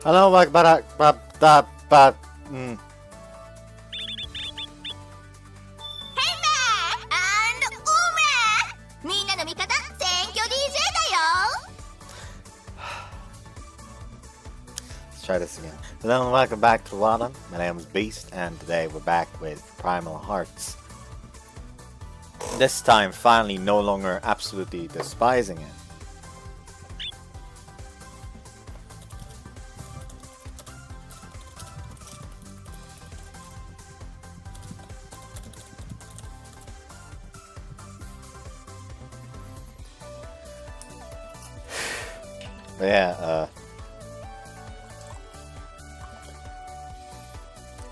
Hello, mm. Hey man! And Ume! みんなの味方、選挙 DJ だよ Let's try this again. Hello and welcome back to Wallon. My name is Beast, and today we're back with Primal Hearts. This time, finally, no longer absolutely despising it. But yeah,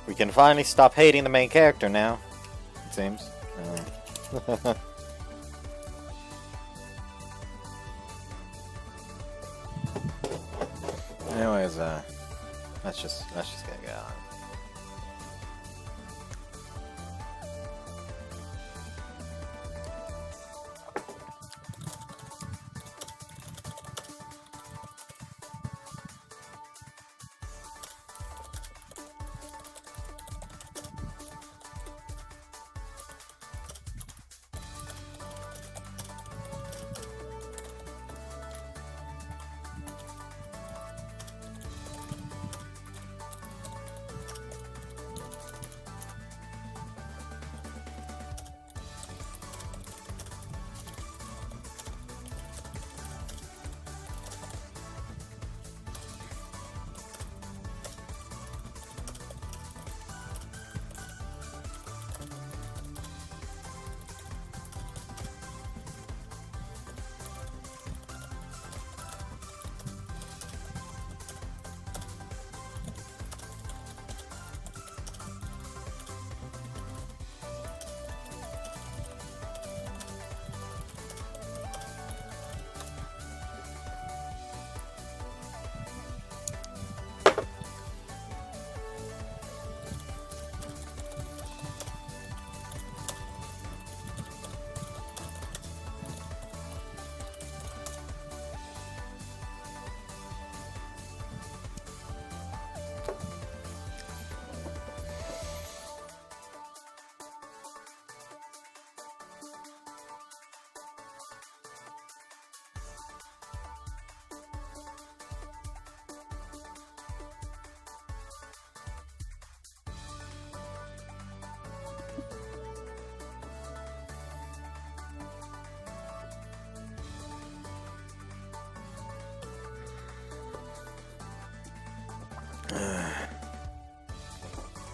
we can finally stop hating the main character now, it seems. Anyways, let's just get going.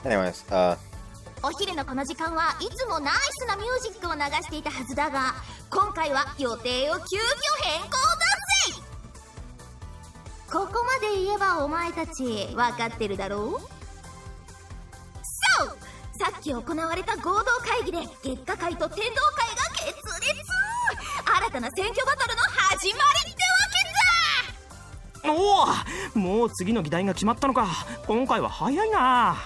Anyways, お昼のこの時間はいつもナイスなミュージックを流していたはずだが、今回は予定を急遽変更だぜ。ここまで言えばお前たち分かってるだろう。そう、さっき行われた合同会議で月下会と天道会が決裂。新たな選挙バトルの始まりってわけだ。おお、もう次の議題が決まったのか。今回は早いな。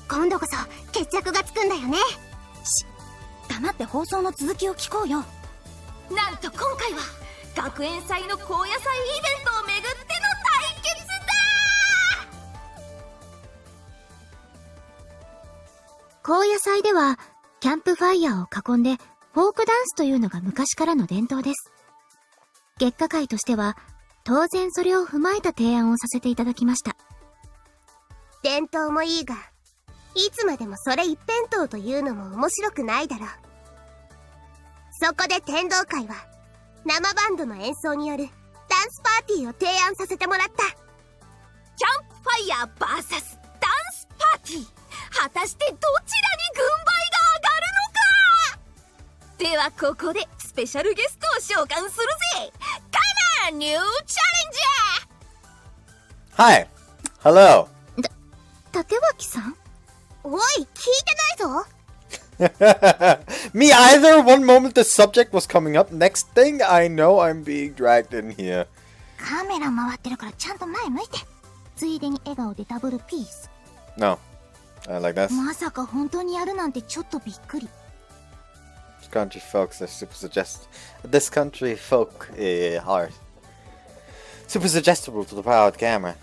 今度こそ決着がつくんだよね。黙って放送の続きを聞こうよ。なんと今回は学園祭の高野菜イベントをめぐっての対決だ。高野祭ではキャンプファイヤーを囲んでフォークダンスというのが昔からの伝統です。月下会としては当然それを踏まえた提案をさせていただきました。伝統もいいが、いつまでもそれ一辺倒というのも面白くないだろう。そこで天道会は生バンドの演奏によるダンスパーティーを提案させてもらった。キャンプファイヤー VS ダンスパーティー、果たしてどちらに軍配が上がるのか。ではここでスペシャルゲストを召喚するぜ。カモンニューチャレンジャー。 hi, hello. 立脇さん、おい、聞いてないぞ。Me either. One moment the subject was coming up, next thing I know I'm being dragged in here. カメラ回ってるからちゃんと前向いて。ついでに笑顔でダブルピース。No. like this. まさか本当にやるなんてちょっとびっくり。 This country folks are super This country folk are super suggestible to the power of the camera.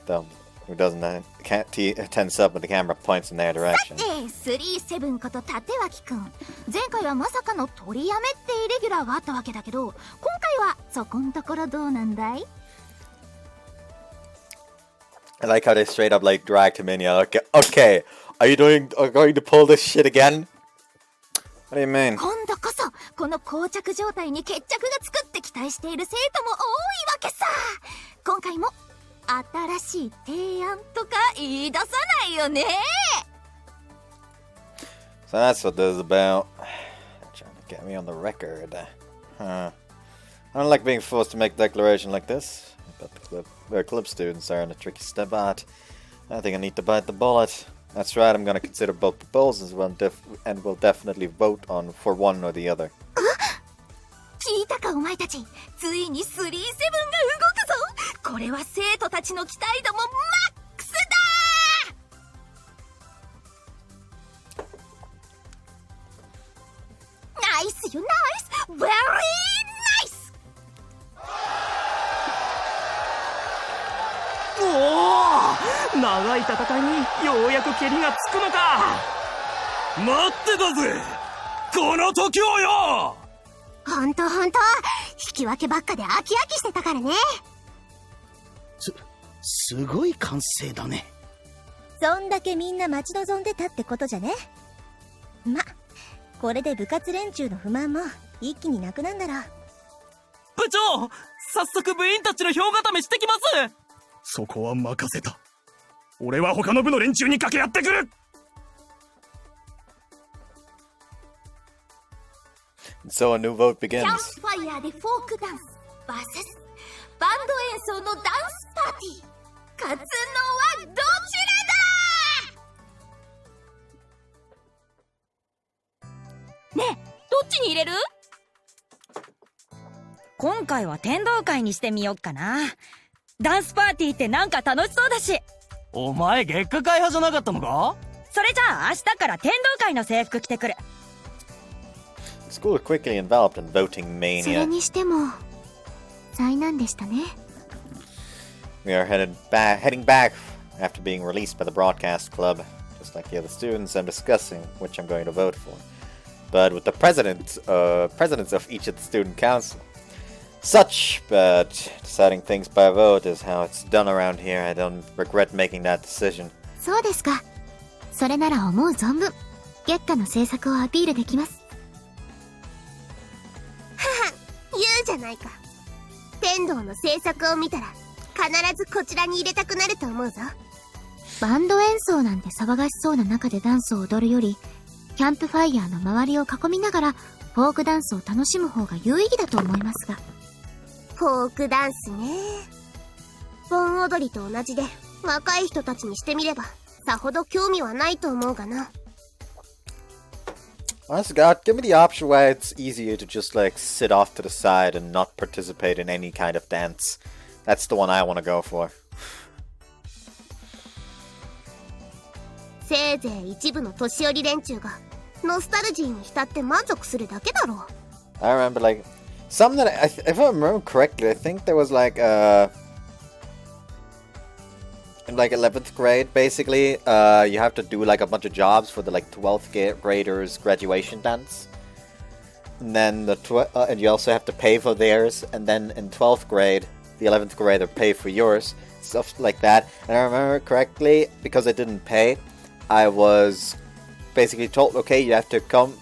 Though, who doesn't can't tense up when the camera points in their direction. 37こと立脇くん、前回はまさかの取りやめってイレギュラーがあったわけだけど、今回はそこんところどうなんだい？ I like how they straight up like dragged him in. Yeah, okay. Are you going to pull this shit again? What do you mean? 今度こそこの膠着状態に決着がつくって期待している生徒も多いわけさ。今回も新しい提案とか言い出さないよね。 So that's what this is about. Trying to get me on the record. I don't like being forced to make a declaration like this. But the club students are in a tricky spot. I think I need to bite the bullet. That's right, I'm gonna consider both proposals and will definitely vote for one or the other. 聞いたかお前たち、ついに37が動くぞ。これは生徒たちの期待度もマックスだ。ナイスよナイス、ベリーナイス。おお、長い戦いにようやく蹴りがつくのか。待ってたぜ、この時をよ。ほんと引き分けばっかで飽きしてたからね。すごい歓声だね。そんだけみんな待ち望んでたってことじゃね。ま、これで部活連中の不満も一気になくなんだろ。部長、早速部員たちの票固めしてきます。そこは任せた。俺は他の部の連中に掛け合ってくる。So a new vote キャン begins. プファイヤーでフォークダンス VS バンド演奏のダンスパーティー。勝つのはどちらだ。ねえ、どっちに入れる？今回は天道会にしてみよっかな。ダンスパーティーってなんか楽しそうだし。お前月下会派じゃなかったのか？それじゃあ明日から天道会の制服着てくる。School quickly enveloped in voting それ mania. にしても災難でしたね。 We are heading back after being released by the broadcast club. Just like the other students, I'm discussing which I'm going to vote for. But with the presidents of each of the student council. But deciding things by vote is how it's done around here. I don't regret making that decision. そうですか。それなら思う存分月下の制作をアピールできます。言うじゃないか。天童の制作を見たら必ずこちらに入れたくなると思うぞ。バンド演奏なんて騒がしそうな中でダンスを踊るより、キャンプファイヤーの周りを囲みながらフォークダンスを楽しむ方が有意義だと思いますが。フォークダンスね。盆踊りと同じで若い人たちにしてみればさほど興味はないと思うがな。 Honest to God, give me the option where it's easier to just like sit off to the side and not participate in any kind of dance. That's the one I want to go for. せいぜい一部の年寄り連中がノスタルジーに浸って満足するだけだろう。 I remember like something that if I remember correctly, I think there was like in like 11th grade, basically, you have to do like a bunch of jobs for the like 12th graders graduation dance, and then and you also have to pay for theirs, and then in 12th grade, the 11th grader pay for yours, stuff like that. And I remember correctly, because I didn't pay, I was basically told, okay, you have to come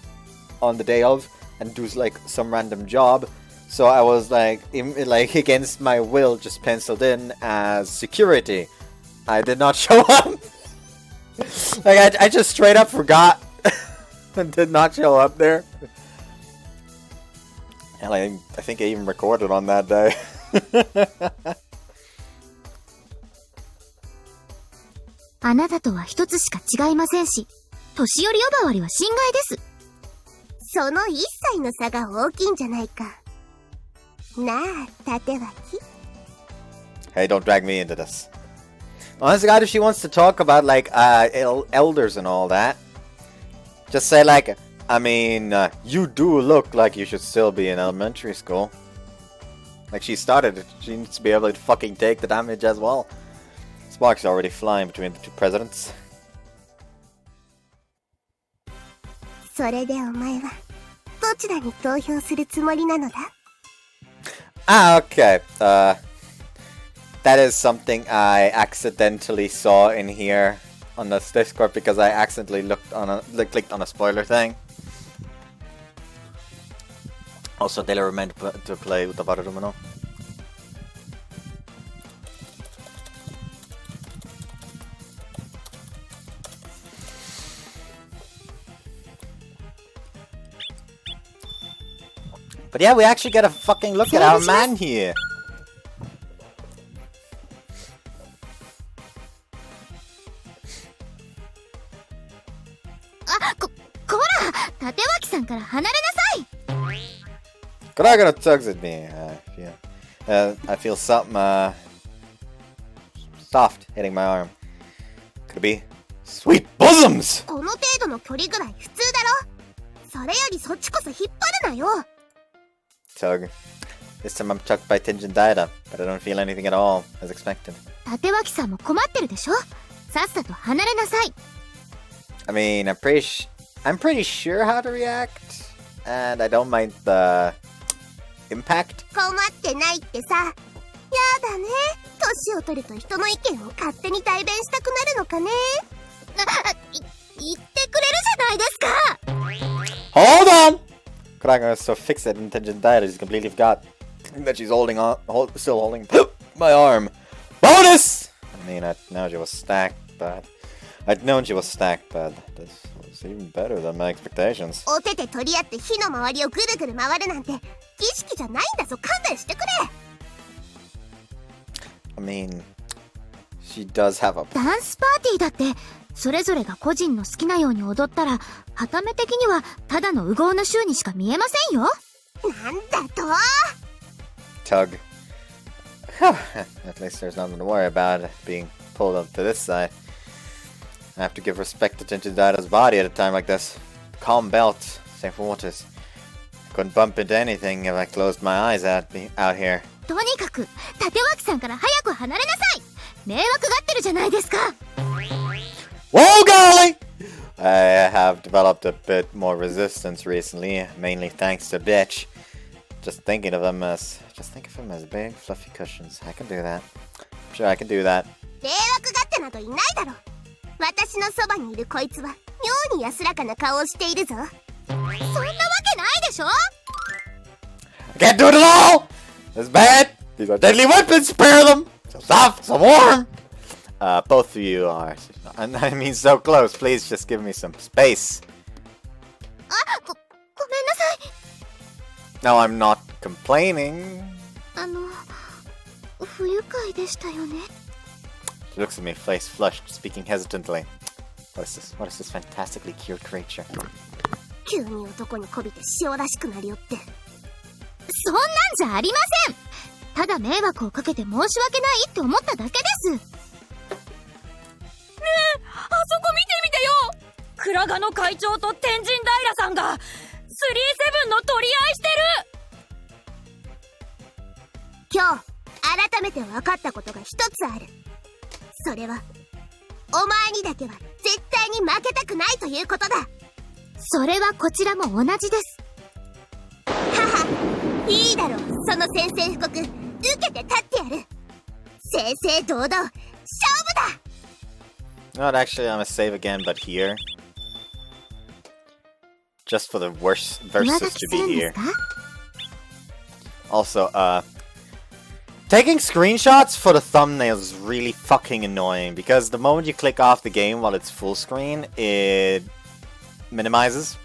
on the day of and do like some random job. So I was like, against my will, just penciled in as security. I did not show up. Like I just straight up forgot and did not show up there. Hell, I think I even recorded on that day. あなたとは一つしか違いませんし、年寄り呼ばわりは心外です。その1歳の差が大きいんじゃないか。なあ、立脇。 Hey, don't drag me into this. Honestly, God, if she wants to talk about, like, elders and all that, just say, like, I mean, you do look like you should still be in elementary school. Like, she started it. She needs to be able to fucking take the damage as well. Sparks already flying between the two presidents. それでお前はどちらに投票するつもりなのだ? Ah, okay. That is something I accidentally saw in here on this Discord because I accidentally clicked on a spoiler thing. Also, they were meant to play with the Barbarian. But yeah, we actually get a fucking look at our man here. Kuragano tugs at me. I feel something soft hitting my arm. Could it be sweet bosoms? この程度の距離ぐらい普通だろ。それよりそっちこそ引っ張るなよ。Tug. This time I'm chucked by Tenjin Daida, but I don't feel anything at all, as expected. 立脇さんも困ってるでしょ。さっさと離れなさい。I mean, I'm pretty sure how to react, and I don't mind the impact. 困ってないってさ。やだね。年を取ると人の意見を勝手に代弁したくなるのかね。言ってくれるじゃないですか。Hold on! Kuragano is so fixated in Tenjin Daida, he's completely forgot that she's still holding my arm. Bonus! I mean, I'd known she was stacked, but this was even better than my expectations. お手手取り合って火の周りをぐるぐる回るなんて儀式じゃないんだぞ。勘弁してくれ。I mean, she does have a... ダンスパーティーだってそれぞれが個人の好きなように踊ったら傍目的にはただの烏合の衆にしか見えませんよ。なんだとTug. At least there's nothing to worry about being pulled up to this side. I have to give respect to Tenjin Daida's body at a time like this. Calm belt, safe waters. I couldn't bump into anything if I closed my eyes out here. とにかく立脇さんから早く離れなさい。迷惑がってるじゃないですか。Whoa, golly! I have developed a bit more resistance recently, mainly thanks to Bitch. Just think of him as big, fluffy cushions. I can do that. I'm sure I can do that. 迷惑がってなどいないだろ。私のそばにいるこいつは妙に安らかな顔をしているぞ。そんなわけないでしょ。 I can't do it at all! This is bad! These are deadly weapons! Spare them! So soft, so warm! Both of you are... I mean so close. Please just give me some space. ごめんなさい。 No, I'm not complaining. 不愉快でしたよね。 She looks at me, face flushed, speaking hesitantly. What is this fantastically cute creature? 急に男にこびて塩らしくなりよって。そんなんじゃありません。ただ迷惑をかけて申し訳ないって思っただけです。ねえ、あそこ見てみてよ。倉賀の会長と天神平さんが37の取り合いしてる。今日改めて分かったことが一つある。それはお前にだけは絶対に負けたくないということだ。それはこちらも同じです。はは、いいだろう。その宣戦布告受けて立ってやる。正々堂々勝負だ。 Not actually, I'm gonna save again, but here. Just for the worst verses to be here. Also, taking screenshots for the thumbnails is really fucking annoying because the moment you click off the game while it's full screen, it minimizes.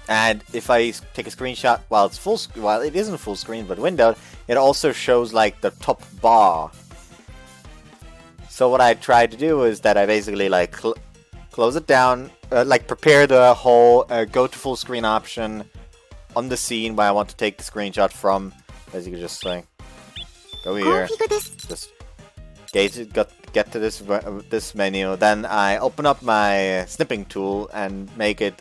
And if I take a screenshot while it's while it isn't full screen but windowed, it also shows like the top bar. So what I tried to do is that I basically like close it down, like prepare the whole go to full screen option on the scene where I want to take the screenshot from. Basically just like go here, just get to this menu, then I open up my snipping tool and make it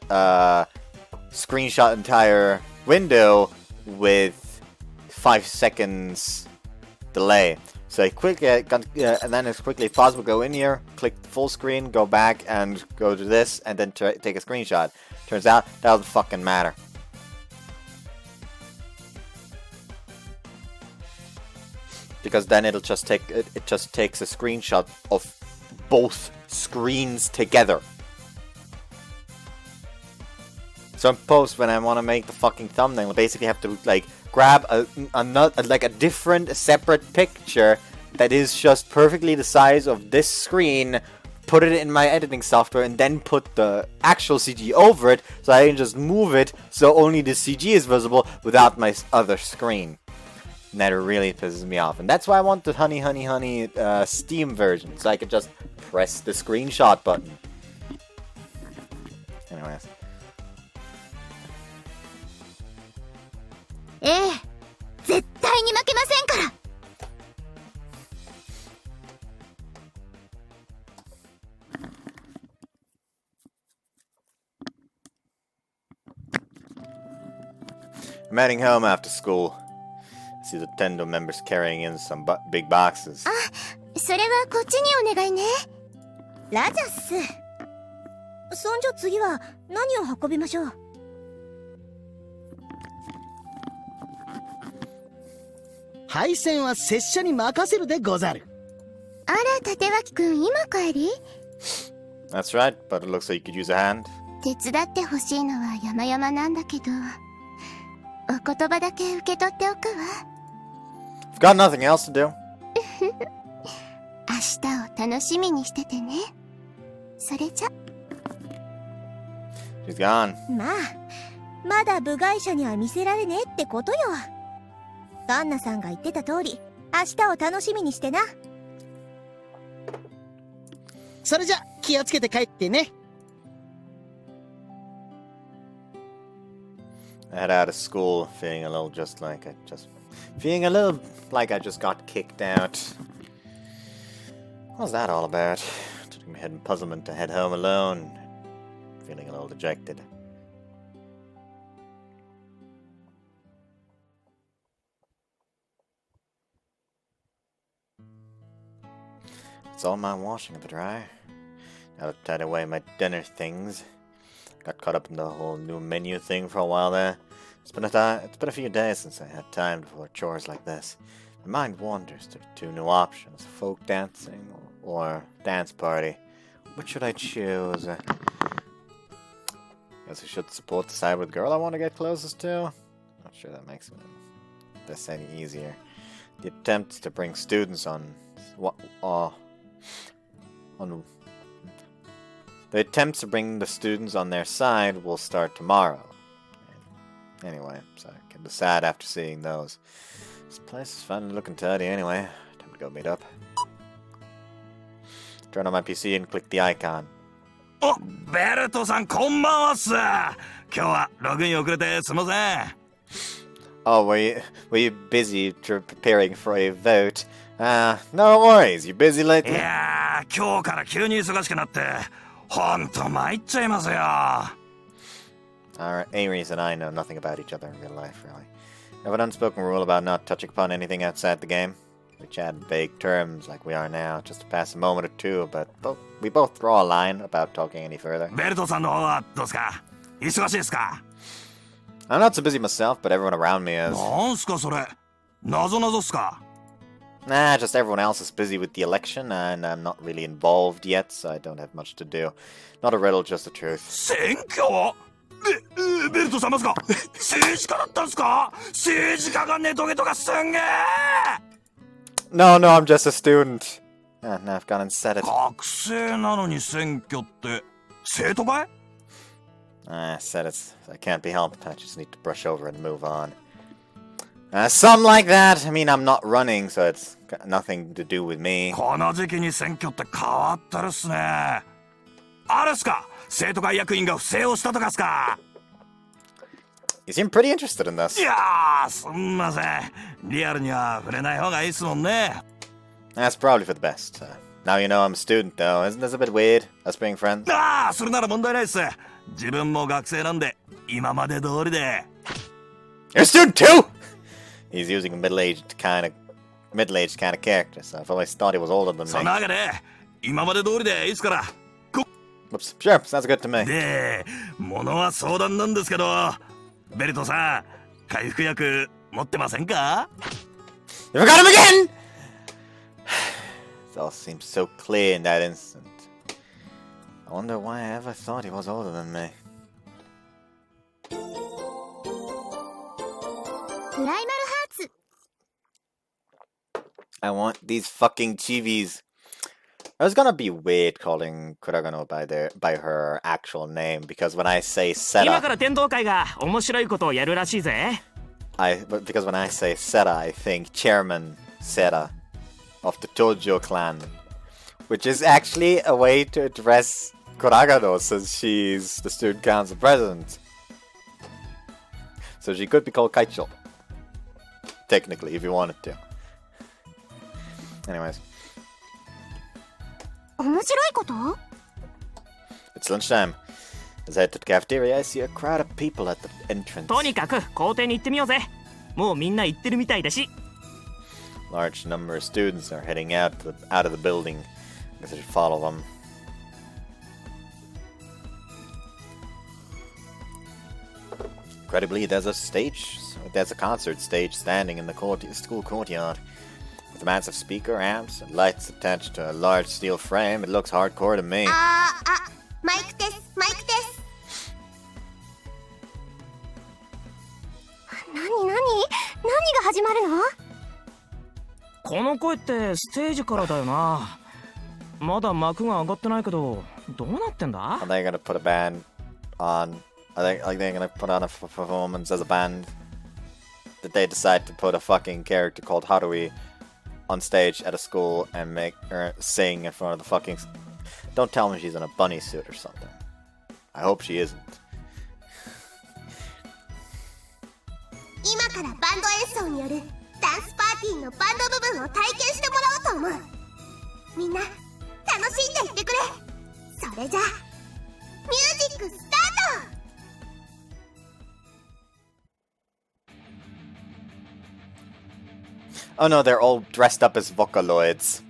screenshot entire window with 5 seconds delay. So I and then as quickly as possible go in here, click the full screen, go back and go to this, and then take a screenshot. Turns out that doesn't fucking matter. Because then it'll just take it just takes a screenshot of both screens together. So in post, when I want to make the fucking thumbnail, I basically have to like grab a different separate picture that is just perfectly the size of this screen, put it in my editing software, and then put the actual CG over it, so I can just move it so only the CG is visible without my other screen. And that really pisses me off. And that's why I want the Honey Steam version, so I can just press the screenshot button. Anyways. 絶対に負けませんから。 I'm heading home after school. I see the Tendo members carrying in some big boxes. あ、それはこっちにお願いね。ラジャス。そんじゃ次は何を運びましょう。配線は拙者に任せるでござる。あら、立脇くん、今帰り？ That's right, but it looks like you could use a hand. 手伝ってほしいのは山々なんだけど、お言葉だけ受け取っておくわ。I've got nothing else to do. 明日を楽しみにしててね。それじゃ。She's gone. まあ、まだ部外者には見せられねえってことよ。アンナさんが言ってた通り、明日を楽しみにしてな。それじゃ気をつけて帰ってね。I head out of school feeling a little like I just got kicked out. What was that all about? Took me head in puzzlement to head home alone, feeling a little dejected. It's all my washing to dry. Now I've tied away my dinner things. Got caught up in the whole new menu thing for a while there. It's been a few days since I had time for chores like this. My mind wanders to 2 new options: folk dancing or dance party. Which should I choose? Guess I should support the side with the girl I want to get closest to. Not sure that makes this any easier. The attempt to bring students The attempts to bring the students on their side will start tomorrow. Anyway, so I can decide after seeing those. This place is finally looking tidy anyway. Time to go meet up. Turn on my PC and click the icon. お、ベルトさんこんばんはっす。今日はログイン遅れてすみません。Oh, were you busy preparing for a vote? No worries. You busy lately? いやー、今日から急に忙しくなって、ほんと参っちゃいますよ。Alright, Aries and I know nothing about each other in real life, really. I have an unspoken rule about not touching upon anything outside the game. We chat in vague terms like we are now, just to pass a moment or two, but we both draw a line about talking any further. ベルトさんの方はどうすか？忙しいですか？ I'm not so busy myself, but everyone around me is. なんすかそれ？謎っすか？ Nah, just everyone else is busy with the election, and I'm not really involved yet, so I don't have much to do. Not a riddle, just the truth. 選挙？ベルトさんますか？政治家だったんすか？政治家がネトゲとかすんげー！ No, I'm just a student. Now I've gone and said it. 学生なのに選挙って生徒会？ I said it. I can't be helped. I just need to brush over and move on. Some like that. I mean, I'm not running, so it's got nothing to do with me. この時期に選挙って変わってるっすね。あれっすか？生徒会役員が不正をしたとかっすか？ You seem pretty interested in this. いやー、すんません。リアルには触れない方がいいっすもんね。That's probably for the best. Now you know I'm a student, though. Isn't this a bit weird, us being friends? ああ、それなら問題ないっす。自分も学生なんで、今まで通りで。You're a student too! He's using a middle-aged kind of character, so I've always thought he was older than そ me. のわけで、今まで通りでいいっすから。Whoops. Sure, sounds good to me. で、物は相談なんですけど、ベルトさん、回復薬持ってませんか？ You forgot him again! It all seems so clear in that instant. I wonder why I ever thought he was older than me. プライマルハーツ。 I want these fucking chibis. It was gonna be weird calling Kuragano by her actual name, because when I say 今か Seta, ら天道会が面白いことをやるらしいぜ。because when I say Seta, I think Chairman Seta of the Tojo clan, which is actually a way to address Kuragano since she's the student council president. So she could be called Kaicho. Technically, if you wanted to. Anyways. 面白いこと？ It's lunchtime. As I head to the cafeteria, I see a crowd of people at the entrance. とにかく校庭に行ってみようぜ。もうみんな行ってるみたいだし。Large number of students are heading out of the building. I guess I should follow them. Incredibly, there's a concert stage standing in the school courtyard. With a massive speaker, amps, and lights attached to a large steel frame, it looks hardcore to me. マイクテス、マイクテス。何が始まるの？この声ってステージからだよな。まだ幕が上がってないけど、どうなってんだ？ Are they gonna put a band on? Are they gonna put on a performance as a band? Did they decide to put a fucking character called Harui on stage at a school and make her sing in front of the fucking... Don't tell me she's in a bunny suit or something. I hope she isn't. 今からバンド演奏によるダンスパーティーのバンド部分を体験してもらおうと思う。みんな楽しんでいってくれ。それじゃあミュージックスタート。 Oh no, they're all dressed up as Vocaloids.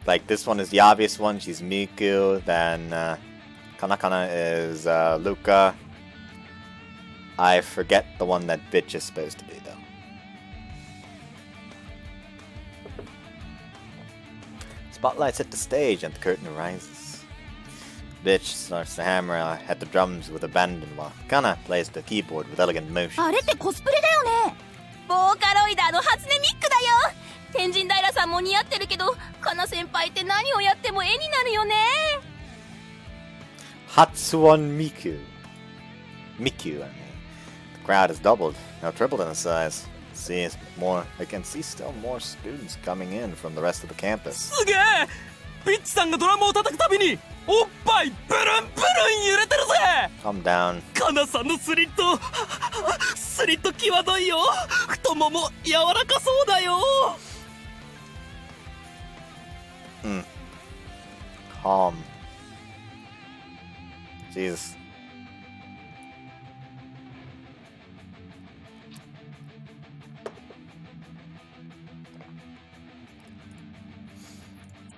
Like, this one is the obvious one, she's Miku, then Kanakana is Luca. I forget the one that bitch is supposed to be, though. Spotlights hit the stage and the curtain rises. Bitch starts to hammer at the drums with abandon while Kana plays the keyboard with elegant motion. あれってコスプレだよね。ボーカロイダーの初音ミックだよ。天神平さんも似合ってるけど、カナ先輩って何をやっても絵になるよね。Hatsuon Miku. Miku, I mean. The crowd has doubled, now tripled in size. I can see still more students coming in from the rest of the campus. すげえ！ビッチさんがドラムを叩くたびにおっぱいブルンブルン揺れてるぜ。 Calm down. カナさんのスリット際どいよ。太もも柔らかそうだよ。Calm. Jesus.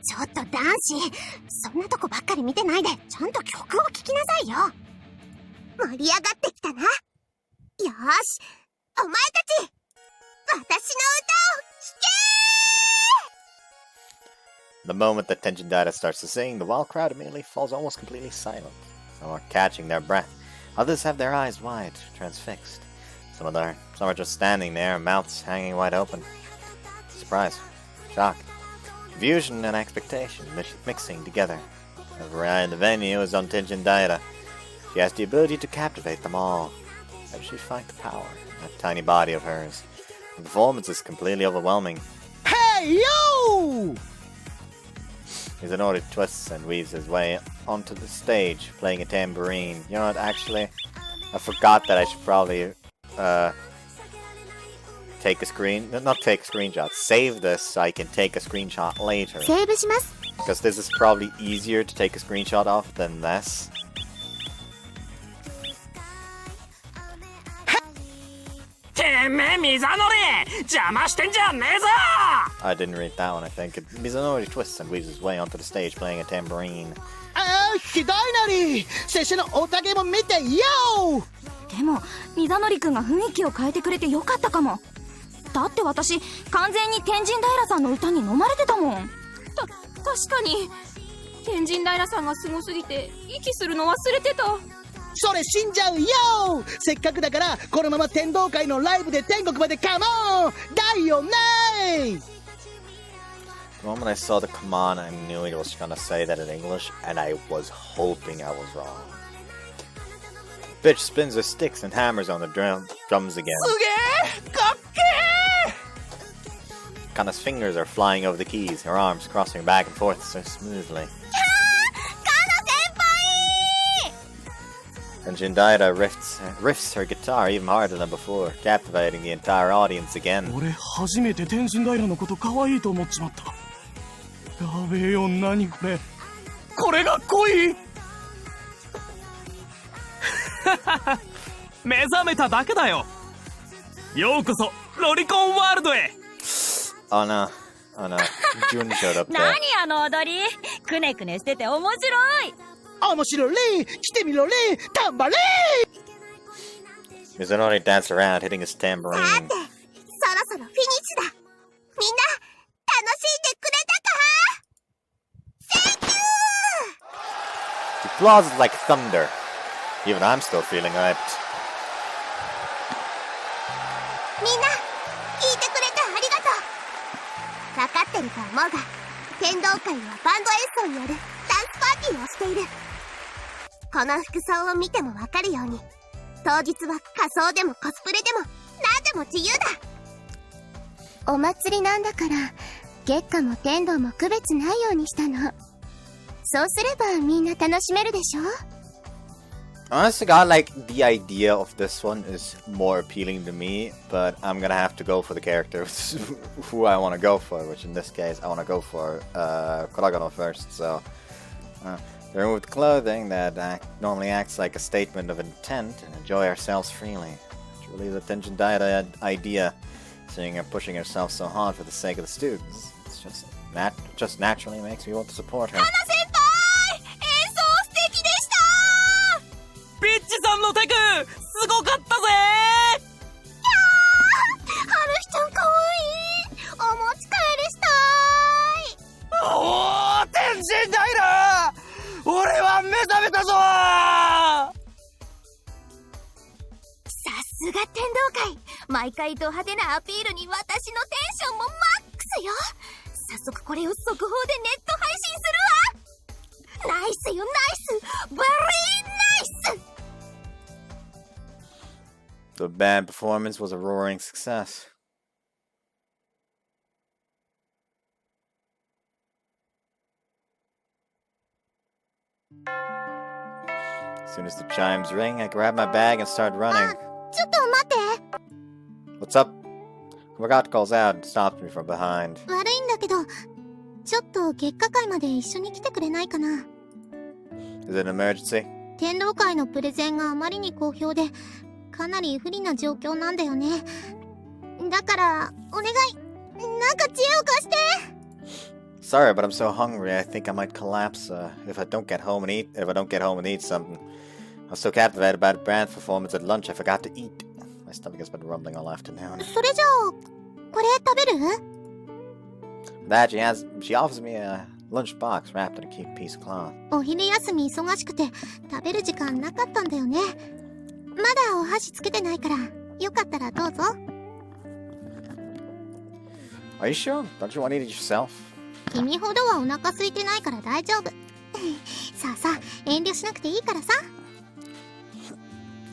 ちょっと男子、そんなとこばっかり見てないで、ちゃんと曲を聴きなさいよ。盛り上がってきたな。よーし、お前たち、私の歌を聴けー！ The moment that Tenjin Data starts to sing, the wild crowd immediately falls almost completely silent. Some are catching their breath. Others have their eyes wide, transfixed. Some are just standing there, mouths hanging wide open. Surprise. Shock. Confusion and expectation mixing together. Everywhere in the venue is on Tenjin Data. She has the ability to captivate them all. How does she find the power in that tiny body of hers? The performance is completely overwhelming. Hey, yo! Izanori twists and weaves his way onto the stage, playing a tambourine. You know what, actually, I forgot that I should probably take a not take a screenshot, save this so I can take a screenshot later. セーブします。 Because this is probably easier to take a screenshot of than this. てめえミザノリ邪魔してんじゃねえぞ I didn't read that one, I think. Mizunori twists and weaves his way onto the stage playing a tambourine. ああ、ひどいのに拙者のおたげも見てよ。でもミザノリくんが雰囲気を変えてくれてよかったかも。だって私完全に天神平さんの歌に飲まれてたもん。確かに天神平さんがすごすぎて息するの忘れてた。それ死んじゃうよ。せっかくだからこのまま天道会のライブで天国までカモンだよね。 The moment I saw the come on, I knew he was gonna say that in English, and I was hoping I was wrong. Bitch spins her sticks and hammers on the drums again. Kana's fingers are flying over the keys, her arms crossing back and forth so smoothly. And Jindaida riffs her guitar even harder than before, captivating the entire audience again. 俺初めて天神平のこと可愛いと思っちまった。やべえよ、何これ。これが恋。目覚めただけだよ。ようこそロリコンワールドへ。Oh no, Jun showed up there. 何あの踊り。くねくねしてて面白い。面白い。来てみろれ。タンバリン。 Mizunori danced around, hitting his tambourine. さて、そろそろフィニッシュだ。みんな、楽しんでくれたか？ Thank you! The applause is like thunder. Even I'm still feeling hyped. みんな、聞いてくれてありがとう。分かってると思うが、天道会はバンド演奏によるダンスパーティーをしている。この服装を見てもわかるように、当日は仮装でもコスプレでも何でも自由だ。お祭りなんだから月下も天道も区別ないようにしたの。そうすればみんな楽しめるでしょ。 Honestly, God, like, the idea of this one is more appealing to me, but I'm gonna have to go for the characters who I want to go for, which in this case, I want to go for Kuragano first, so... they removed clothing that normally acts like a statement of intent and enjoy ourselves freely. Truly the Tenjin Daida idea, seeing her pushing herself so hard for the sake of the students. It's just naturally makes me want to support her. ピッチさんのテクすごかったぜ。ハルヒちゃんかわいい。お持ち帰りしたい。おお、天神平。俺は目覚めたぞ。さすが天道会。毎回ド派手なアピールに私のテンションもマックスよ。早速これを速報でネット配信するわ。ナイスよナイス。バリーナイス。 The band performance was a roaring success. As soon as the chimes ring, I grab my bag and start running. ちょっと待って。 What's up? Forgot calls out and stops me from behind. 悪いんだけど、ちょっと月下会まで一緒に来てくれないかな。 Is it an emergency? 天道会のプレゼンがあまりに好評で、かなり不利な状況なんだよね。だから、お願い。なんか知恵を貸して。 Sorry, but I'm so hungry. I think I might collapse if I don't get home and eat something. I was so captivated by the band's performance at lunch, I forgot to eat. My stomach has been rumbling all afternoon. それじゃあ、これ食べる？ That she offers me a lunch box wrapped in a cute piece of cloth. お昼休み忙しくて食べる時間なかったんだよね。まだお箸つけてないから、よかったらどうぞ。 Are you sure? Don't you want to eat it yourself? 君ほどはお腹空いてないから大丈夫。さあさあ、遠慮しなくていいからさ。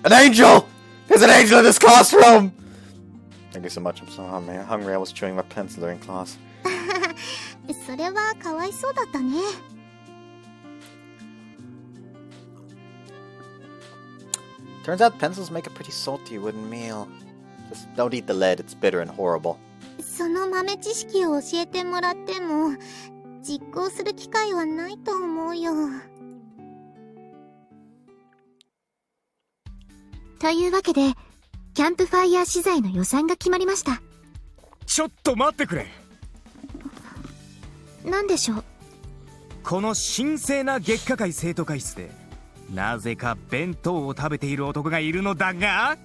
An angel! There's an angel in this classroom! Thank you so much. I'm so hungry. I was chewing my pencil during class. それはかわいそうだったね。 Turns out pencils make a pretty salty wooden meal. Just don't eat the lead, it's bitter and horrible. その豆知識を教えてもらっても実行する機会はないと思うよ。というわけで、キャンプファイヤー資材の予算が決まりました。ちょっと待ってくれ。何でしょう。この神聖な月下会生徒会室でなぜか弁当を食べている男がいるのだが、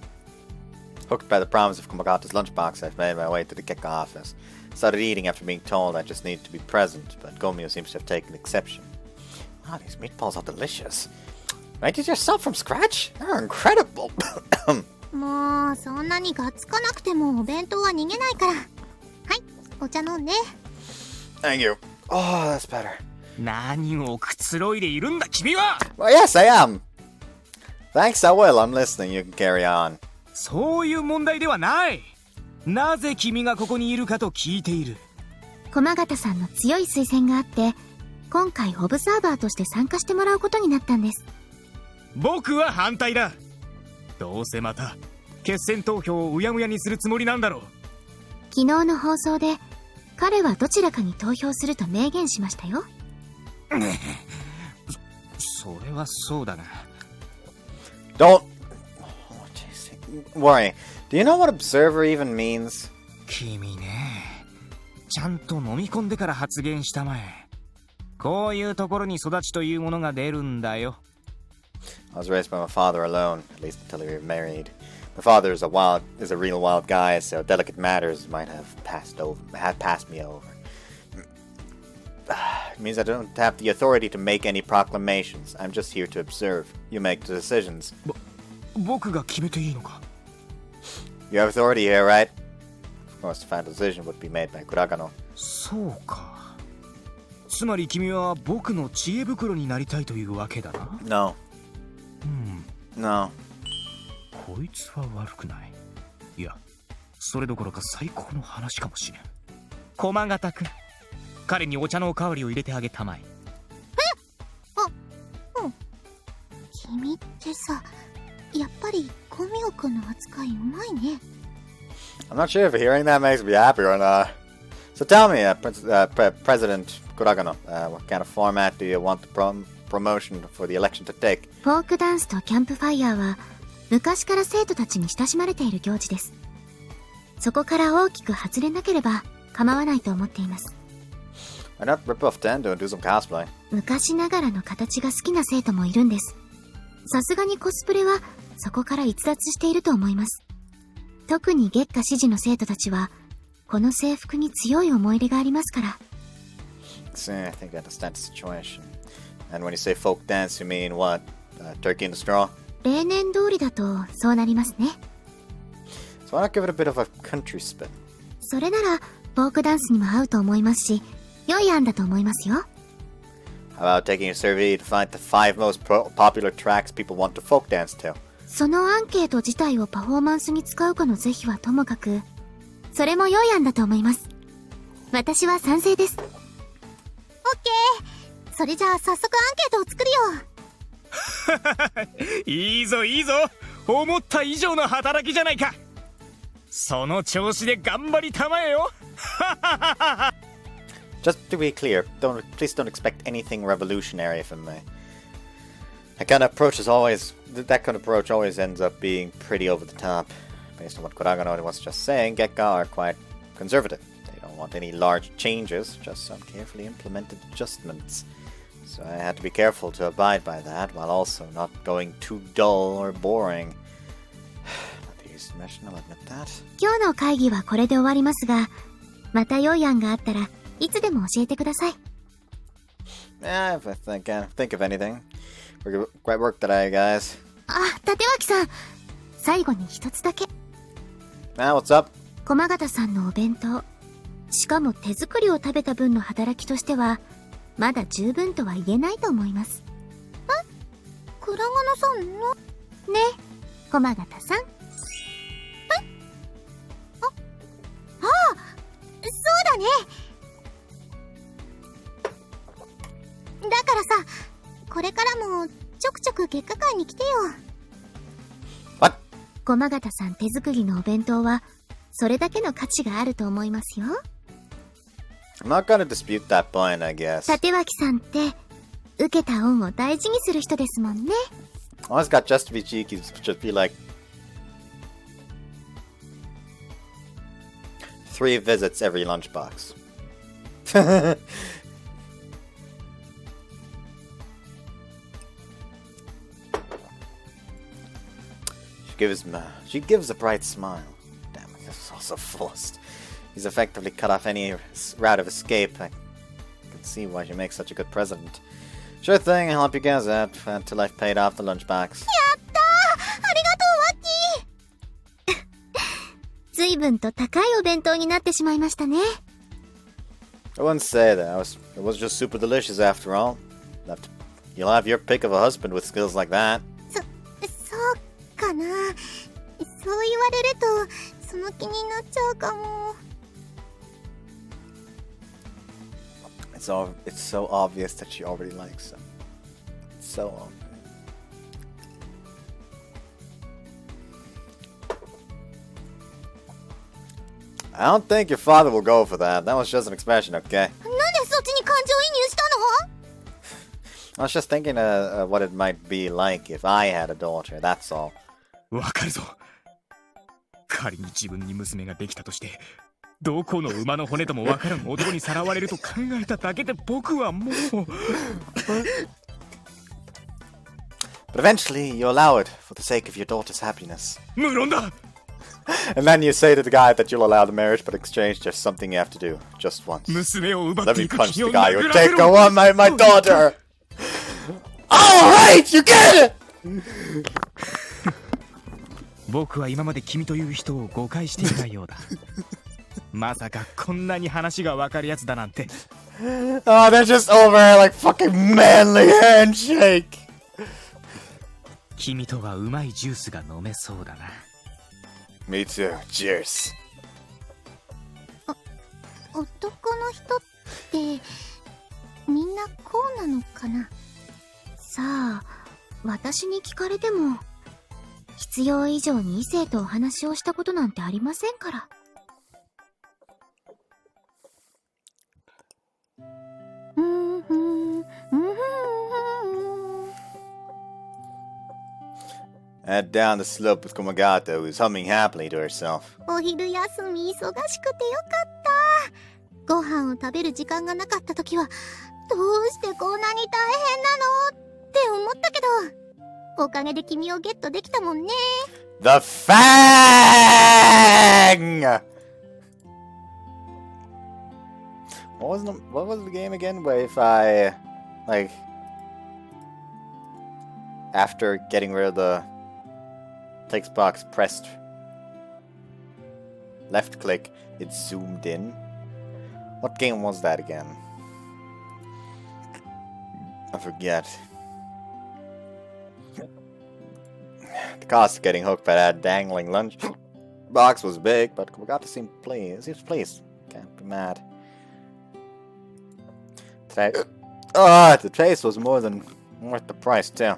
Hooked by the promise of Komagata's lunchbox, I've made my way to the Gekka office. Started eating after being told I just needed to be present, but Gomio seems to have taken exception. Ah, these meatballs are delicious. Made it yourself from scratch? They're incredible. もうそんなにがっつかなくてもお弁当は逃げないから。はい、お茶飲んで。 Thank you. Oh, that's better. 何をくつろいでいるんだ君は。 Well, yes, I am. Thanks, I will. I'm listening. You can carry on. そういう問題ではない。なぜ君がここにいるかと聞いている。駒形さんの強い推薦があって、今回オブザーバーとして参加してもらうことになったんです。僕は反対だ。どうせまた決選投票をうやむやにするつもりなんだろう。昨日の放送で彼はどちらかに投票すると明言しましたよ。それはそうだが。 Don't worry. Do you know what observer even means? 君ね、ちゃんと飲み込んでから発言したまえ。こういうところに育ちというものが出るんだよ。 I was raised by my father alone, at least until we were married. My father is a real wild guy, so delicate matters might have passed me over. It means I don't have the authority to make any proclamations. I'm just here to observe. You make the decisions. 僕が決めていいのか？ You have authority here, right? Of course, the final decision would be made by Kuragano. そうか。つまり君は僕の知恵袋になりたいというわけだな。 No. No. こいつは悪くない。いや、それどころか最高の話かもしれん。駒形くん、彼にお茶のおかわりを入れてあげたまえ。君ってさ、やっぱりコミオくんの扱いうまいね。 I'm not sure if hearing that makes me happy or not. So tell me, President Kuragano, what kind of format do you want the promotion for the election to take? フォークダンスとキャンプファイヤーは昔から生徒たちに親しまれている行事です。そこから大きく外れなければ構わないと思っています。 Why not rip off Tendo and do some cosplay? 昔ながらの形が好きな生徒もいるんです。さすがにコスプレはそこから逸脱していると思います。特に月下支持の生徒たちはこの制服に強い思い入れがありますから。 See, I think I understand the situation. And when you say folk dance, you mean what? Turkey in the straw? 例年通りだとそうなりますね。 So why not give it a bit of a country spin? それならフォークダンスにも合うと思いますし、良い案だと思いますよ。 How about taking a survey to find the 5 most popular tracks people want to folk dance to? そのアンケート自体をパフォーマンスに使うかの是非はともかく、それも良い案だと思います。私は賛成です。オッケー。それじゃあ早速アンケートを作るよ。いいぞいいぞ、思った以上の働きじゃないか。その調子で頑張りたまえよ。Just to be clear, please don't expect anything revolutionary from me. That kind of approach always ends up being pretty over the top. Based on what Kuragano was just saying, Gekka are quite conservative. They don't want any large changes, just some carefully implemented adjustments. So I had to be careful to abide by that, while also not going too dull or boring. Not the easiest mission, I'll admit that. 今日の会議はこれで終わりますが、また良い案があったらいつでも教えてください。Yeah, if I think of anything. Great work today, guys. あ、立脇さん、最後に一つだけ。What's up? 駒形さんのお弁当、しかも手作りを食べた分の働きとしてはまだ十分とは言えないと思います。倉賀さんのね、駒形さん。そうだね。だからさ、これからもちょくちょく月下会に来てよ。 What? 駒形さん手作りのお弁当はそれだけの価値があると思いますよ。 I'm not gonna dispute that point, I guess. 立脇さんって受けた恩を大事にする人ですもんね。 Always got just to be cheeky, should be like 3 visits every lunchbox. She gives a bright smile. Damn it, this is also forced. He's effectively cut off any route of escape. I can see why she makes such a good president. Sure thing, I'll help you guys out until I've paid off the lunchbox. 随分と高いお弁当になってしまいましたね。 I wouldn't say that. It was just super delicious after all. You'll have your pick of a husband with skills like that. そうかな。そう言われるとその気になっちゃうかも。 It's so obvious that she already likes him. It's so obvious. I don't think your father will go for that. That was just an expression, okay? なんでそっちに感情移入したの？ I was just thinking what it might be like if I had a daughter, that's all. わかるぞ。仮に自分に娘ができたとして、どこの馬の骨ともわからん男にさらわれると考えただけで僕はもう。But eventually, you allow it for the sake of your daughter's happiness. 無論だ。 And then you say to the guy that you'll allow the marriage, but in exchange, there's something you have to do. Just once. 娘を奪っ Let て me いく punch 気 the を guy 殴 who らせ take ろ。 on my daughter! Alright, you get it! 僕は今まで君という人を誤解していたようだ。まさかこんなに話がわかるやつだなんて。Oh, they're just over like fucking manly handshake! 君とはうまいジュースが飲めそうだな。Me too, cheers. 男の人ってみんなこうなのかな。さあ、私に聞かれても必要以上に異性とお話をしたことなんてありませんから。Head down the slope with Komagato, who's humming happily to herself. お昼休み忙しくてよかった。ご飯を食べる時間がなかった時はどうしてこんなに大変なのって思ったけど、おかげで君をゲットできたもんね。 The Fang! What was the game again? Where if I, like, after getting rid of the text box, pressed left click, it zoomed in. What game was that again? I forget. The cost of getting hooked by that dangling lunch box was big, but we got to seem pleased. He was pleased. Can't be mad. The taste was more than worth the price, too.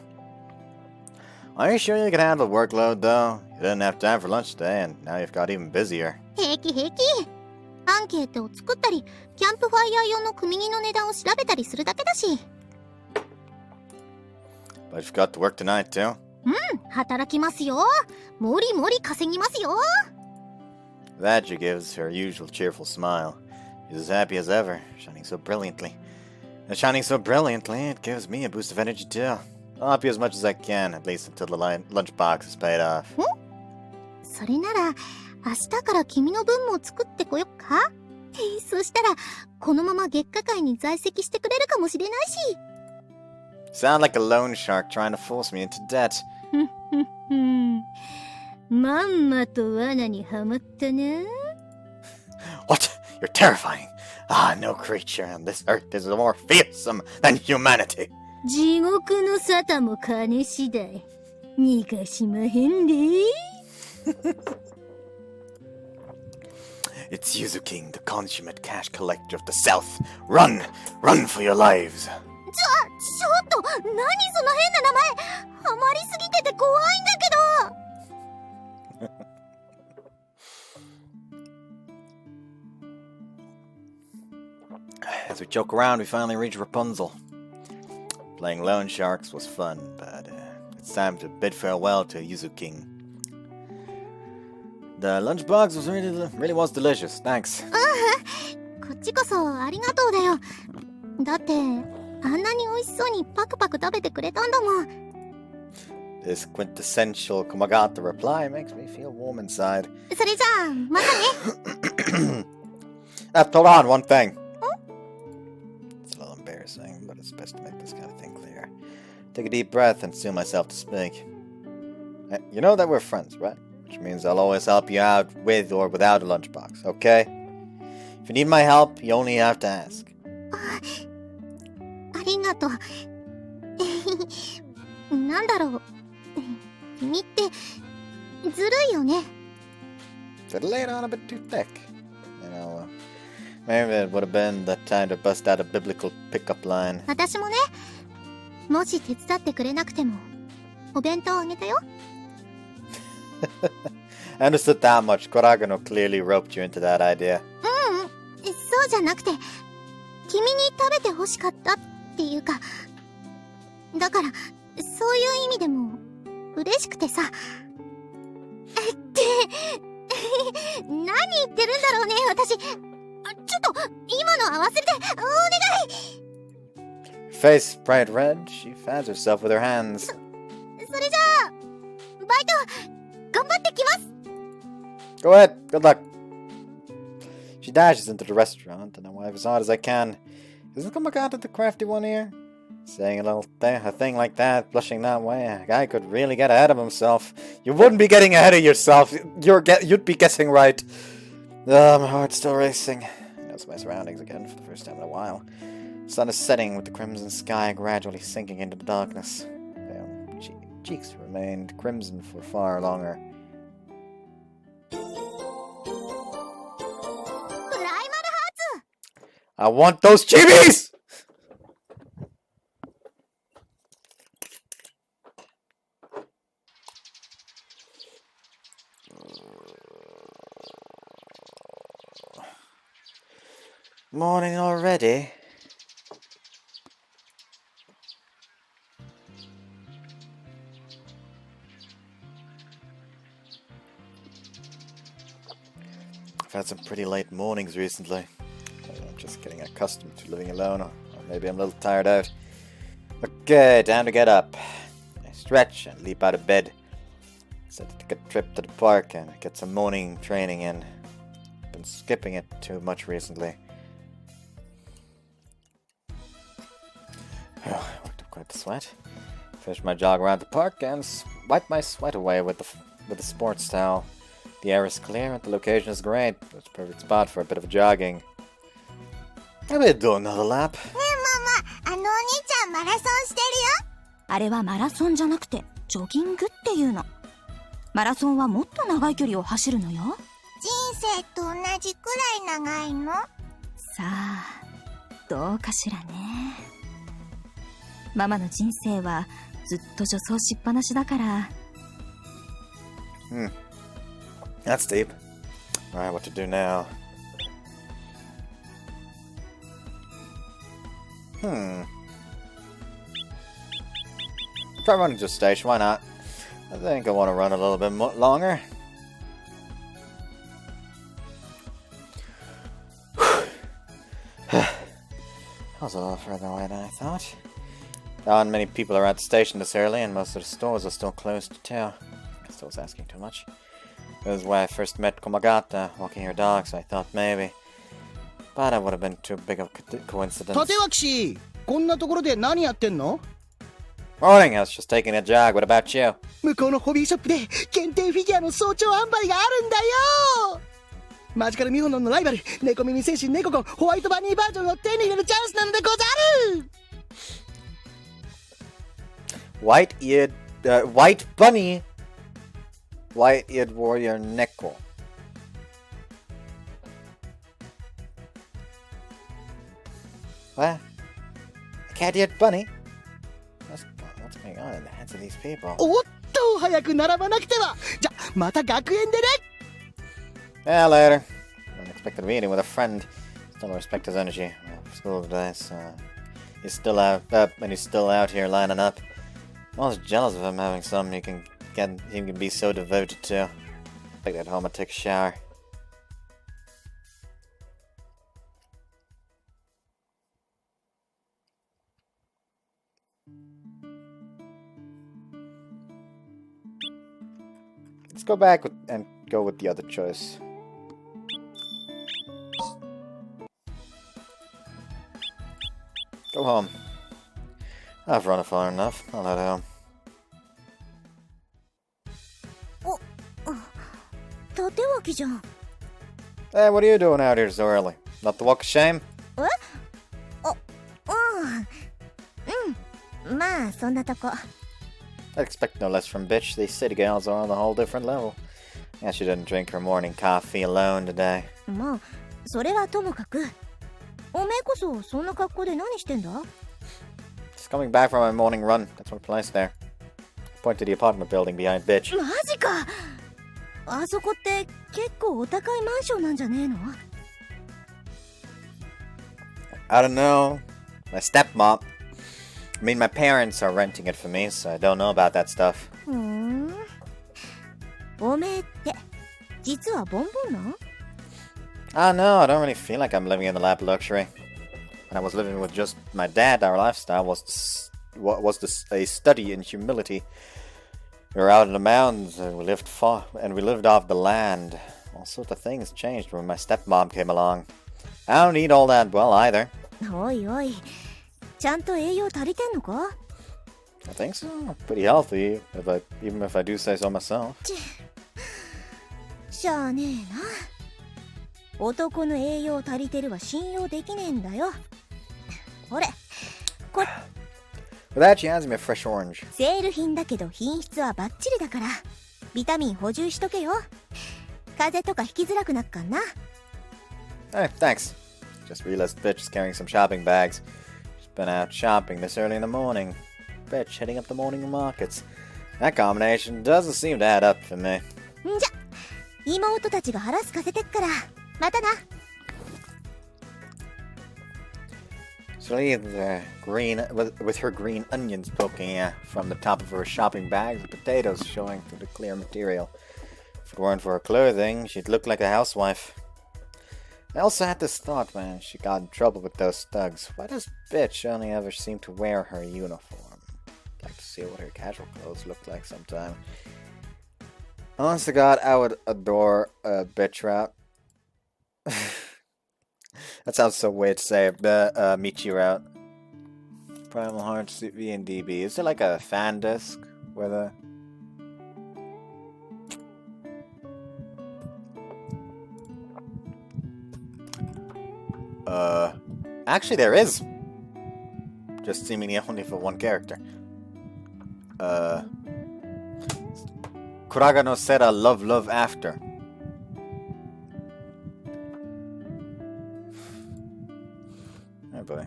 Are you sure you can handle the workload, though? You didn't have time for lunch today, and now you've got even busier. 平気平気。アンケートを作ったり、キャンプファイヤー用の組着の値段を調べたりするだけだし。But you've got to work tonight, too. 働きますよ。もりもり稼ぎますよ。 That she gives her usual cheerful smile. She's as happy as ever, shining so brilliantly. And shining so brilliantly, it gives me a boost of energy, too. I'll help you as much as I can, at least until the lunchbox is paid off. それなら、明日から君の分も作ってこよっか。そしたら、このまま月下界に在籍してくれるかもしれないし。Sound like a loan shark trying to force me into debt. まんまと罠にはまったな。What? You're terrifying. No creature on this earth is more fearsome than humanity. 地獄の沙汰も金次第。逃がしまへんで。It's Yuzu King, the consummate cash collector of the South. Run! Run for your lives! ちょっと、何その変な名前。ハマりすぎてて怖いんだけど。As we joke around, we finally reach Rapunzel. Playing loan sharks was fun, but it's time to bid farewell to Yuzu King. The lunchbox was really was delicious. Thanks. こっちこそありがとうだよ。だってあんなに美味しそうにパクパク食べてくれたんだもん。This quintessential Komagata reply makes me feel warm inside. それじゃあまたね。Hold on, one thing. It's a little embarrassing, but it's best to make this kind of thing clear. Take a deep breath and steel myself to speak. You know that we're friends, right? Which means I'll always help you out with or without a lunchbox, okay? If you need my help, you only have to ask. ありがとう。なんだろう。君ってずるいよね。Did I lay it on a bit too thick? You know, maybe it would have been the time to bust out a biblical pickup line. 私もね、もし手伝ってくれなくてもお弁当あげたよ。I understood that much. Koragano clearly roped you into that idea. そうじゃなくて、君に食べて欲しかったっていうか、だからそういう意味でも嬉しくてさ。って何言ってるんだろうね、私。ちょっと今の合わせてお願い。Face bright red, she fans herself with her hands. それじゃあバイト頑張ってきます。 Go ahead, good luck. She dashes into the restaurant, and I wipe as hard as I can. Isn't Komagata the crafty one here? Saying a thing like that, blushing that way, a guy could really get ahead of himself. You wouldn't be getting ahead of yourself. You'd be guessing right. My heart's still racing. I notice my surroundings again for the first time in a while. The sun is setting with the crimson sky gradually sinking into the darkness. My cheeks remained crimson for far longer. I want those chibis! Morning already? I've had some pretty late mornings recently. I'm just getting accustomed to living alone, or maybe I'm a little tired out. Okay, time to get up. I stretch and leap out of bed. Set to take a trip to the park and get some morning training in. Been skipping it too much recently. Worked up quite the sweat. Finished my jog around the park and wiped my sweat away with the sports towel. The air is clear and the location is great. It's a perfect spot for a bit of jogging. Maybe do another lap. ねえママ、お兄ちゃんマラソンしてるよ。あれはマラソンじゃなくてジョギングっていうの。マラソンはもっと長い距離を走るのよ。人生と同じくらい長いの？さあ、どうかしらね。ママの人生はずっと女装しっぱなしだから。That's deep. Alright, what to do now? Try running to a station, why not? I think I want to run a little bit longer. That was a little further away than I thought. Not many people are at the station this early, and most of the stores are still closed too. I guess I was asking too much. It was where I first met Komagata, walking her dog, so I thought maybe. But that would have been too big of a coincidence. 立脇氏、こんなところで何やってんの？ Morning, I was just taking a jog. What about you? 向こうのホビーショップで限定フィギュアの早朝販売があるんだよ。マジカルミホノンのライバル、猫耳戦士ネココホワイトバニーバージョンを手に入れるチャンスなのでござる。White-eared warrior Neko. What? A cat-eared bunny? What's going on in the heads of these people? おっと、早く並ばなくては。じゃ、また学園でね。Yeah, later. Unexpected meeting with a friend. Still respect his energy. Well, school today, so he's still out, and he's still out here lining up. I'm almost jealous of him having something he can be so devoted to. Take that home and take a shower. Let's go back and go with the other choice. Go home. I've run far enough. I'll head home. 縦脇じゃん。 Hey, what are you doing out here so early? Not the walk of shame? まあそんなとこ。 I'd expect no less from bitch. These city gals are on a whole different level. Yeah, she didn't drink her morning coffee alone today. まあそれはともかく。おめえこそそんな格好で何してんだ？ Just coming back from my morning run. That's my place there. Point to the apartment building behind bitch. マジか。あそこって結構お高いマンションなんじゃねえの？ I don't know. My stepmom. I mean, my parents are renting it for me, so I don't know about that stuff. おめえって実はボンボンなん？ I don't know. I don't really feel like I'm living in the lap of luxury. When I was living with just my dad, our lifestyle was a study in humility. We were out in the mountains, and we lived off the land. All sorts of things changed when my stepmom came along. I don't eat all that well either. おいおい、ちゃんと栄養足りてんのか？ I think so. Pretty healthy, even if I do say so myself. しゃあねえな。男の栄養足りてるは信用できねえんだよ。ほれ、これ。With that, she hands me a fresh orange. セール品だけど品質はバッチリだから、ビタミン補充しとけよ。風邪とかひきづらくなっかんな。Hey, thanks. Just realized bitch is carrying some shopping bags. She's been out shopping this early in the morning. Bitch heading up the morning markets. That combination doesn't seem to add up for me. んじゃ、妹たちが腹すかせてっから、またな。She leaves with her green onions poking from the top of her shopping bags and potatoes showing through the clear material. If it weren't for her clothing, she'd look like a housewife. I also had this thought when she got in trouble with those thugs. Why does bitch only ever seem to wear her uniform? I'd like to see what her casual clothes look like sometime. Honest to God, I would adore a bitch route. That sounds so weird to say. The Michi route. Primal Hearts V and DB. Is there like a fan disc with a... Actually there is. Just seemingly only for one character. Kuraga no Sera Love After. Oh boy.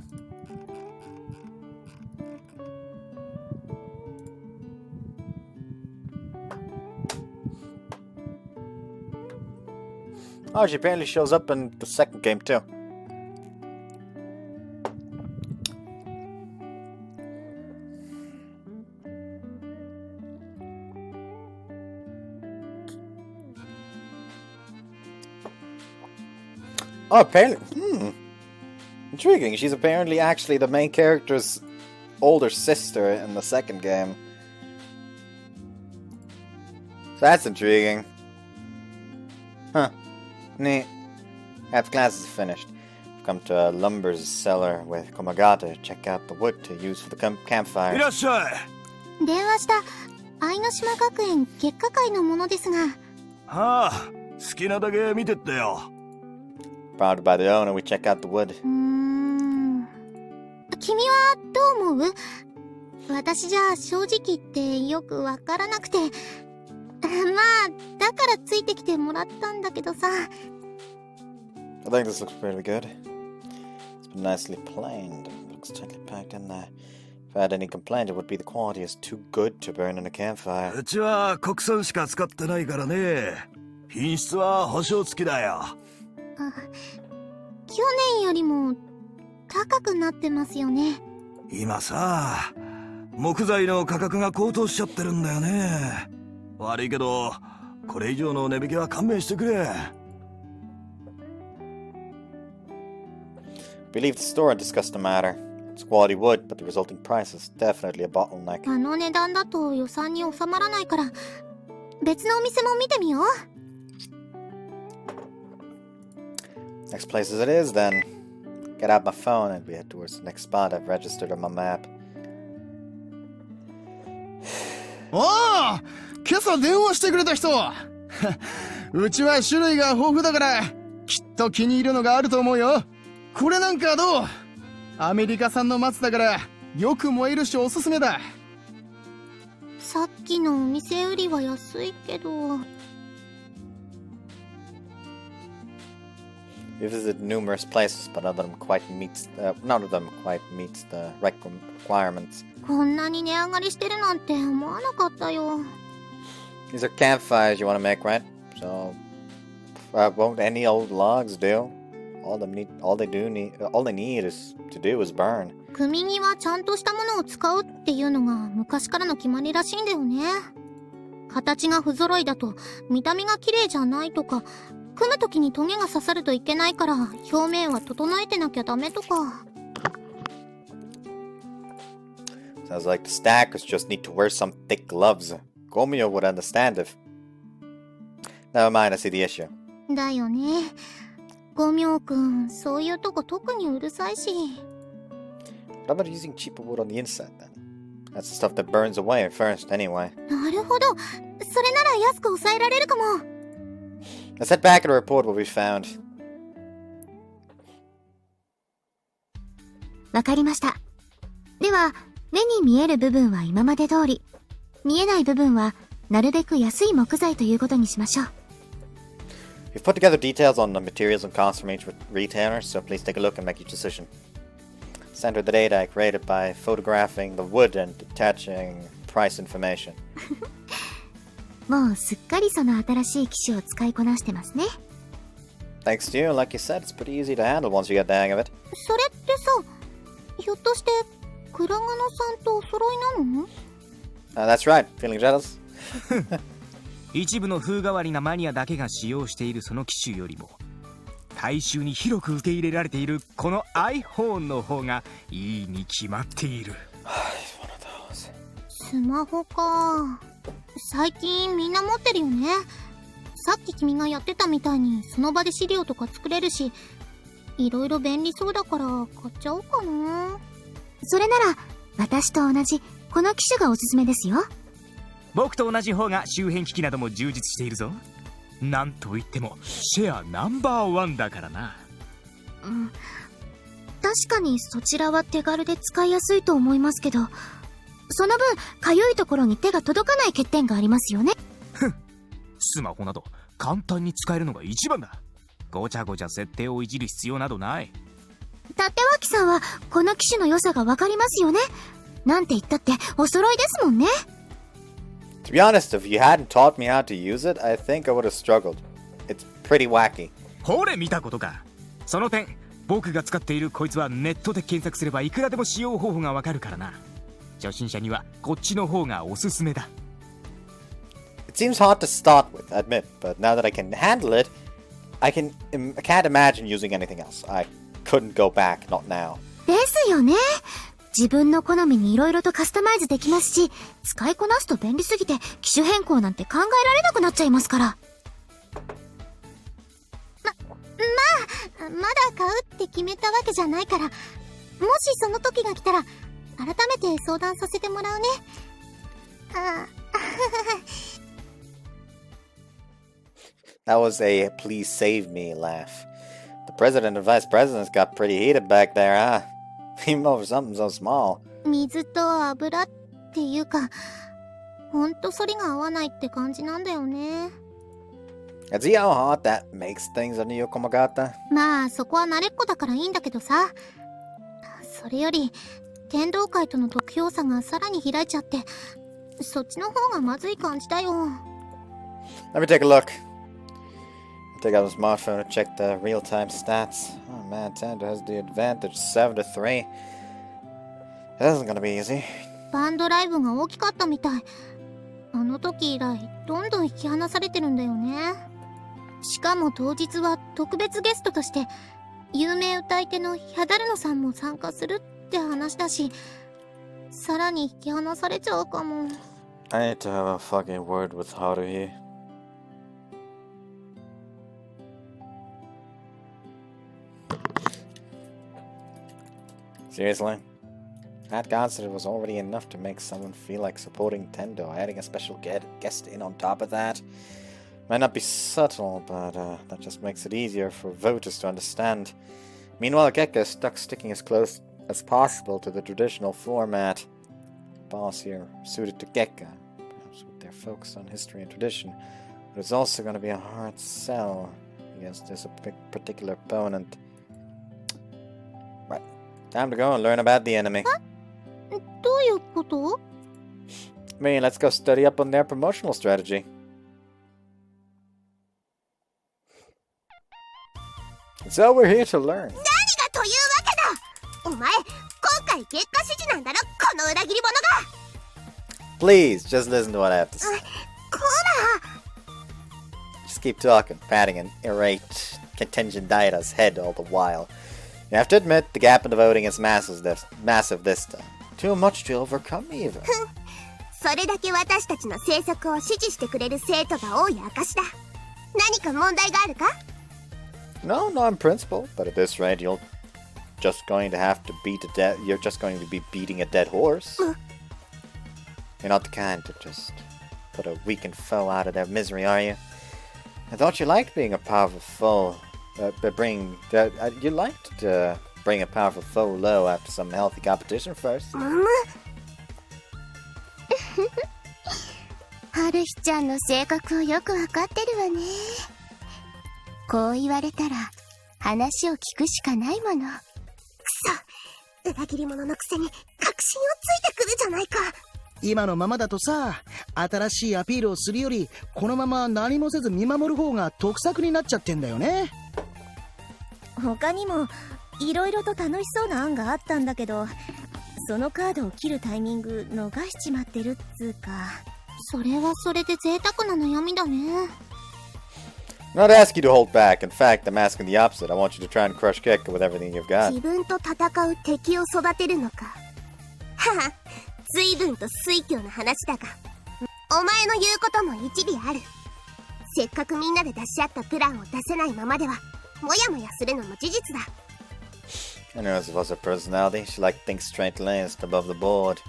Oh, she apparently shows up in the second game too. Oh, apparently, intriguing. She's apparently actually the main character's older sister in the second game. So that's intriguing. Huh. Neat. After class is finished, I've come to a lumber's cellar with Komagata to check out the wood to use for the campfire. 電話した愛の島学園月下会のものですが。はあ、好きなだけ見てってよ。Prompted by the owner, we check out the wood. 君はどう思う？私じゃ正直言ってよくわからなくて。まあ、だからついてきてもらったんだけどさ。I think this looks pretty good. It's been nicely planed. It looks tightly packed in there. If I had any complaint, it would be the quality is too good to burn in a campfire. うちは国産しか使ってないからね。品質は保証付きだよ。去年よりも高くなってますよね。今さ、木材の価格が高騰しちゃってるんだよね。悪いけど、これ以上の値引きは勘弁してくれ。We leave the store and discuss the matter. It's quality wood, but the resulting price is definitely a bottleneck. あの値段だと予算に収まらないから、別のお店も見てみよう。Next place as it is, then. Get out my phone and we head towards the next spot I've registered on my map. おお、今朝電話してくれた人。うちは種類が豊富だから、きっと気に入るのがあると思うよ。これなんかどう？アメリカ産の松だから、よく燃えるしおすすめだ。さっきのお店売りは安いけど。We visited numerous places, but none of them quite meets the requirements. こんなに値上がりしてるなんて思わなかったよ。These are campfires you want to make, right? So, won't any old logs do? All they need is to do is burn. 組にはちゃんとしたものを使うっていうのが昔からの決まりらしいんだよね。形が不揃いだと見た目が綺麗じゃないとか、組む時にトゲが刺さるといけないから表面は整えてなきゃダメとか。Sounds like the stackers just need to wear some thick gloves. Gomio would understand if. Never mind, I see the issue. だよね。ゴミョウくん、そういうとこ特にうるさいし。What about using cheaper wood on the inside then? That's the stuff that burns away first anyway. なるほど。それなら安く抑えられるかも。Let's head back and report what we found. わかりました。では、目に見える部分は今まで通り、見えない部分はなるべく安い木材ということにしましょう。We've put together details on the materials and costs from each retailer, so please take a look and make your decision. Center the data I created by photographing the wood and attaching price information. もうすっかりその新しい機種を使いこなしてますね。Thanks to you, like you said, it's pretty easy to handle once you get the hang of it. それってさ、ひょっとして倉賀野さんとお揃いなの？That's right. Feeling jealous? 一部の風変わりなマニアだけが使用しているその機種よりも大衆に広く受け入れられているこの iPhone の方がいいに決まっている。スマホか。最近みんな持ってるよね。さっき君がやってたみたいにその場で資料とか作れるし、いろいろ便利そうだから買っちゃおうかな。それなら私と同じこの機種がおすすめですよ。僕と同じ方が周辺機器なども充実しているぞ。なんといってもシェアナンバー1だからな。確かにそちらは手軽で使いやすいと思いますけど、その分かゆいところに手が届かない欠点がありますよね。スマホなど簡単に使えるのが一番だ。ごちゃごちゃ設定をいじる必要などない。立脇さんはこの機種の良さがわかりますよね。なんて言ったってお揃いですもんね。To be honest, if you hadn't taught me how to use it, I think I would have struggled. It's pretty wacky. ほれ見たことか。その点、僕が使っているこいつはネットで検索すればいくらでも使用方法がわかるからな。初心者にはこっちの方がおすすめだ。It seems hard to start with, I admit, but now that I can handle it, I can't imagine using anything else. I couldn't go back, not now. ですよね。自分の好みに色々とカスタマイズできますし、使いこなすと便利すぎて機種変更なんて考えられなくなっちゃいますから。まだ買うって決めたわけじゃないから、もしその時が来たら改めて相談させてもらうね。That was a please save me laugh. The president and vice presidents got pretty heated back there, huh? Even over something so small. 水と油っていうか、ほんと反りが合わないって感じなんだよね。And see how hard that makes things under your Komagata? まあそこは慣れっこだからいいんだけどさ。それより天道会との得票差がさらに開いちゃって、そっちの方がまずい感じだよ。Let me take a look. Take out the smartphone to check the real-time stats. Oh man, Tendo has the advantage 7-3. That isn't gonna be easy. バンドライブが大きかったみたい。あの時以来どんどん引き離されてるんだよね。しかも当日は特別ゲストとして有名歌い手のヒャダルノさんも参加するって話だし、さらに引き離されちゃうかも。I need to have a fucking word with Haruhi. Seriously? That concert was already enough to make someone feel like supporting Tendo. Adding a special guest in on top of that might not be subtle, but that just makes it easier for voters to understand. Meanwhile, Gekka is stuck sticking as close as possible to the traditional format. Boss here suited to Gekka, perhaps with their focus on history and tradition, but it's also going to be a hard sell against this particular opponent. Right, time to go and learn about the enemy. どういうこと？ I mean, let's go study up on their promotional strategy. So we're here to learn. 何がというわけだ！お前、今回月下指示なんだろ、この裏切り者が！ Please, just listen to what I have to say. こら！ Just keep talking, patting an irate contingent Daida's head all the while. You have to admit, the gap in the voting is massive this time. Too much to overcome, even. それだけ私たちの政策を支持してくれる生徒が多い証だ。何か問題があるか？ No, not in principle, but at this rate, you're just going to be beating a dead horse. You're not the kind to just put a weakened foe out of their misery, are you? I thought you liked being a powerful foe. You liked to bring a powerful foe low after some healthy competition first. 春日ちゃんの性格をよくわかってるわね。こう言われたら話を聞くしかないもの。くそ、裏切り者のくせに確信をついてくるじゃないか。今のままだとさ、新しいアピールをするよりこのまま何もせず見守る方が得策になっちゃってんだよね。他にもいろいろと楽しそうな案があったんだけど、そのカードを切るタイミング逃しちまってるっつうか。それはそれで贅沢な悩みだね。I'm not asking you to hold back. In fact, I'm asking the opposite. I want you to try and crush Gekka with everything you've got. 自分と戦う敵を育てるのか。はは、随分と推挙な話だが、お前の言うことも一理ある。せっかくみんなで出し合ったプランを出せないままでは、もやもやするのも事実だ。Anyways, was her personality. She thinks straight-laced, above the board.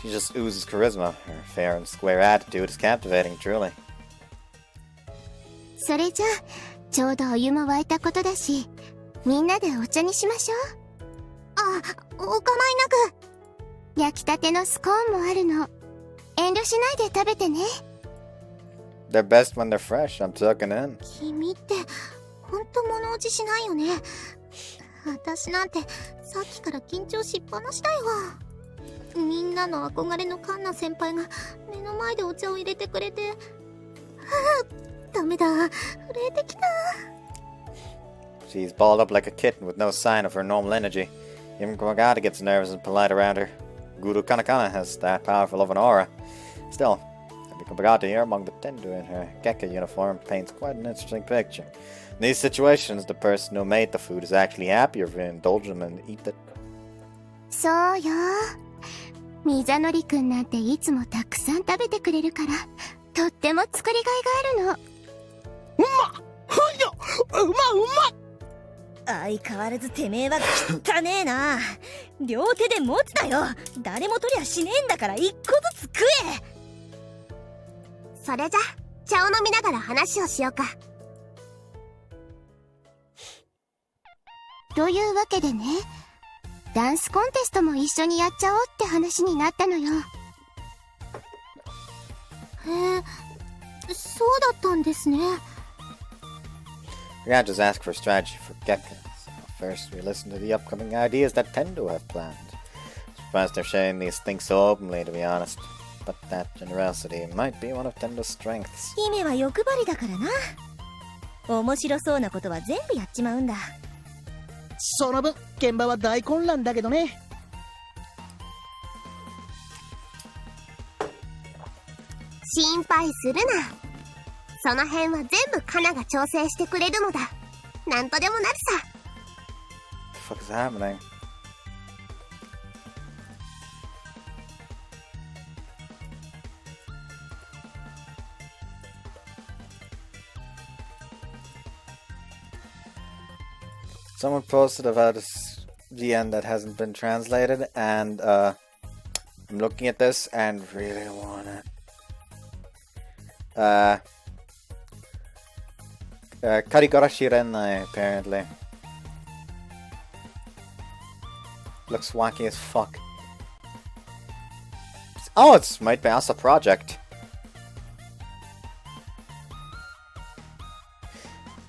She just oozes charisma. Her fair and square attitude is captivating, truly. それじゃあちょうどお湯も沸いたことだし、みんなでお茶にしましょう。あ、お構いなく。焼きたてのスコーンもあるの。遠慮しないで食べてね。They're best when they're fresh. I'm tucking in. 君ってほんと物おじしないよね。私なんてさっきから緊張しっぱなしだよ。みんなの憧れのカンナ先輩が目の前でお茶を入れてくれて、ダメだ、震えてきた。 She's balled up like a kitten with no sign of her normal energy. Even Kawagata gets nervous and polite around her. Guru Kanakana has that powerful of an aura. Still, Kawagata here among the Tendu in her Gekka uniform paints quite an interesting picture. In these situations, the person who made the food is actually happier if you indulge them and eat it. そうよ。みざのりくんなんていつもたくさん食べてくれるから、とっても作りがいがあるの。うま相変わらずてめえは汚ねえな。両手で持つなよ。誰も取りゃしねえんだから一個ずつ食え。それじゃ茶を飲みながら話をしようか。というわけでね、ダンスコンテストも一緒にやっちゃおうって話になったのよ。へえ、そうだったんですね。We can't just ask for a strategy for Gekka. So first, we listen to the upcoming ideas that Tendo have planned. Surprised they're sharing these things so openly, to be honest. But that generosity might be one of Tendo's strengths. 姫は欲張りだからな。面白そうなことは全部やっちまうんだ。その分現場は大混乱だけどね。心配するな。その辺は全部カナが調整してくれるのだ。なんとでもなるさ。What the fuck is happening? Someone posted about the end that hasn't been translated, and I'm looking at this and really want it. Karigarashi Renai, apparently. Looks wacky as fuck. Oh, it's might be Asa Project.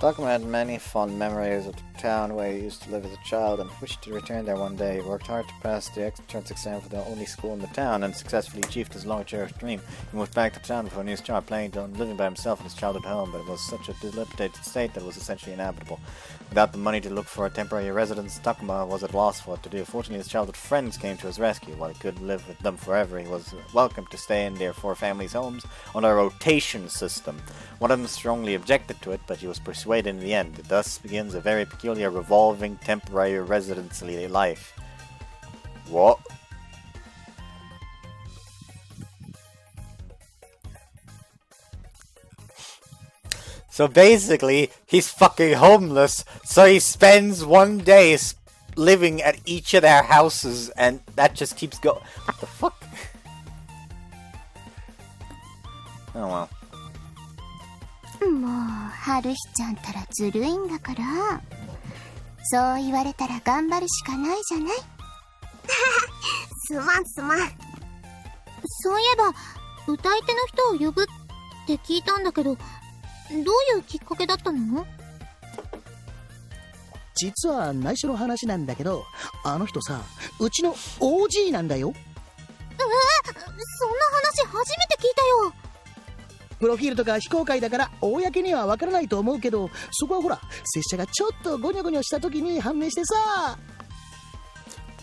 Documented many fond memories of the town where he used to live as a child and wished to return there one day. He worked hard to pass the entrance exam for the only school in the town and successfully achieved his long-cherished dream. He moved back to town for a new start, living by himself in his childhood home, but it was such a dilapidated state that it was essentially inhabitable. Without the money to look for a temporary residence, Takuma was at a loss for what to do. Fortunately, his childhood friends came to his rescue. While he couldn't live with them forever, he was welcome to stay in their four families' homes on a rotation system. One of them strongly objected to it, but he was persuaded in the end. Thus begins a very peculiar revolving temporary residency life. What? So basically, he's fucking homeless, so he spends one day living at each of their houses, and that just keeps going. What the fuck? Oh well. もう春日ちゃんたらずるいんだから、そう言われたら頑張るしかないじゃない。すまんすまん。そういえば歌い手の人を呼ぶって聞いたんだけど、どういうきっかけだったの？実は内緒の話なんだけど、あの人さ、うちの OG なんだよ。そんな話初めて聞いたよ。プロフィールとか非公開だから公には分からないと思うけど、そこはほら、拙者がちょっとゴニョゴニョした時に判明してさ。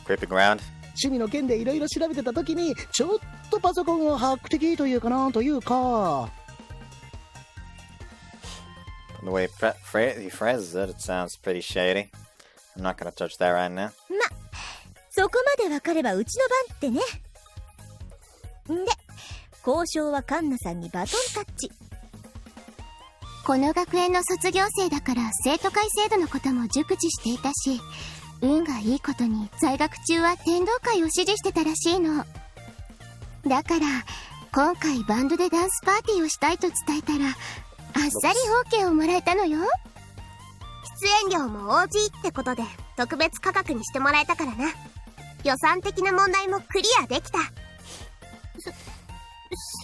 Creeping around. 趣味の件でいろいろ調べてた時に、ちょっとパソコンをハック的というかなというか。The way he phrases it, it sounds pretty shady. I'm not gonna touch that right now. ま、そこまで分かればうちの番ってね。んで、交渉はカンナさんにバトンタッチ。この学園の卒業生だから生徒会制度のことも熟知していたし、運がいいことに在学中は天道会を支持してたらしいの。だから今回バンドでダンスパーティーをしたいと伝えたら、あっさり OK をもらえたのよ。出演料も OG ってことで特別価格にしてもらえたからな。予算的な問題もクリアできた。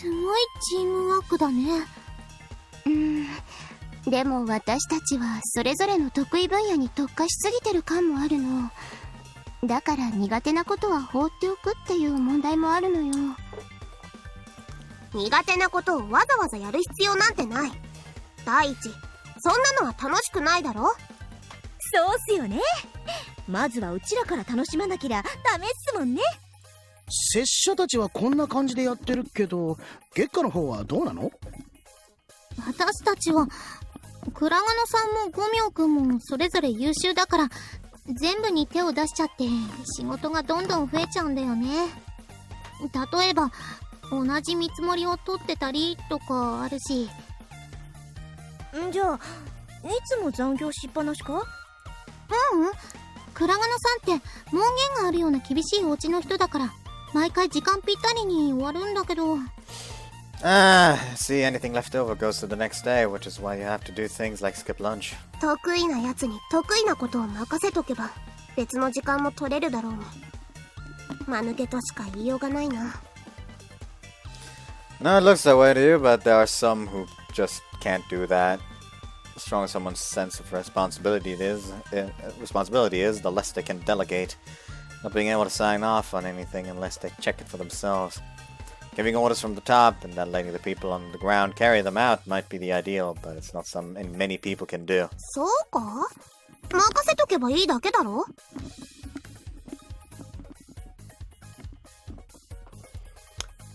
すごいチームワークだね。でも私たちはそれぞれの得意分野に特化しすぎてる感もあるの。だから苦手なことは放っておくっていう問題もあるのよ。苦手なことをわざわざやる必要なんてない。第一、そんなのは楽しくないだろ。そうっすよね。まずはうちらから楽しまなきゃダメっすもんね。拙者たちはこんな感じでやってるけど、月下の方はどうなの？私たちは倉賀野さんも五明くんもそれぞれ優秀だから、全部に手を出しちゃって仕事がどんどん増えちゃうんだよね。例えば同じ見積もりを取ってたりとかあるし。じゃあいつも残業しっぱなしか？倉賀野さんって門限があるような厳しいお家の人だから、毎回時間ぴったりに終わるんだけど。See, anything left over goes to the next day, which is why you have to do things like skip lunch. 得意なやつに得意なことを任せとけば別の時間も取れるだろうに。間抜けとしか言いようがないな。No, it looks that way to you, but there are some who just can't do that. The stronger someone's sense of responsibility is, the less they can delegate. Not being able to sign off on anything unless they check it for themselves. Giving orders from the top and then letting the people on the ground carry them out might be the ideal, but it's not something many people can do. そうか？任せとけばいいだけだろ？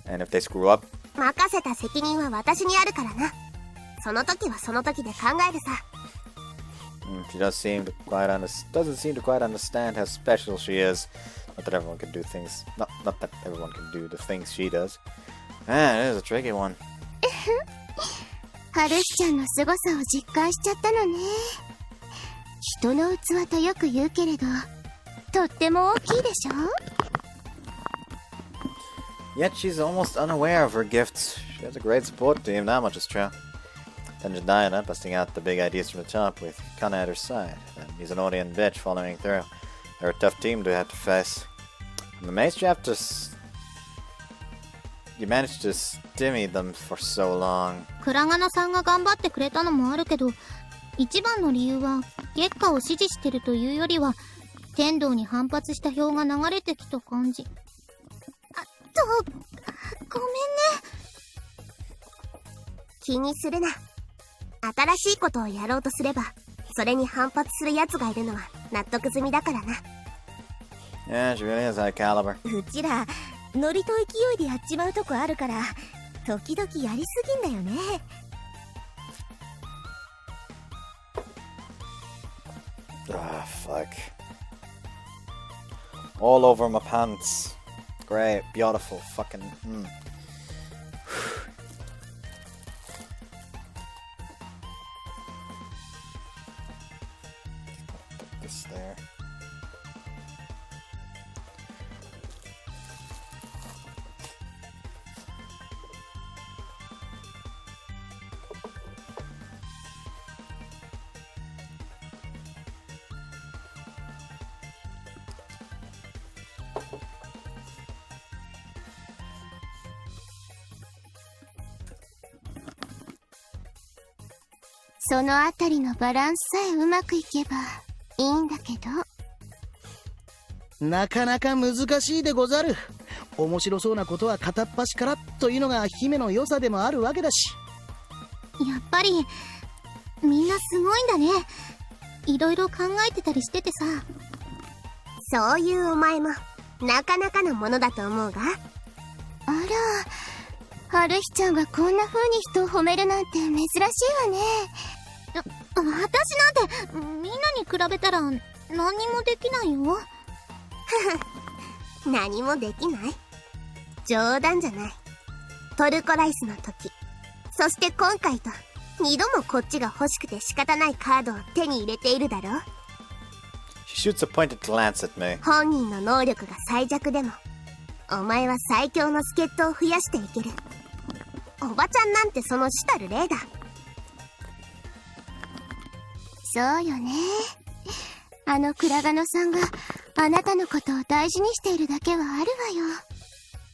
And if they screw up, 任せた責任は私にあるからな。その時はその時で考えるさ。she doesn't seem to quite understand how special she is. Not that everyone can do things. Not that everyone can do the things she does. Man, it is a tricky one. ハルシちゃんの凄さを実感しちゃったのね。人の器とよく言うけれど、とっても大きいでしょ？ Yet she's almost unaware of her gifts. She has a great support team, that much is true. Dungeon Diana busting out the big ideas from the top with Kana at her side, and Mizanori and Bitch following through. They're a tough team to have to face. I'm amazed you managed to stymie them for so long. クラガナさんが頑張ってくれたのもあるけど、一番の理由は月下を支持してるというよりは、天道に反発した票が流れてきた感じ。ごめんね。気にするな。新しいことをやろうとすれば、それに反発する奴がいるのは納得済みだからな。Yeah, she really is high caliber. うちら、ノリと勢いでやっちまうとこあるから、時々やりすぎんだよね。Ah, fuck. All over my pants. Great, beautiful, fucking. Put this there. .そのあたりのバランスさえうまくいけばいいんだけど。なかなか難しいでござる。面白そうなことは片っ端からというのが姫の良さでもあるわけだし。やっぱり、みんなすごいんだね。いろいろ考えてたりしててさ。そういうお前も、なかなかのものだと思うが。あら、ハルヒちゃんがこんな風に人を褒めるなんて珍しいわね。私なんて、みんなに比べたら、何にもできないよ。何もできない？冗談じゃない。トルコライスの時、そして今回と、2度もこっちが欲しくて仕方ないカードを手に入れているだろう。She shoots a pointed glance at me. 本人の能力が最弱でも、お前は最強の助っ人を増やしていける。おばちゃんなんてその主たる例だ。そうよね。あのクラガノさんがあなたのことを大事にしているだけはあるわよ。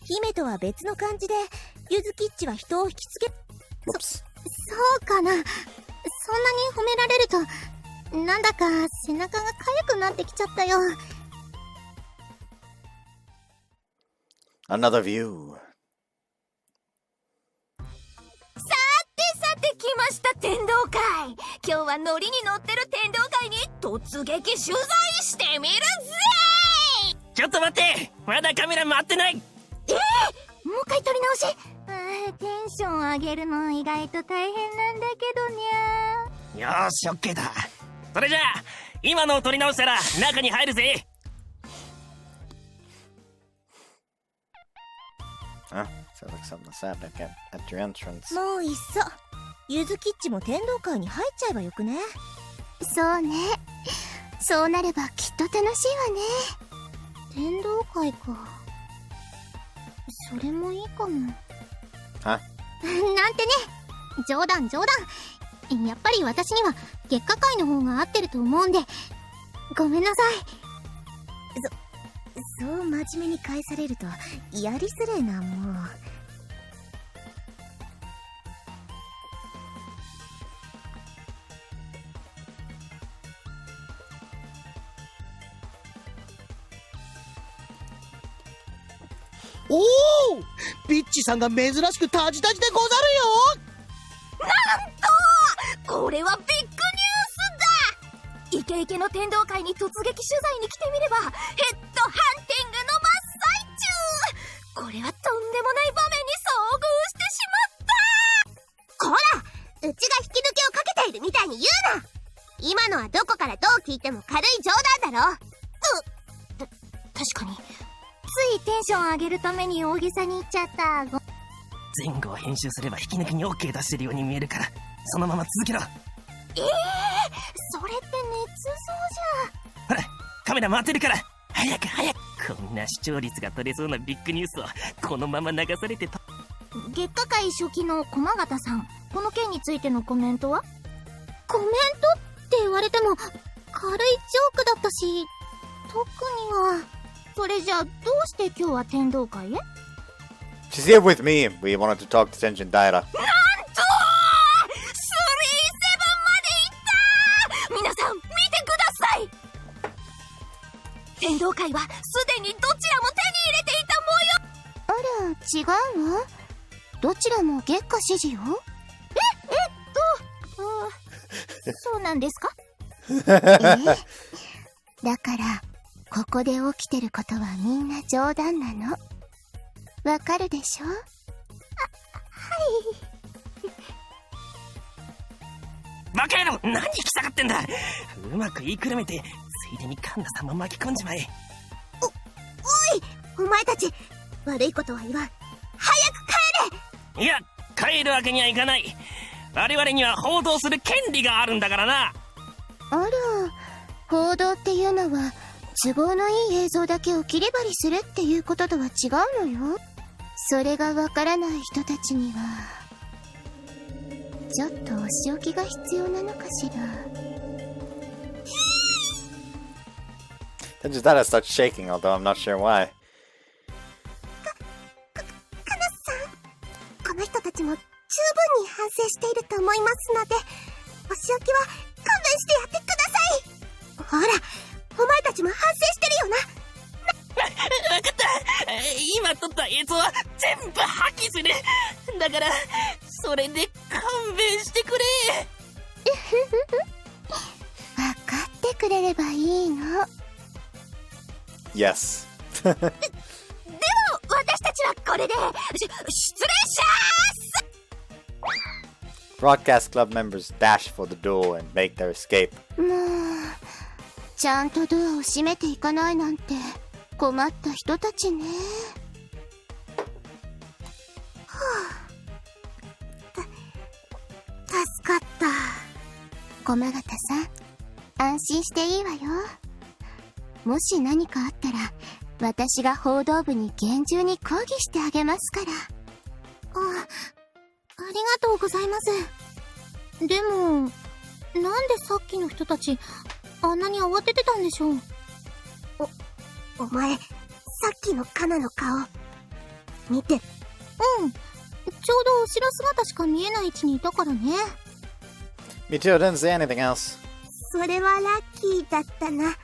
姫とは別の感じで、ゆずきっちは人を引きつけ、そうかな。そんなに褒められると、なんだか背中が痒くなってきちゃったよ。Another view. さて来ました天道会。今日はノリに乗ってる天道会に突撃取材してみるぜ。ちょっと待って、まだカメラ回ってない。もう一回撮り直し。テンション上げるの意外と大変なんだけどにゃ。よーし、オッケーだ。それじゃあ今のを撮り直したら中に入るぜ。Huh? Sounds like something that's happening at your entrance. もういっそ、ゆずきっちも天道会に入っちゃえばよくね。そうね。そうなればきっと楽しいわね。天道会か。それもいいかも。は？なんてね。冗談。やっぱり私には月下会の方が合ってると思うんで、ごめんなさい。そう真面目に返されるとやりづれえな、もう。おお、ビッチさんが珍しくタジタジでござるよ。なんとこれはビッグニュースだ。イケイケの天道会に突撃取材に来てみればヘッドハンティングの真っ最中。これはとんでもない場面に遭遇してしまった。こら、うちが引き抜きをかけているみたいに言うな。今のはどこからどう聞いても軽い冗談だろ。確かについテンション上げるために大げさに言っちゃった。前後を編集すれば引き抜きに OK 出してるように見えるからそのまま続けろ。それって捏造じゃ。ほらカメラ回ってるから早く早く。こんな視聴率が取れそうなビッグニュースをこのまま流されてた。月下会初期の駒形さん、この件についてのコメントは？コメントって言われても軽いジョークだったし、特には。それじゃあどうして今日は天道会へ？ She's here with me. We wanted to talk to Tenjin Daira. なんと !37 までいった！皆さん見てください。天道会はすでにどちらも手に入れていた模様。あら、違うわ。どちらも月下指示よ。そうなんですか？だからここで起きてることはみんな冗談なの。わかるでしょ？はい。バカ野郎、何引き下がってんだ。うまく言いくるめてついでにカンナさんも巻き込んじまえ。おい、お前たち悪いことは言わん。早く帰れ。いや帰るわけにはいかない。我々には報道する権利があるんだからな。あら、報道っていうのは都合のいい映像だけを切り張りするっていうこととは違うのよ。それがわからない人たちにはちょっとお仕置きが必要なのかしら。Tenjin Daira starts shaking, although I'm not sure why. カナさん、この人たちも十分に反省していると思いますので、お仕置きは勘弁してやってください。ほら、お前たちも反省してるよな。わかった。今撮った映像は全部破棄する。だからそれで勘弁してくれ。わかってくれればいいの。Yes. では私たちはこれで失礼します。 Broadcast club members dash for the door and make their escape. もうちゃんとドアを閉めていかないなんて困った人たちね。助かった。駒形さん、安心していいわよ。もし何かあったら私が報道部に厳重に抗議してあげますから。ありがとうございます。でもなんでさっきの人たちあんなに慌ててたんでしょう。お前、さっきのカナの顔見て。ちょうど後ろ姿しか見えない位置にいたからね。 Me too, I didn't say anything else. それはラッキーだったな。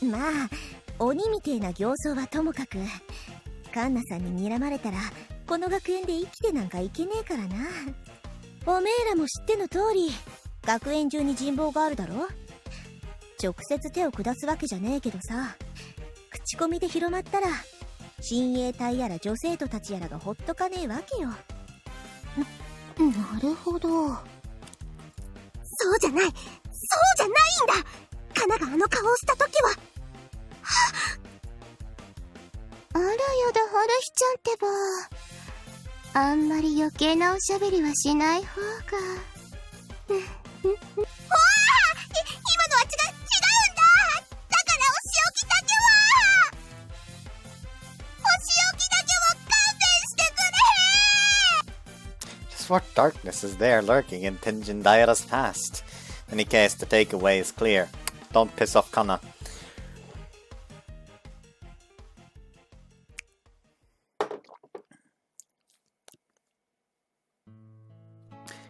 まあ鬼みてえな形相はともかく、カンナさんに睨まれたらこの学園で生きてなんかいけねえからな。おめえらも知っての通り学園中に人望があるだろ。直接手を下すわけじゃねえけどさ、口コミで広まったら親衛隊やら女生徒たちやらがほっとかねえわけよ。なるほど。そうじゃない、そうじゃないんだ。カナがあの顔をした時は、あらやだ、春日ちゃんってば、あんまり余計なおしゃべりはしない方が。今のは違うんだ。だからお仕置きだけは勘弁してくれ。 Just what darkness is there lurking in Tenjin Daira's past? In any case, the takeaway is clear. Don't piss off Kana.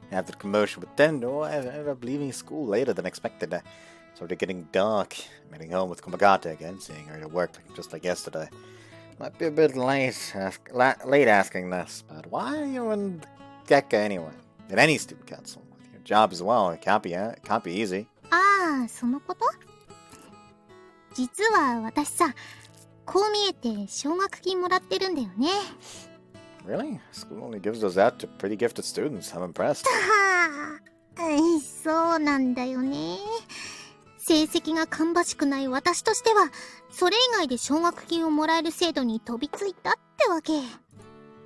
After the commotion with Tendo, I ended up leaving school later than expected. It started getting dark. I'm heading home with Komagata again, seeing her to work just like yesterday. Might be a bit late asking this, but why are you in Gekka anyway? In any student council, with your job as well, it can't be easy. ああ、そのこと？実は私さ、こう見えて奨学金もらってるんだよね。Really? School only gives those out to pretty gifted students. I'm impressed. そうなんだよね。成績が芳しくない私としては、それ以外で奨学金をもらえる制度に飛びついたってわけ。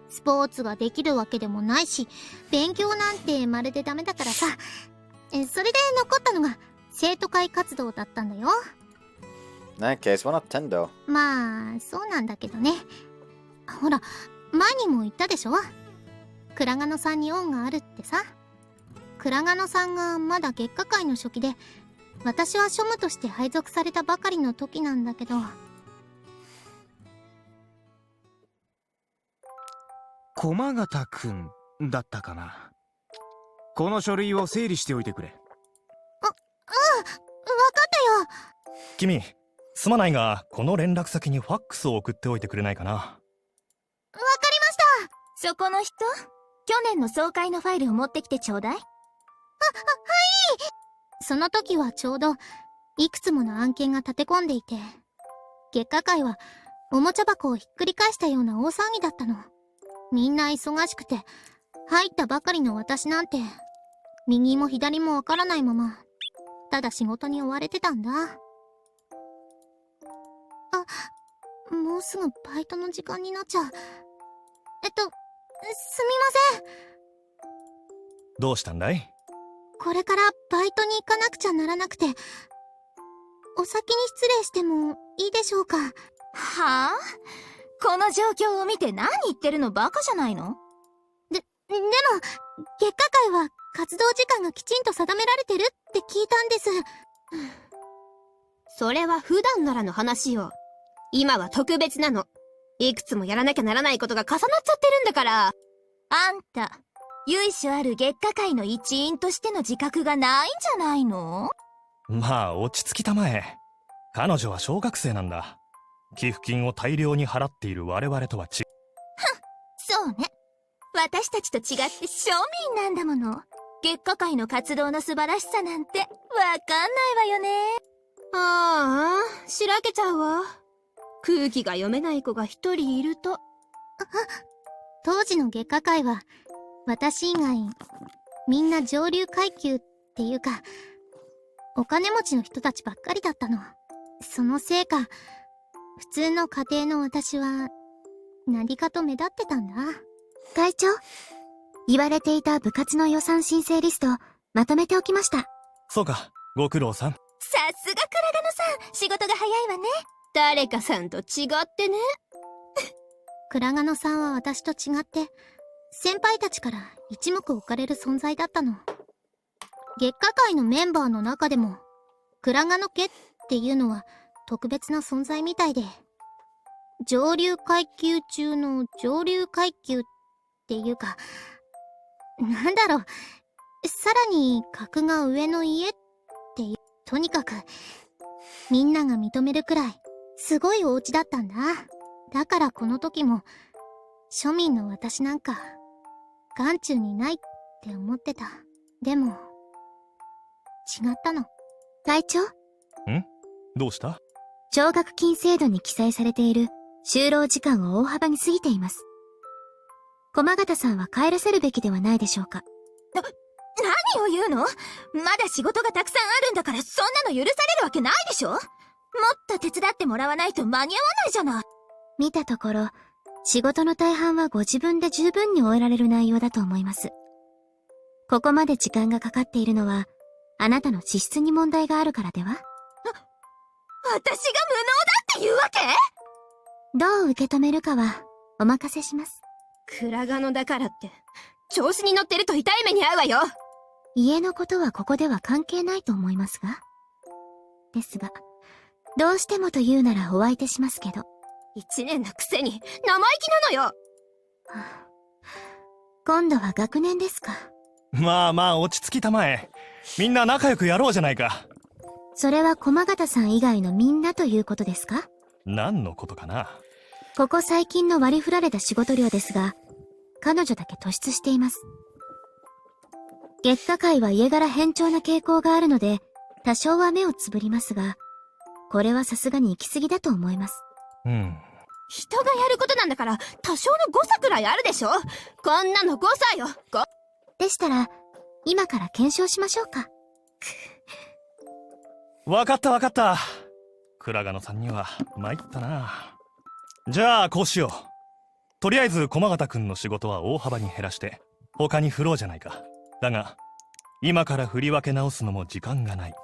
スポーツができるわけでもないし、勉強なんてまるでダメだからさ。それで残ったのが生徒会活動だったんだよ。In that case, why not Tendo? まあ、そうなんだけどね。ほら、前にも言ったでしょ？倉賀野さんに恩があるってさ。倉賀野さんがまだ月下会の初期で、私は庶務として配属されたばかりの時なんだけど。駒形くんだったかな。この書類を整理しておいてくれ。わかったよ。君、すまないがこの連絡先にファックスを送っておいてくれないかな。わかりました。そこの人、去年の総会のファイルを持ってきてちょうだい。はい。その時はちょうどいくつもの案件が立て込んでいて、月下会はおもちゃ箱をひっくり返したような大騒ぎだったの。みんな忙しくて、入ったばかりの私なんて右も左もわからないまま、ただ仕事に追われてたんだ。もうすぐバイトの時間になっちゃう。すみません。どうしたんだい？これからバイトに行かなくちゃならなくて、お先に失礼してもいいでしょうか？はあ？この状況を見て何言ってるの？バカじゃないの？でも、月下会は活動時間がきちんと定められてるって聞いたんです。それは普段ならの話よ。今は特別なの。いくつもやらなきゃならないことが重なっちゃってるんだから。あんた、由緒ある月下会の一員としての自覚がないんじゃないの？まあ落ち着きたまえ。彼女は小学生なんだ。寄付金を大量に払っている我々とはそうね。私たちと違って庶民なんだもの。月下会の活動の素晴らしさなんてわかんないわよね。ああ、しらけちゃうわ。空気が読めない子が一人いると。当時の月下会は、私以外、みんな上流階級っていうか、お金持ちの人たちばっかりだったの。そのせいか、普通の家庭の私は、何かと目立ってたんだ。会長、言われていた部活の予算申請リスト、まとめておきました。そうか、ご苦労さん。さすが倉賀野さん、仕事が早いわね。誰かさんと違ってね。倉賀野さんは私と違って、先輩たちから一目置かれる存在だったの。月下会のメンバーの中でも、倉賀野家っていうのは特別な存在みたいで、上流階級中の上流階級っていうか、なんだろう、さらに格が上の家っていう、とにかく、みんなが認めるくらい、すごいお家だったんだ。だからこの時も、庶民の私なんか、眼中にないって思ってた。でも、違ったの。会長？どうした？奨学金制度に記載されている就労時間を大幅に過ぎています。駒形さんは帰らせるべきではないでしょうか。何を言うの？まだ仕事がたくさんあるんだからそんなの許されるわけないでしょ？もっと手伝ってもらわないと間に合わないじゃない。見たところ、仕事の大半はご自分で十分に終えられる内容だと思います。ここまで時間がかかっているのは、あなたの資質に問題があるからでは？私が無能だっていうわけ？どう受け止めるかは、お任せします。倉賀野だからって、調子に乗ってると痛い目に遭うわよ。家のことはここでは関係ないと思いますが。ですが、どうしてもと言うならお相手しますけど。1年のくせに生意気なのよ。今度は学年ですか。まあまあ落ち着きたまえ。みんな仲良くやろうじゃないか。それは駒形さん以外のみんなということですか？何のことかな。ここ最近の割り振られた仕事量ですが、彼女だけ突出しています。月下界は家柄偏重な傾向があるので、多少は目をつぶりますが、これはさすがに行き過ぎだと思います。人がやることなんだから、多少の誤差くらいあるでしょ。こんなの誤差よ。でしたら、今から検証しましょうか。わかったわかった。倉賀野さんには参ったな。じゃあこうしよう。とりあえず駒形くんの仕事は大幅に減らして他に振ろうじゃないか。だが今から振り分け直すのも時間がない。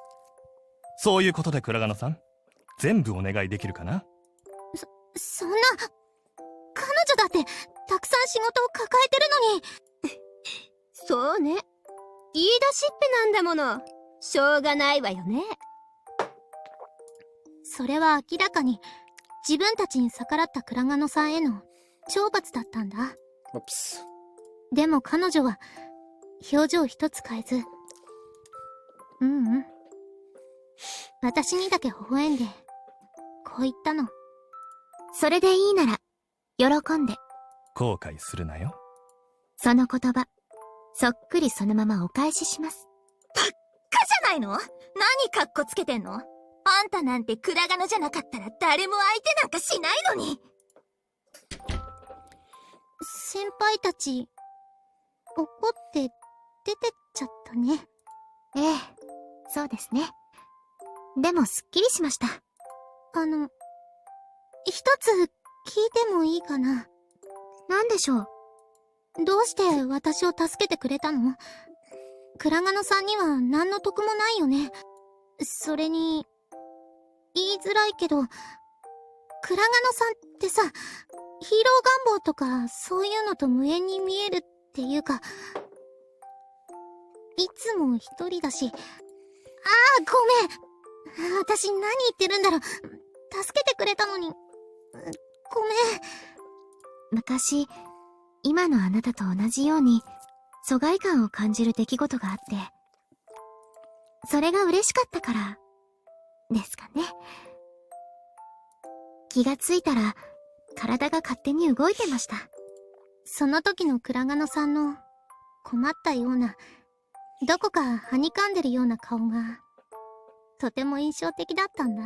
そういうことで倉賀野さん、全部お願いできるかな。そんな、彼女だってたくさん仕事を抱えてるのに。そうね、言い出しっぺなんだもの。しょうがないわよね。それは明らかに自分たちに逆らった倉賀野さんへの懲罰だったんだ。でも彼女は表情一つ変えず、私にだけ微笑んでこう言ったの。それでいいなら喜んで。後悔するなよ。その言葉、そっくりそのままお返しします。バッカじゃないの。何カッコつけてんの。あんたなんて倉賀野じゃなかったら誰も相手なんかしないのに。先輩たち怒って出てっちゃったね。ええ、そうですね。でもすっきりしました。一つ聞いてもいいかな。なんでしょう。どうして私を助けてくれたの？倉賀野さんには何の得もないよね。それに言いづらいけど、倉賀野さんってさ、ヒーロー願望とかそういうのと無縁に見えるっていうか、いつも一人だし。ごめん、私何言ってるんだろう。助けてくれたのにごめん。昔、今のあなたと同じように疎外感を感じる出来事があって、それが嬉しかったからですかね。気がついたら体が勝手に動いてました。その時の倉賀野さんの困ったような、どこかはにかんでるような顔がとても印象的だったんだ。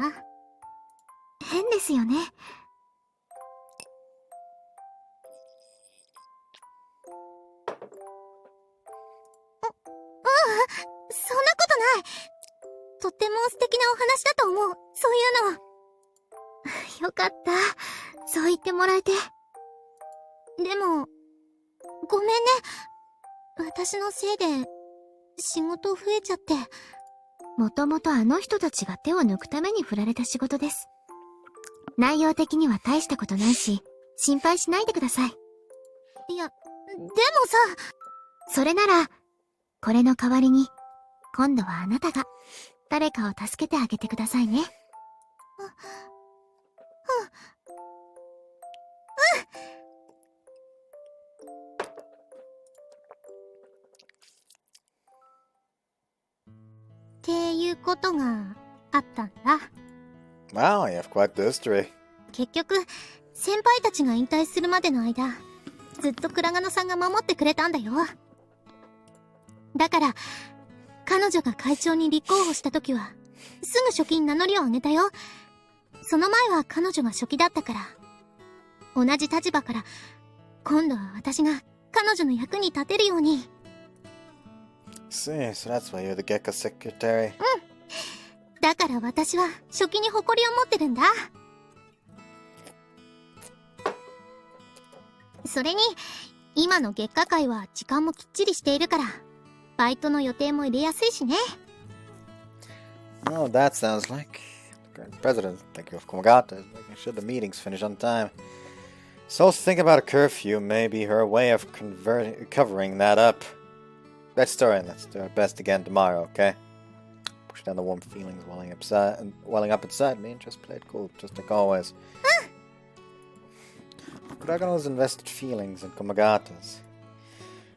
変ですよね。そんなことない。とても素敵なお話だと思う、そういうの。よかった。そう言ってもらえて。でも、ごめんね。私のせいで仕事増えちゃって。もともとあの人たちが手を抜くために振られた仕事です。内容的には大したことないし、心配しないでください。いや、でもさ。それなら、これの代わりに、今度はあなたが誰かを助けてあげてくださいね。っていうことがあったんだ。Wow, you have quite the history. 結局、先輩たちが引退するまでの間、ずっと倉賀野さんが守ってくれたんだよ。だから、彼女が会長に立候補した時は、すぐ初期に名乗りを上げたよ。その前は彼女が初期だったから。同じ立場から、今度は私が彼女の役に立てるように。See, so that's why you're the Gekka secretary. だから私は初期に誇りを持ってるんだ。それに、今の月下会は時間もきっちりしているから、バイトの予定も入れやすいしね。Oh, that sounds like the current president, thank you of Komagata, is making sure the meetings finish on time. So think about a curfew, maybe her way of covering that up. Let's do our best again tomorrow, okay? Push down the warm feelings welling up inside me and just play it cool, just like always. Kuragano's invested feelings in Komagata's.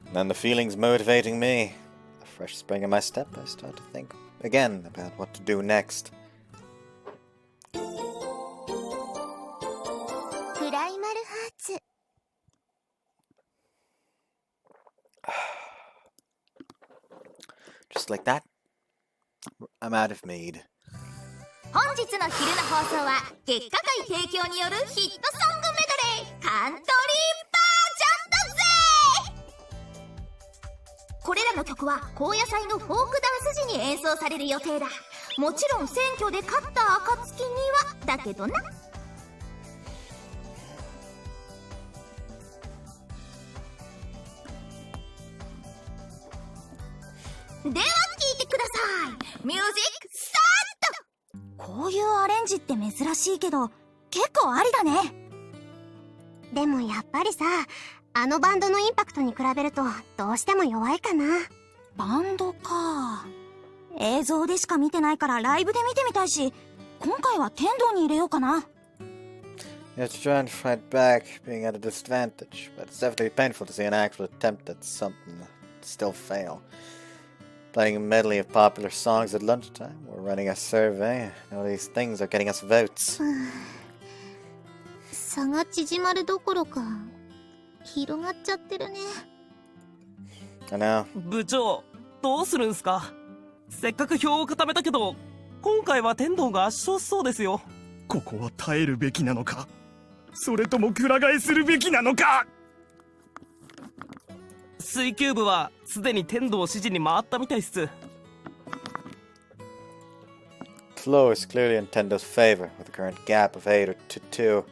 And then the feelings motivating me. A fresh spring in my step, I start to think again about what to do next. プライマルハーツ。Just like that, I'm out of mead. 本日の昼の放送は月下界提供によるヒットソングメドレーカントリーバージョンだぜ。これらの曲は高野菜のフォークダンス時に演奏される予定だ。もちろん選挙で勝った暁にはだけどな。では聴いてください。ミュージックスタート。こういうアレンジって珍しいけど、結構ありだね。でもやっぱりさ、あのバンドのインパクトに比べるとどうしても弱いかな。バンドか。映像でしか見てないからライブで見てみたいし、今回は天童に入れようかな。You have to try and fight back, being at a disadvantage, but it's definitely painful to see an actual attempt at something still fail. Playing a medley of popular songs at lunchtime. We're running a survey. All these things are getting us votes. 差が縮まるどころか広がっちゃってるね。I know. 部長、どうするんすか？せっかく票を固めたけど、今回は天童が圧勝しそうですよ。ここは耐えるべきなのか、それともくら替えするべきなのか。水球部はすでに天童支持に回ったみたいっす。Flow is clearly in Tendo's favor, with a current gap of 8 to 2.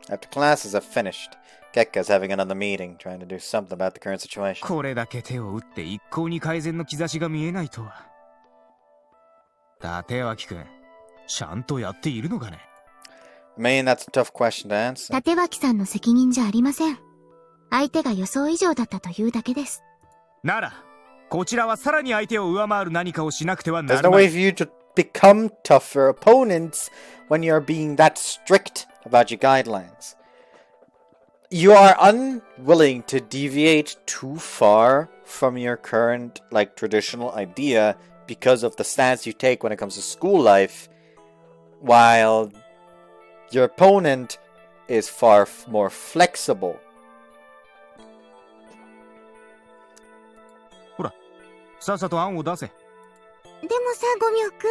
After classes have finished, Gekka's having another meeting, trying to do something about the current situation. これだけ手を打って一向に改善の兆しが見えないとは。立脇くん、ちゃんとやっているのかね。I mean, that's a tough question to answer. 立脇さんの責任じゃありません。相手が予想以上だったというだけです。なら、こちらはさらに相手を上回る何かをしなくてはな There's ら no な way い。 for you to become tougher opponents when you're being that strict about your guidelines. You are unwilling to deviate too far from your current, like, traditional idea because of the stance you take when it comes to school life, while your opponent is far more flexible. ほら、さっさと案を出せ。でもさ、五明く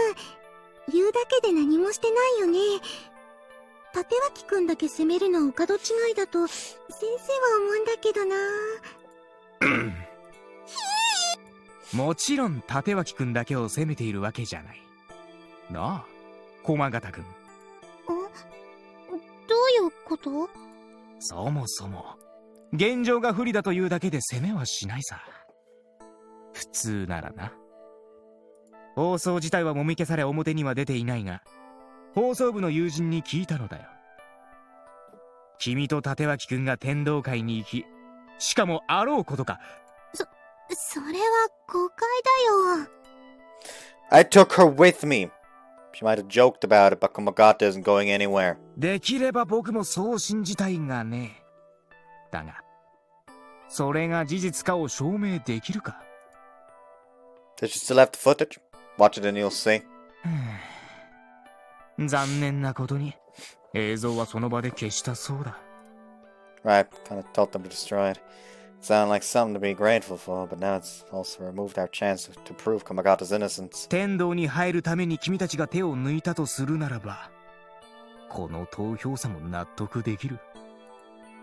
ん、言うだけで何もしてないよね。立脇くんだけ責めるのはお門違いだと先生は思うんだけどな。もちろん立脇くんだけを責めているわけじゃない。なあ、駒形くん。どういうこと？そもそも、現状が不利だというだけで責めはしないさ。普通ならな。放送自体はもみ消され表には出ていないが、放送部の友人に聞いたのだよ。君と立脇くんが天童会に行き、しかもあろうことか。それは誤解だよ。I took her with me. She might have joked about it, but Komagata isn't going anywhere. できれば僕もそう信じたいがね。だが、それが事実かを証明できるか。Does she still have the footage? Watch it and you'll see. 残念なことに、映像はその場で消したそうだ。Right, kind of told them to destroy it. Sounded like something to be grateful for, but now it's also removed our chance to prove Komagata's innocence. 天童に入るために君たちが手を抜いたとするならば、この投票差も納得できる。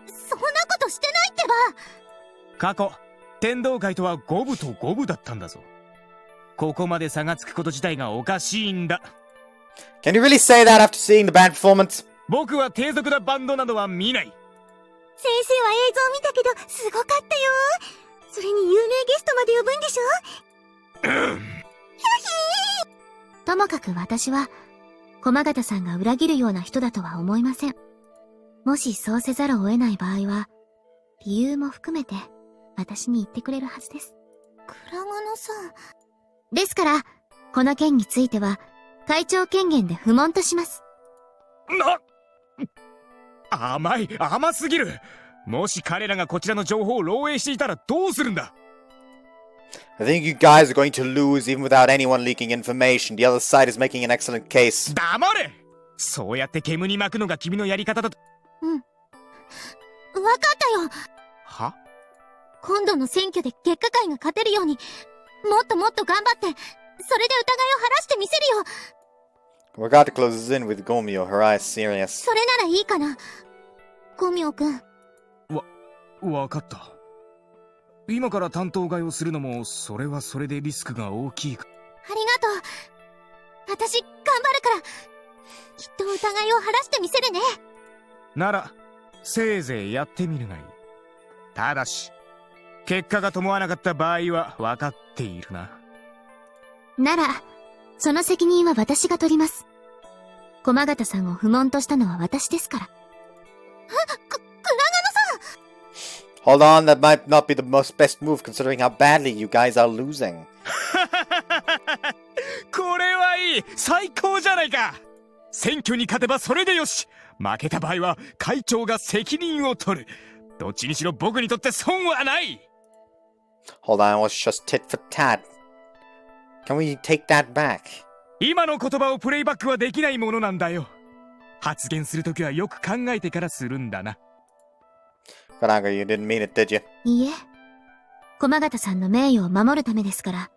そんなことしてないってば。過去、天童会とは五分と五分だったんだぞ。ここまで差がつくこと自体がおかしいんだ。Can you really say that after seeing the band performance? 僕は低俗なバンドなどは見ない。先生は映像見たけどすごかったよ。それに有名ゲストまで呼ぶんでしょ。ともかく私は駒形さんが裏切るような人だとは思いません。もしそうせざるを得ない場合は理由も含めて私に言ってくれるはずです。倉賀さん。ですからこの件については会長権限で不問とします。甘すぎる。もし彼らがこちらの情報を漏洩していたらどうするんだ。I think you guys are going to lose even without anyone leaking information. The other side is making an excellent case. 黙れ。そうやって煙に巻くのが君のやり方だと。うん。わかったよ。は？今度の選挙で結果会が勝てるように、もっともっと頑張って、それで疑いを晴らしてみせるよ。Wagata closes in with Gomyo, her eyes serious. それならいいかな。ゴミョくん。わかった。今から担当替えをするのも、それはそれでリスクが大きいか。ありがとう。私、頑張るから。きっと疑いを晴らしてみせるね。なら、せいぜいやってみるがいい。ただし、結果が伴わなかった場合は分かっているな。なら、その責任は私が取ります。駒形さんを不問としたのは私ですから。Hold on, that might not be the most best move considering how badly you guys are losing. これはいい！最高じゃないか！選挙に勝てばそれでよし！負けた場合は会長が責任を取る。どっちにしろ僕にとって損はない！ Hold on, it was just tit for tat. Can we take that back? 今の言葉をプレイバックはできないものなんだよ。発言するときはよく考えてからするんだな。Kanaga, you didn't mean it, did you? いいえ。駒形さんの名誉を守るためですから、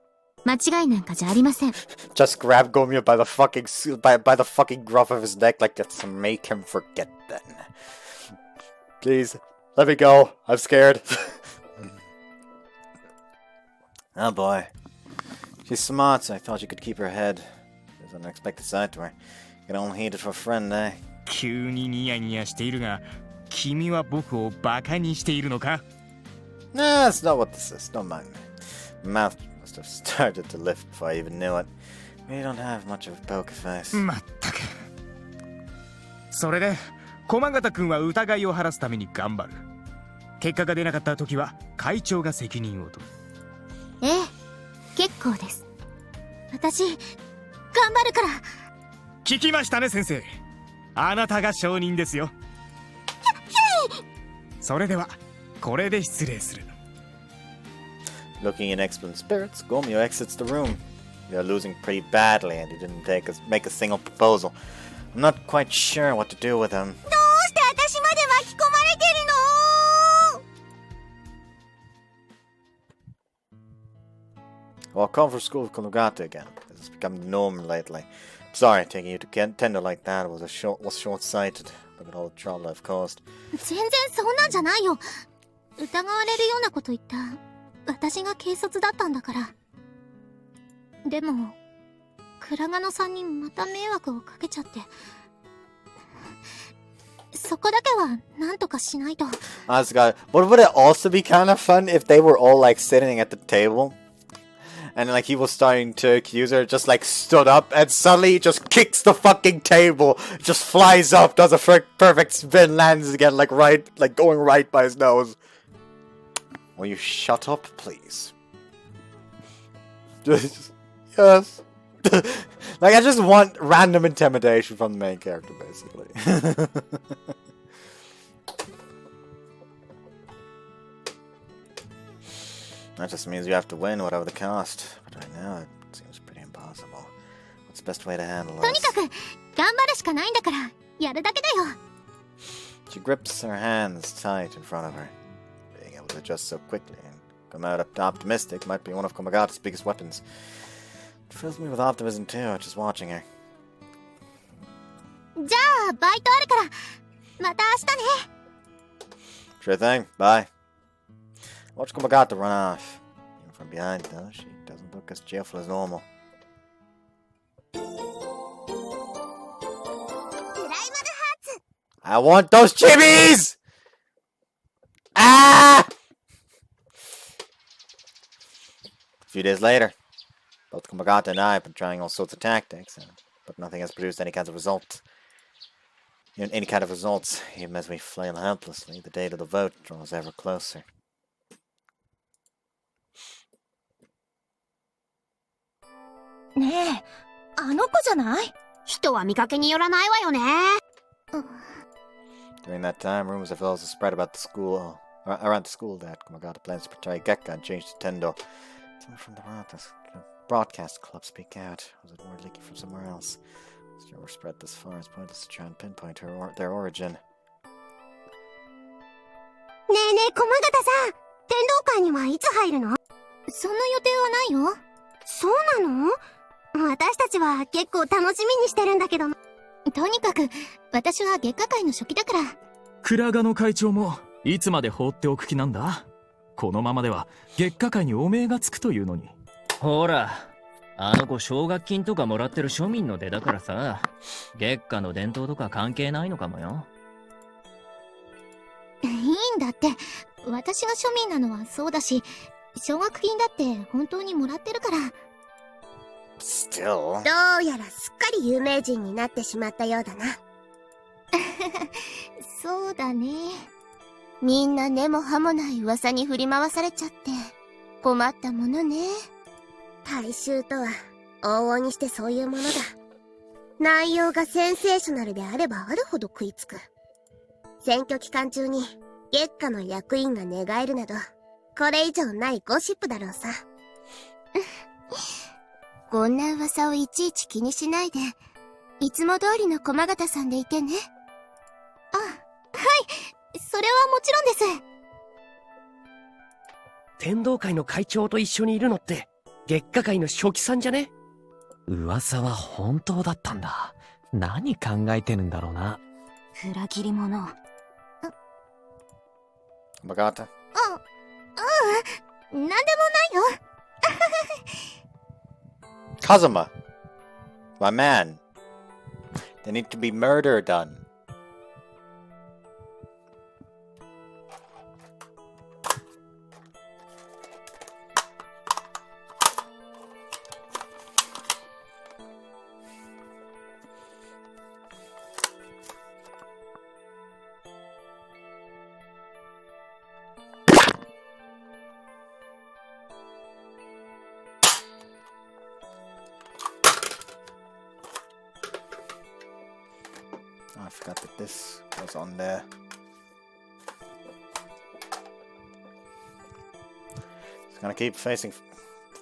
間違いなんかじゃありません。Just grab Gomyo by the fucking gruff of his neck like that's to make him forget then. Please, let me go. I'm scared. Oh boy. She's smart, so I thought she could keep her head. There's an unexpected side to her. You can only hate it for a friend, eh? 急にニヤニヤしているが、君は僕をバカにしているのか？ Nah, that's not what this is. Don't mind me. My mouth must have started to lift before I even knew it. We don't have much of a poker face. まったく。それで、駒形くんは疑いを晴らすために頑張る。結果が出なかった時は会長が責任を取る。ええ、結構です。私、頑張るから。聞きましたね、先生。あなたが証人ですよ。それでは、これで失礼する。Looking in excellent spirits, Gomyo exits the room. You're losing pretty badly and he didn't make a single proposal. I'm not quite sure what to do with him. どうして私まで巻き込まれてるの？ Well, come for school with Konogata again. This has become the norm lately. Sorry, taking you to Tendo like that was short-sighted. Look at all the trouble I've caused. 全然そんなんじゃないよ。疑われるようなこと言った私が軽率だったんだから。でも倉賀野さんにまた迷惑をかけちゃって、そこだけはなんとかしないと。Honest God, but would it also be kind of fun if they were all like sitting at the table? And like he was starting to accuse her, just like stood up and suddenly he just kicks the fucking table, just flies up, does a perfect spin, lands again like going right by his nose. Will you shut up, please? Yes. Like I just want random intimidation from the main character, basically. That just means you have to win whatever the cost. But right now, it seems pretty impossible. What's the best way to handle this? とにかく頑張るしかないんだからやるだけだよ。She grips her hands tight in front of her. Being able to adjust so quickly and come out optimistic might be one of Komagata's biggest weapons. It fills me with optimism too, just watching her. じゃあバイトあるからまた明日ね。Sure thing. Bye. Watch Komagata run off. Even from behind, though, she doesn't look as cheerful as normal. I want those chibis! Ah! A few days later, both Komagata and I have been trying all sorts of tactics, but nothing has produced any kind of results. Even as we flail helplessly, the date of the vote draws ever closer. ねえ、あの子じゃない？人は見かけによらないわよね。During that time, rumors have also spread around the school that Komagata plans to portray Gekka and change to Tendo. Someone from the broadcast club speak out. Was it word leaking from somewhere else? Still were spread this far. It's pointless to try and pinpoint their origin. ねえねえ、駒形さん、天道会にはいつ入るの？そんな予定はないよ。そうなの？私たちは結構楽しみにしてるんだけど。とにかく、私は月下会の初期だから。クラガの会長も、いつまで放っておく気なんだ？このままでは、月下会に汚名がつくというのに。ほら、あの子奨学金とかもらってる庶民の出だからさ、月下の伝統とか関係ないのかもよ。いいんだって、私が庶民なのはそうだし、奨学金だって本当にもらってるから。Still. どうやらすっかり有名人になってしまったようだな。そうだね。みんな根も葉もない噂に振り回されちゃって、困ったものね。大衆とは、往々にしてそういうものだ。内容がセンセーショナルであればあるほど食いつく。選挙期間中に、月下の役員が寝返るなど、これ以上ないゴシップだろうさ。こんな噂をいちいち気にしないで、いつも通りの駒形さんでいてね。あ、はい、それはもちろんです。天道会の会長と一緒にいるのって、月下会の初期さんじゃね？噂は本当だったんだ。何考えてるんだろうな。裏切り者。Magata? なんでもないよ。Kazuma! My man! There need to be murder done. I forgot that this was on there. It's gonna keep facing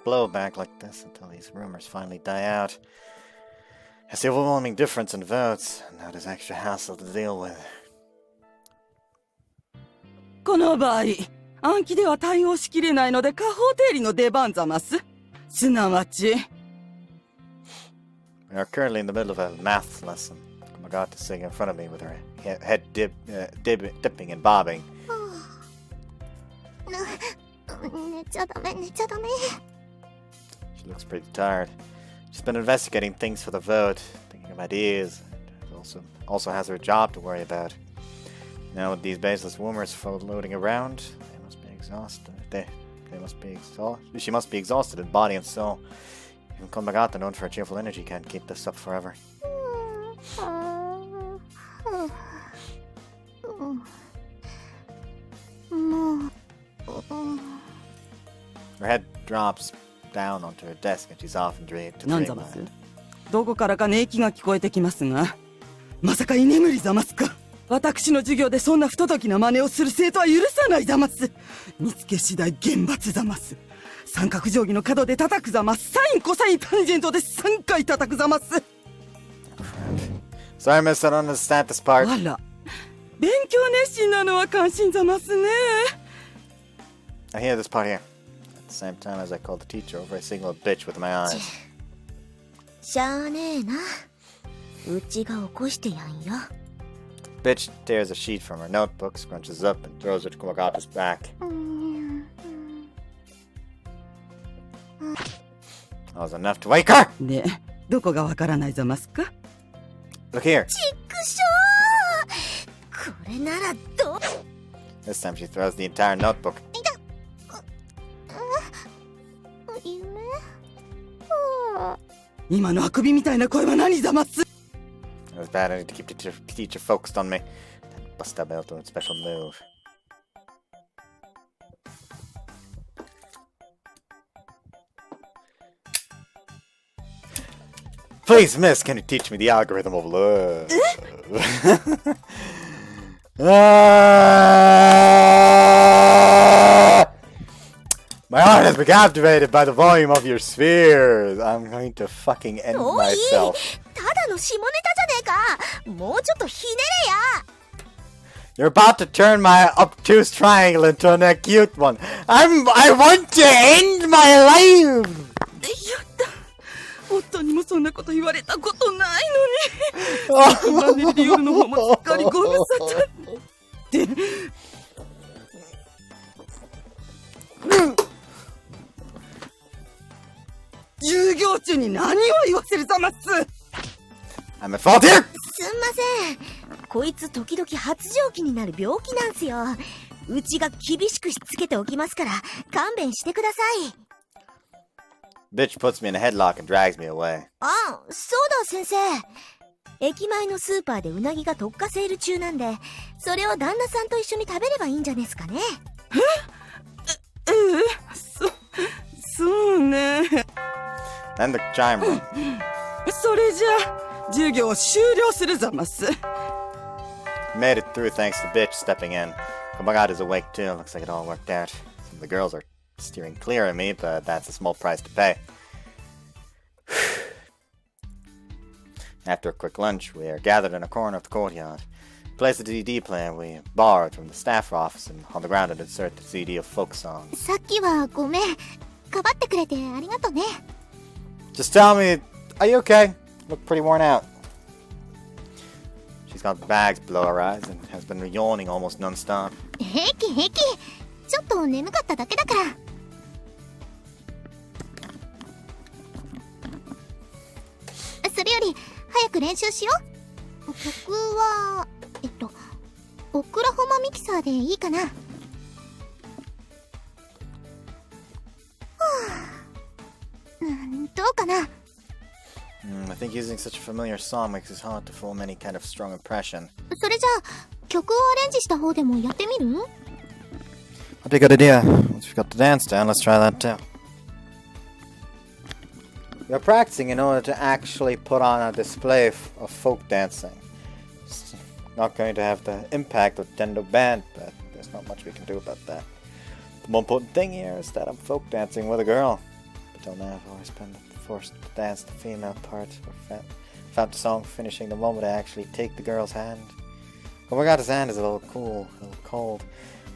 blowback like this until these rumors finally die out. It's the overwhelming difference in votes, and now there's extra hassle to deal with. この場合、暗記では対応しきれないので下方定理の出番ざます。すなわち。We are currently in the middle of a math lesson. Magata sitting in front of me with her head dipping and bobbing. 寝ちゃダメ、寝ちゃダメ。She looks pretty tired. She's been investigating things for the vote, thinking of ideas, and also has her job to worry about. Now with these baseless rumors floating around, they must be exhausted. She must be exhausted in body and soul. Even Konbagata, known for her cheerful energy, can't keep this up forever. Her head drops down onto her desk and she's off and dreamed to なんざます？どこからか寝息が聞こえてきますが、まさか居眠りざますか？私の授業でそんな不届きな真似をする生徒は許さないざます。見つけ次第厳罰ざます。三角定規の角で叩くざます。サインコサインタンジェントで3回叩くざます。Sorry, miss, I don't understand this part. あら、勉強熱心なのは感心ざますね。I hear this part here. At the same time as I call the teacher over, I signal a bitch with my eyes. しゃあねえな。うちが起こしてやんよ。Bitch tears a sheet from her notebook, scrunches up, and throws it to Kumagata's back. That was enough to wake her! で、どこがわからないざますか？ Look here. ちくしょー！これならどう？ This time she throws the entire notebook. 今のあくびみたいな声は何ざます？ It was bad. I need to keep the teacher focused on me. Then bust out my ultimate special move. Please, miss, can you teach me the algorithm of love? My heart has been captivated by the volume of your spheres. I'm going to fucking end おい myself. ただの下ネタじゃねえか。もうちょっとひねれや。 You're about to turn my obtuse triangle into an acute one. I want to end my life. やった。夫にもそんなこと言われたことないのに。マンネリで夜の方もすっかりご無沙汰。で。授業中に何を言わせるざます。 I'm at fault here. すんません。こいつ時々発情期になる病気なんすよ。うちが厳しくしつけておきますから勘弁してください。 Bitch puts me in a headlock and drags me away. あ、そうだ先生。駅前のスーパーでうなぎが特価セール中なんで、それを旦那さんと一緒に食べればいいんじゃですかね。そうね。Then the chimer. それじゃあ授業を終了するざます。 Made it through thanks to bitch stepping in. Komagata is awake too. Looks like it all worked out. Some of the girls are steering clear of me, but that's a small price to pay. After a quick lunch, we are gathered in a corner of the courtyard. Place the CD player we borrowed from the staff office, and on the ground it insert the CD of folk songs. さっきはごめん。かばってくれてありがとね。 Just tell me, are you okay? Look pretty worn out. She's got bags below her eyes and has been yawning almost non-stop. 平気平気。ちょっと眠かっただけだから。それより早く練習しよう。曲はオクラホマミキサーでいいかな。はあ、どうかな。I think using such a familiar song makes it hard to form any kind of strong impression. それじゃあ曲をアレンジした方でもやってみる？ That'd be a good idea. Once we've got the dance down, let's try that too. You're practicing in order to actually put on a display of folk dancing. It's not going to have the impact of Tendo Band, but there's not much we can do about that. The more important thing here is that I'm folk dancing with a girl. But till now, I've always been forced to dance the female part, or found the song finishing the moment I actually take the girl's hand. Oh my god, his hand is a little cool, a little cold.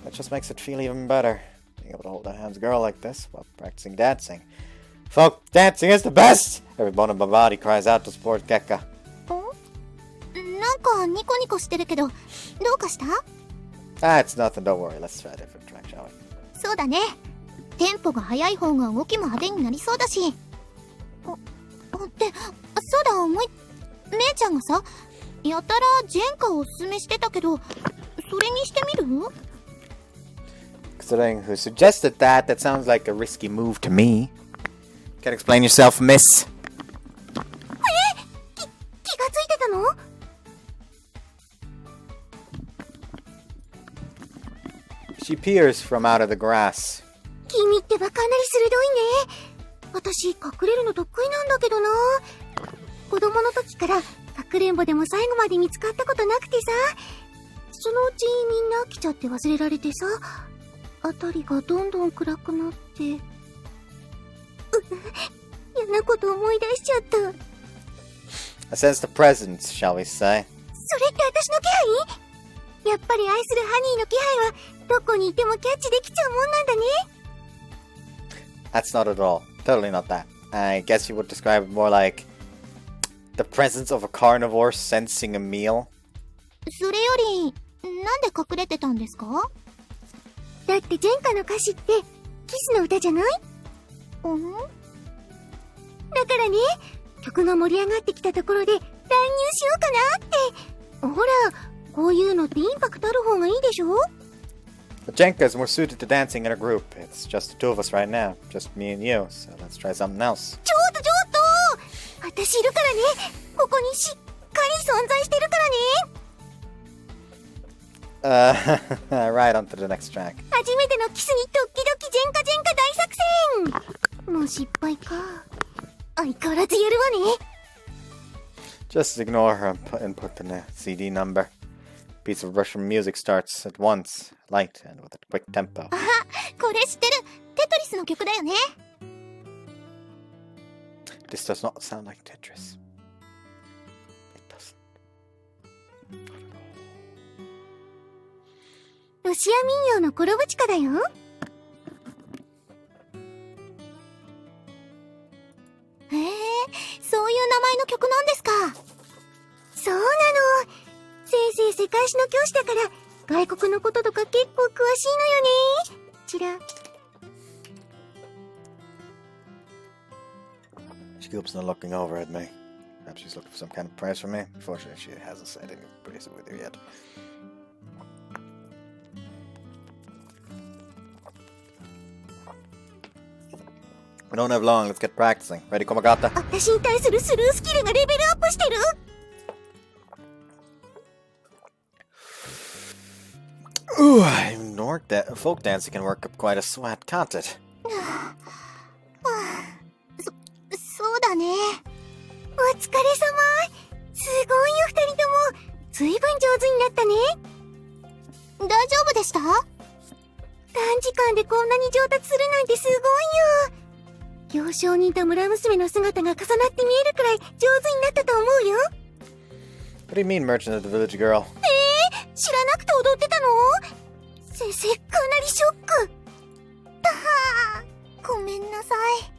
That just makes it feel even better, being able to hold a hand's girl like this while practicing dancing. Folk dancing is the best! Every bone in my body cries out to support Gekka. なんかニコニコしてるけど、どうかした？ It's nothing, don't worry. Let's try a different track, shall we? そうだね。テンポが速い方が動きも派手になりそうだし。そうだ、姉ちゃんがさ、やたらジェンカをおすすめしてたけど、それにしてみる？ Considering who suggested that, that sounds like a risky move to me. Can't explain yourself, miss. 気がついてたの？ She peers from out of the grass. 君ってばかなり鋭いね。私隠れるの得意なんだけどな。子供の時からかくれんぼでも最後まで見つかったことなくてさ、そのうちみんな飽きちゃって忘れられてさ、あたりがどんどん暗くなって、嫌なこと思い出しちゃった。 I sense the presence, shall we say? それって私の気配？やっぱり愛するハニーの気配はどこにいてもキャッチできちゃうもんなんだね。 That's not at all. Totally not that. I guess you would describe it more like the presence of a carnivore sensing a meal. それより、なんで隠れてたんですか？だってジェンカの歌詞ってキスの歌じゃない？だからね、曲が盛り上がってきたところで乱入しようかなって。ほら、こういうのってインパクトある方がいいでしょ？ The Jenkas were suited to dancing in a group. It's just the two of us right now. Just me and you. So let's try something else. ちょっと私いるからね。ここにしっかり存在してるからね。Right on to the next track. 初めてのキスにドキドキジェンカ大作戦。もう失敗か。相変わらずやるわね。 Just ignore her input in the CD number. A piece of Russian music starts at once, light and with a quick tempo. あ、これ知ってる。テトリスの曲だよね。 This does not sound like Tetris. It doesn't. ロシア民謡のコロブチカだよ。へえ、そういう名前の曲なんですか。そうなの。先生世界史の教師だから外国のこととか結構詳しいのよね。ちら。She keeps on looking over at me. Perhaps she's looking for some kind of prize for me. Unfortunately, she hasn't said any praise with her yet. We don't have long. Let's get practicing. Ready, Komagata? 私に対するスルースキルがレベルアップしてる。Ooh, folk dancing can work up quite a sweat, can't it? そうだね。お疲れ様。すごいよ二人とも。ずいぶん上手になったね。大丈夫でした？短時間でこんなに上達するなんてすごいよ。行商人と村娘の姿が重なって見えるくらい上手になったと思うよ。What do you mean, merchant of the village girl? 知らなくて踊ってたの？先生、かなりショック。ごめんなさい。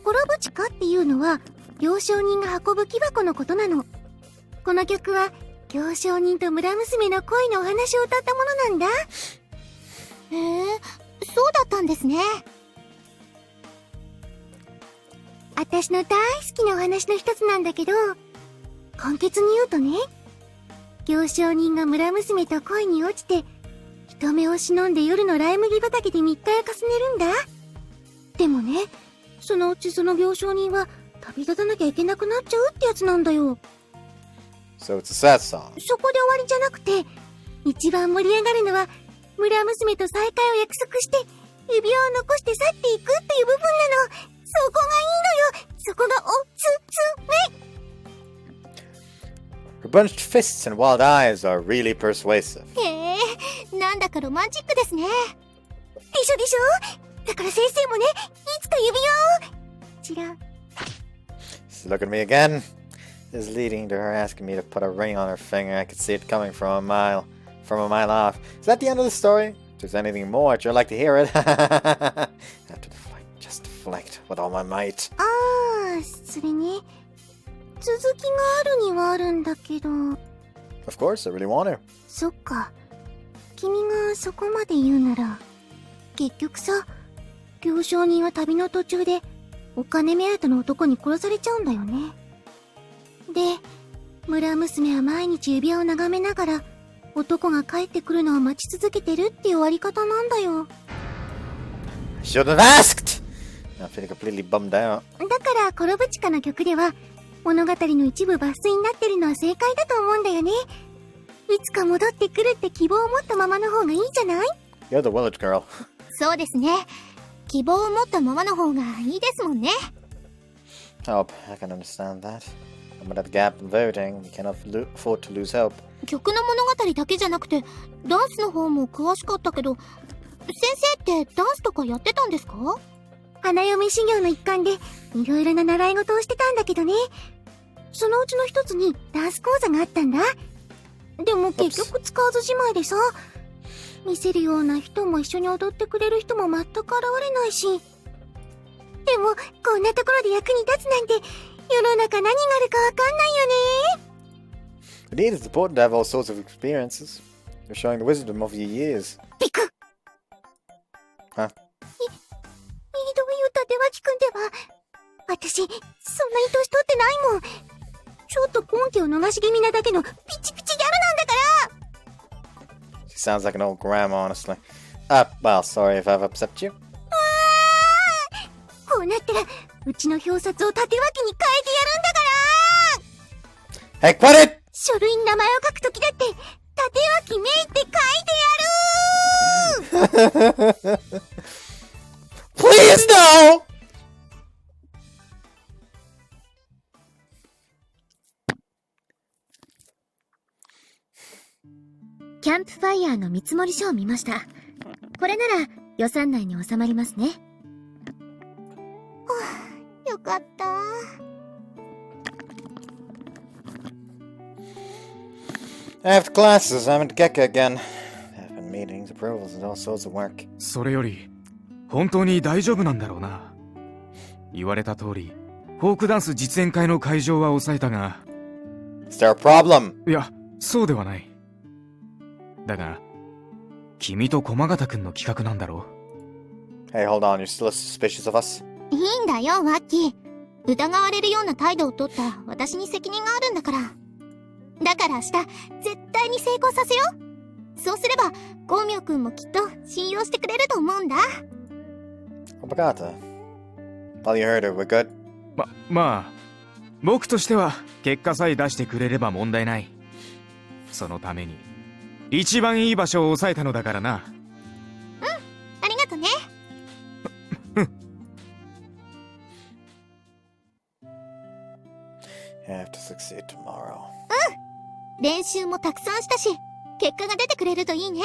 コロブチカっていうのは行商人が運ぶ木箱のことなの。この曲は行商人と村娘の恋のお話を歌ったものなんだ。へえ、そうだったんですね。私の大好きなお話の一つなんだけど、簡潔に言うとね、行商人が村娘と恋に落ちて人目を忍んで夜のライ麦畑で密会を重ねるんだ。でもね、そのうちその行商人は旅立たなきゃいけなくなっちゃうってやつなんだよ。 So it's a sad song. そこで終わりじゃなくて、一番盛り上がるのは村娘と再会を約束して指輪を残して去っていくっていう部分なの。そこがいいのよ。そこがおすすめ。 Her bunched fists and wild eyes are really persuasive. へえ、なんだかロマンチックですね。でしょでしょ。だから先生もね、いつか指輪を。ちら。 She's looking at me again. This is leading to her asking me to put a ring on her finger. I could see it coming from a mile off. Is that the end of the story? If there's anything more, I'd sure like to hear it. Have to deflect, just deflect with all my might. ああ、それね。続きがあるにはあるんだけど。Of course, I really want to. そっか。君がそこまで言うなら、結局さ、行商人は旅の途中でお金目当ての男に殺されちゃうんだよね。で、村娘は毎日指輪を眺めながら男が帰ってくるのを待ち続けてるっていう終わり方なんだよ。 I should have asked! I'm feeling completely bummed out. だからコロブチカの曲では物語の一部抜粋になってるのは正解だと思うんだよね。いつか戻ってくるって希望を持ったままの方がいいじゃない？ You're the village girl. そうですね。希望を持ったままの方がいいですもんね。Oh, I can understand that. But at the gap in voting, we cannot afford to lose hope. 曲の物語だけじゃなくてダンスの方も詳しかったけど、先生ってダンスとかやってたんですか？花嫁修行の一環でいろいろな習い事をしてたんだけどね。そのうちの一つにダンス講座があったんだ。でも結局使わずじまいでさ、見せるような人も一緒に踊ってくれる人も全く現れないし。でもこんなところで役に立つなんて世の中何があるかわかんないよね。 Indeed, it's important to have all sorts of experiences. You're showing the wisdom of your years. ビクッ。 Huh? ひどい歌では聞くんでは。私、そんなに年取ってないもん。ちょっと根拠を逃し気味なだけのピチピチギャルなんだから。 She sounds like an old grandma, honestly. Well, sorry if I've upset you. こうなったら、うちの表札を縦脇に変えてやるんだから。 Hey, quit it! 書類に名前を書くときだって、縦脇名って書いてやる。 Please no! キャンプファイヤーの見積書を見ました。これなら予算内に収まりますね。かった。After classes, I'm at Gekka again. I've been meetings, approvals, and all sorts of work. それより本当に大丈夫なんだろうな。言われた通りフォークダンス実演会の会場は抑えたが。 Is there a problem? いや、そうではない。だが君と駒形くんの企画なんだろう。 Hey, hold on, you're still suspicious of us? いいんだよ、ワッキー。疑われるような態度を取った私に責任があるんだから。だから明日、絶対に成功させよう。そうすれば、ゴーミョくんもきっと信用してくれると思うんだ。Kompagata. All you heard her, we're good? まあ、僕としては結果さえ出してくれれば問題ない。そのために、一番いい場所を押さえたのだからな。うん、ありがとね。Have to succeed tomorrow. 練習もたくさんしたし、結果が出てくれるといいね。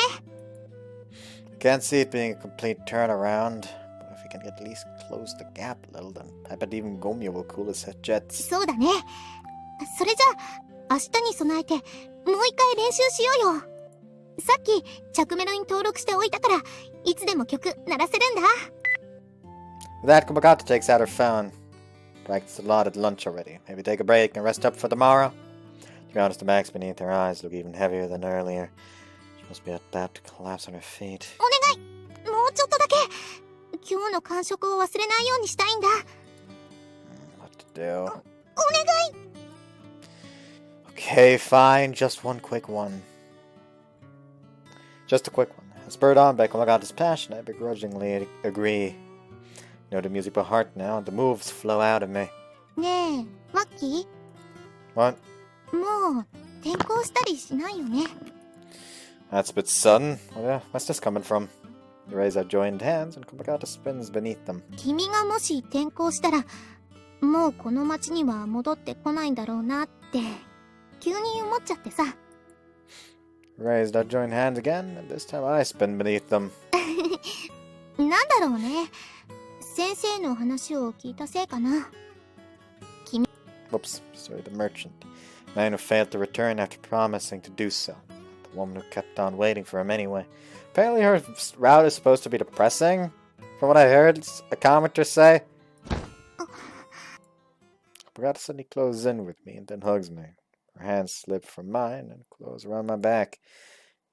Can't see it being a complete turnaround, but if we can at least close the gap a little, then I bet even Gomyo will cool his head jets. そうだね。それじゃあ、明日に備えて、もう一回練習しようよ。さっき、着メロに登録しておいたから、いつでも曲鳴らせるんだ。With that, Kompagata takes out her phone. Practiced a lot at lunch already. Maybe take a break and rest up for tomorrow? To be honest, the bags beneath her eyes look even heavier than earlier. She must be about to collapse on her feet. お願い！もうちょっとだけ！今日の感触を忘れないようにしたいんだ。What to do? お願い！ Okay, fine. Just one quick one. Just a quick one. Spurred on by Komagata's passion, I begrudgingly agree. You know the music by heart now, and the moves flow out of me. ねえ、ワッキー？ What? もう、転校したりしないよね。That's a bit sudden. Where's this coming from? You raise our joined hands, and Komagata spins beneath them. 君がもし転校したら、もうこの町には戻ってこないんだろうなって、急に思っちゃってさ。Raised our joined hands again, and this time I spin beneath them. なんだろうね。先生の話を聞いたせいかな。君。 Whoops, sorry, the merchant. Man who failed to return after promising to do so. The woman who kept on waiting for him anyway. Apparently her route is supposed to be depressing, from what I heard a commenter say. Komagata suddenly closes in with me and then hugs me. Her hands slip from mine and close around my back.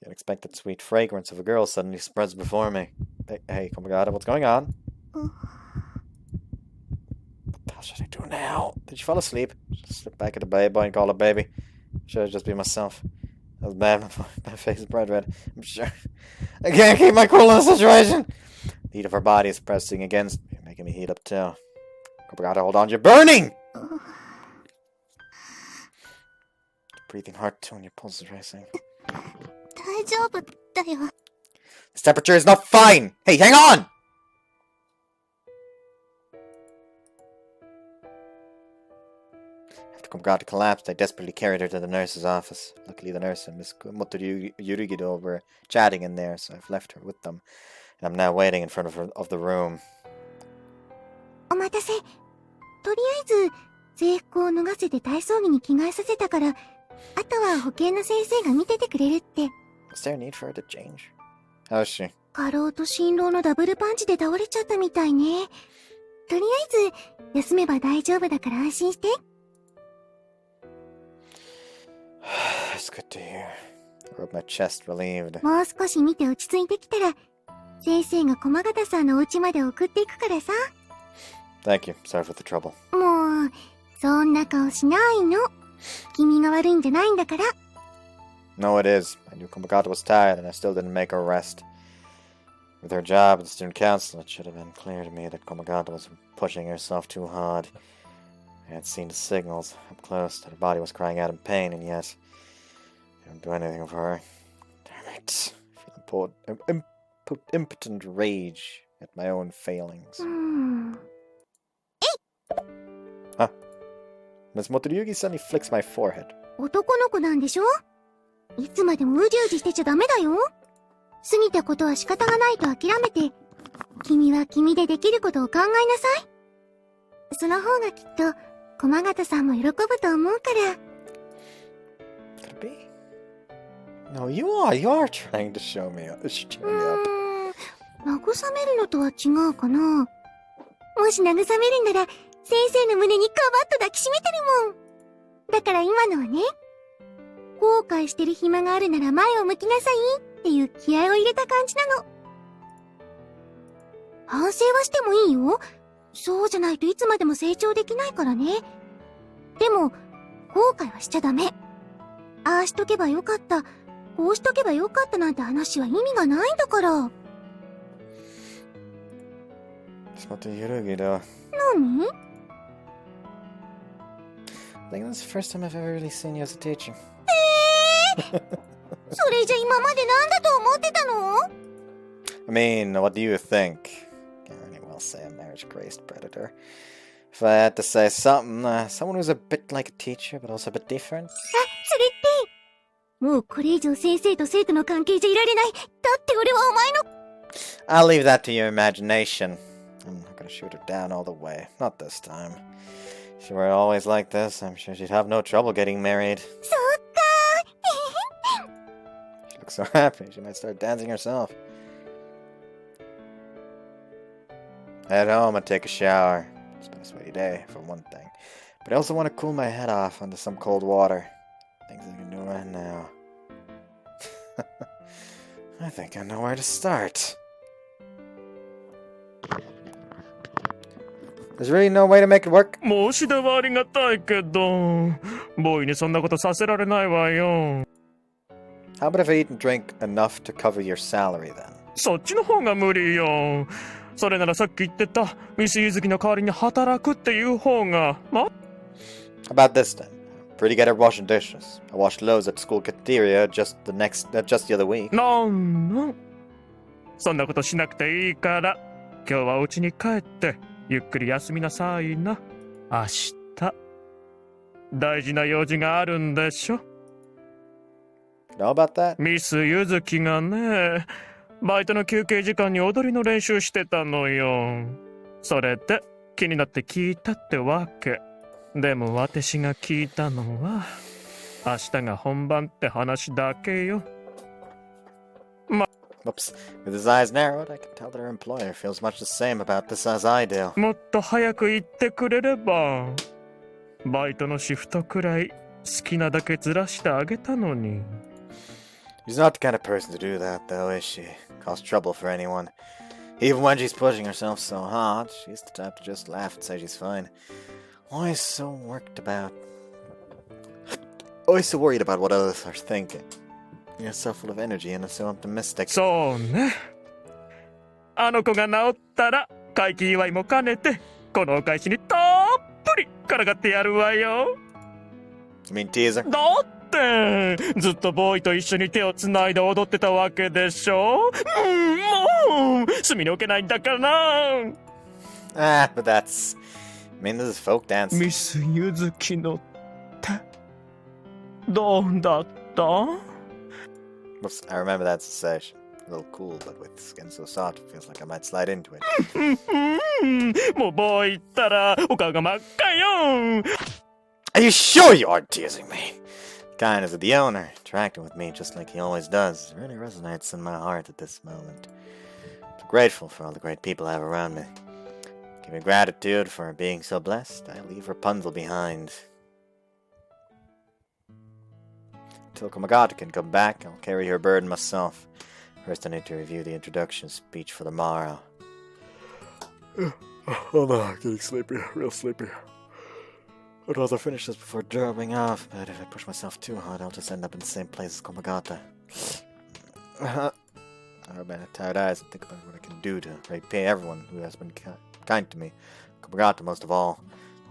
The unexpected sweet fragrance of a girl suddenly spreads before me. Hey, Komagata, what's going on? What the hell should I do now? Did you fall asleep? Should I slip back at the playboy and call her baby? Should I just be myself? That was bad. My face is bright red. I'm sure. I can't keep my cool in this situation. The heat of her body is pressing against me, making me heat up too. Komagata, hold on, you're burning! Breathing hard too and your pulse is racing. 大丈夫だよ。This temperature is not fine! Hey, hang on! After Komagata collapsed, I desperately carried her to the nurse's office. Luckily, the nurse and Miss Motoru Yurigido were chatting in there, so I've left her with them. And I'm now waiting in front of the room. お待たせ。とりあえず、制服を脱がせて体操着に着替えさせたから、あとは保健の先生が見ててくれるって。Is there a need for her to change? How is she? 過労と心労のダブルパンチで倒れちゃったみたいね。とりあえず、休めば大丈夫だから安心して。It's good to hear. I rub my chest, relieved. もう少し見て落ち着いてきたら、先生が駒形さんのお家まで送っていくからさ。Thank you. Sorry for the trouble. もう、そんな顔しないの。君が悪いんじゃないんだから。No, it is. I knew Komagata was tired, and I still didn't make her rest. With her job at the student council, it should have been clear to me that Komagata was pushing herself too hard. I had seen the signals up close that her body was crying out in pain, and yet I didn't do anything for her. Damn it. I feel impotent rage at my own failings. Huh? Miss Motoryugi suddenly flicks my forehead. 男の子なんでしょ？いつまでもうじうじしてちゃダメだよ。過ぎたことは仕方がないと諦めて、君は君でできることを考えなさい。その方がきっと駒形さんも喜ぶと思うから。Could it be? No, you are trying to cheer me up. 慰めるのとは違うかな。もし慰めるんなら先生の胸にカバッと抱きしめてるもん。だから今のはね、後悔してる暇があるなら前を向きなさいっていう気合を入れた感じなの。反省はしてもいいよ。そうじゃないといつまでも成長できないからね。でも後悔はしちゃダメ。ああしとけばよかった、こうしとけばよかったなんて話は意味がないんだから。ちょっとゆるぎだ。何？ I think that's the first time I've ever really seen you as a teacher. それじゃ今までなんだと思ってたの？ I mean, what do you think? Can't really well say a marriage-crazed predator. If I had to say something, someone who's a bit like a teacher, but also a bit different. それって、もうこれ以上先生と生徒の関係じゃいられない。だって俺はお前の。I'll leave that to your imagination. I'm not gonna shoot her down all the way. Not this time. If she were always like this, I'm sure she'd have no trouble getting married. そっかー。 She looks so happy, she might start dancing herself. Head home and take a shower. It's been a sweaty day, for one thing. But I also want to cool my head off under some cold water. Things I can do right now. I think I know where to start. There's really no way to make it work. 申し出はありがたいけど、ボーイにそんなことさせられないわよ。How about if I eat and drink enough to cover your salary then? そっちの方が無理よ。それならさっき言ってたミスユズキの代わりに働くっていう方が、How about this then? Pretty good at washing dishes. I washed loads at school cafeteria just the other week. なんそんなことしなくていいから、今日はお家に帰ってゆっくり休みなさいな。明日大事な用事があるんでしょ。Know about that? ミスユズキがね、バイトの休憩時間に踊りの練習してたのよ。それで気になって聞いたってわけ。でも私が聞いたのは明日が本番って話だけよ。Whoops. With his eyes narrowed, I can tell that her employer feels much the same about this as I do. もっと早く言ってくれれば、バイトのシフトくらい好きなだけずらしてあげたのに。She's not the kind of person to do that, though, is she? Cause trouble for anyone. Even when she's pushing herself so hard, she's the type to just laugh and say she's fine. Always so worried about what others are thinking. You're so full of energy and so optimistic. そうね。あの子が治ったら会期祝いも兼ねてこのお返しにたっぷりからかってやるわよ。You mean teaser? だってずっとボーイと一緒に手をつないで踊ってたわけでしょ。もう隅に置けないんだからな。But that's... I mean, this is folk dance. ミスユズキの手どうだった？ Whoops, I remember that sensation. A little cool, but with skin so soft, it feels like I might slide into it. もうボーイったらお顔が真っ赤よ。 Are you sure you aren't teasing me? Kindness of the owner, interacting with me just like he always does, really resonates in my heart at this moment. I'm grateful for all the great people I have around me. Giving gratitude for being so blessed, I leave Rapunzel behind. Until Komagata can come back, I'll carry her burden myself. First I need to review the introduction speech for the morrow. Oh no, I'm getting sleepy, real sleepy. I'd rather finish this before dropping off, but if I push myself too hard, I'll just end up in the same place as Komagata. I rub my tired eyes and think about what I can do to repay everyone who has been kind to me. Komagata most of all.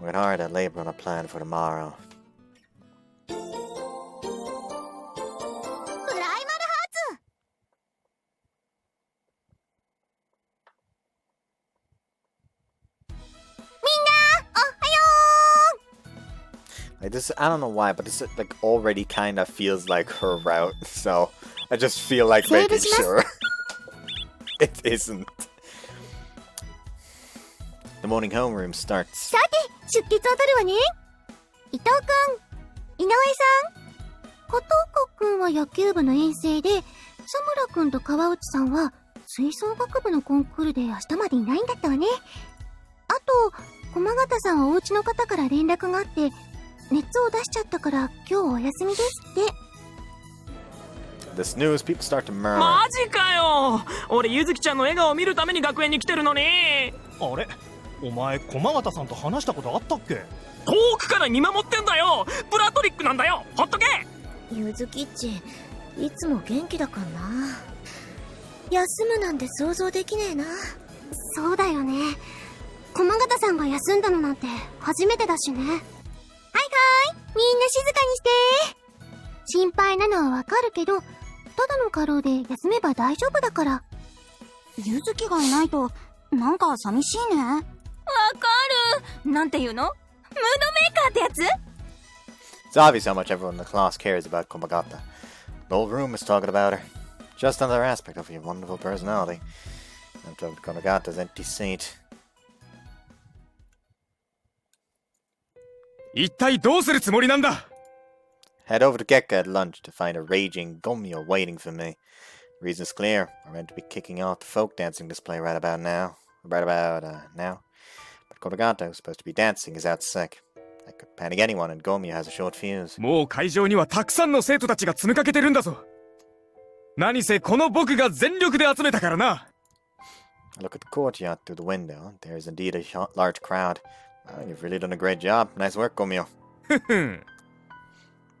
Working hard at labor on a plan for tomorrow. Like this, I don't know why, but this like already kind of feels like her route, so I just feel like making sure it isn't. で morning homeroom starts. さて、出血を取るわね。伊藤くん、井上さん。片岡くんは野球部の遠征で、佐村くんと川内さんは吹奏楽部のコンクールで明日までいないんだったわね。あと、駒形さんはお家の方から連絡があって、熱を出しちゃったから今日お休みですって。This news, people start to murmur. マジかよ。俺ゆずきちゃんの笑顔を見るために学園に来てるのに。あれ、お前駒形さんと話したことあったっけ？遠くから見守ってんだよ。プラトリックなんだよ。ほっとけ。ゆずきっち、いつも元気だからな。休むなんて想像できねえな。そうだよね。駒形さんが休んだのなんて初めてだしね。はいはい、みんな静かにして。心配なのはわかるけど、ただの過労で休めば大丈夫だから。ゆずきがいないとなんか寂しいね。わかる。なんていうの？ムードメーカーってやつ？ It's obvious how much everyone in the class cares about Komagata. The whole room is talking about her. Just another aspect of your wonderful personality. And of Komagata's empty seat. 一体どうするつもりなんだ? Head over to Gekka at lunch to find a raging Gomyo waiting for me. The reason's clear. We're meant to be kicking off the folk dancing display right about now. But Komagata, who's supposed to be dancing, is out sick. That could panic anyone, and Gomyo has a short fuse. もう会場にはたくさんの生徒たちが詰めかけてるんだぞ。何せこの僕が全力で集めたからな。I look at the courtyard through the window. There is indeed a large crowd. Well, you've really done a great job. Nice work, Gomyo.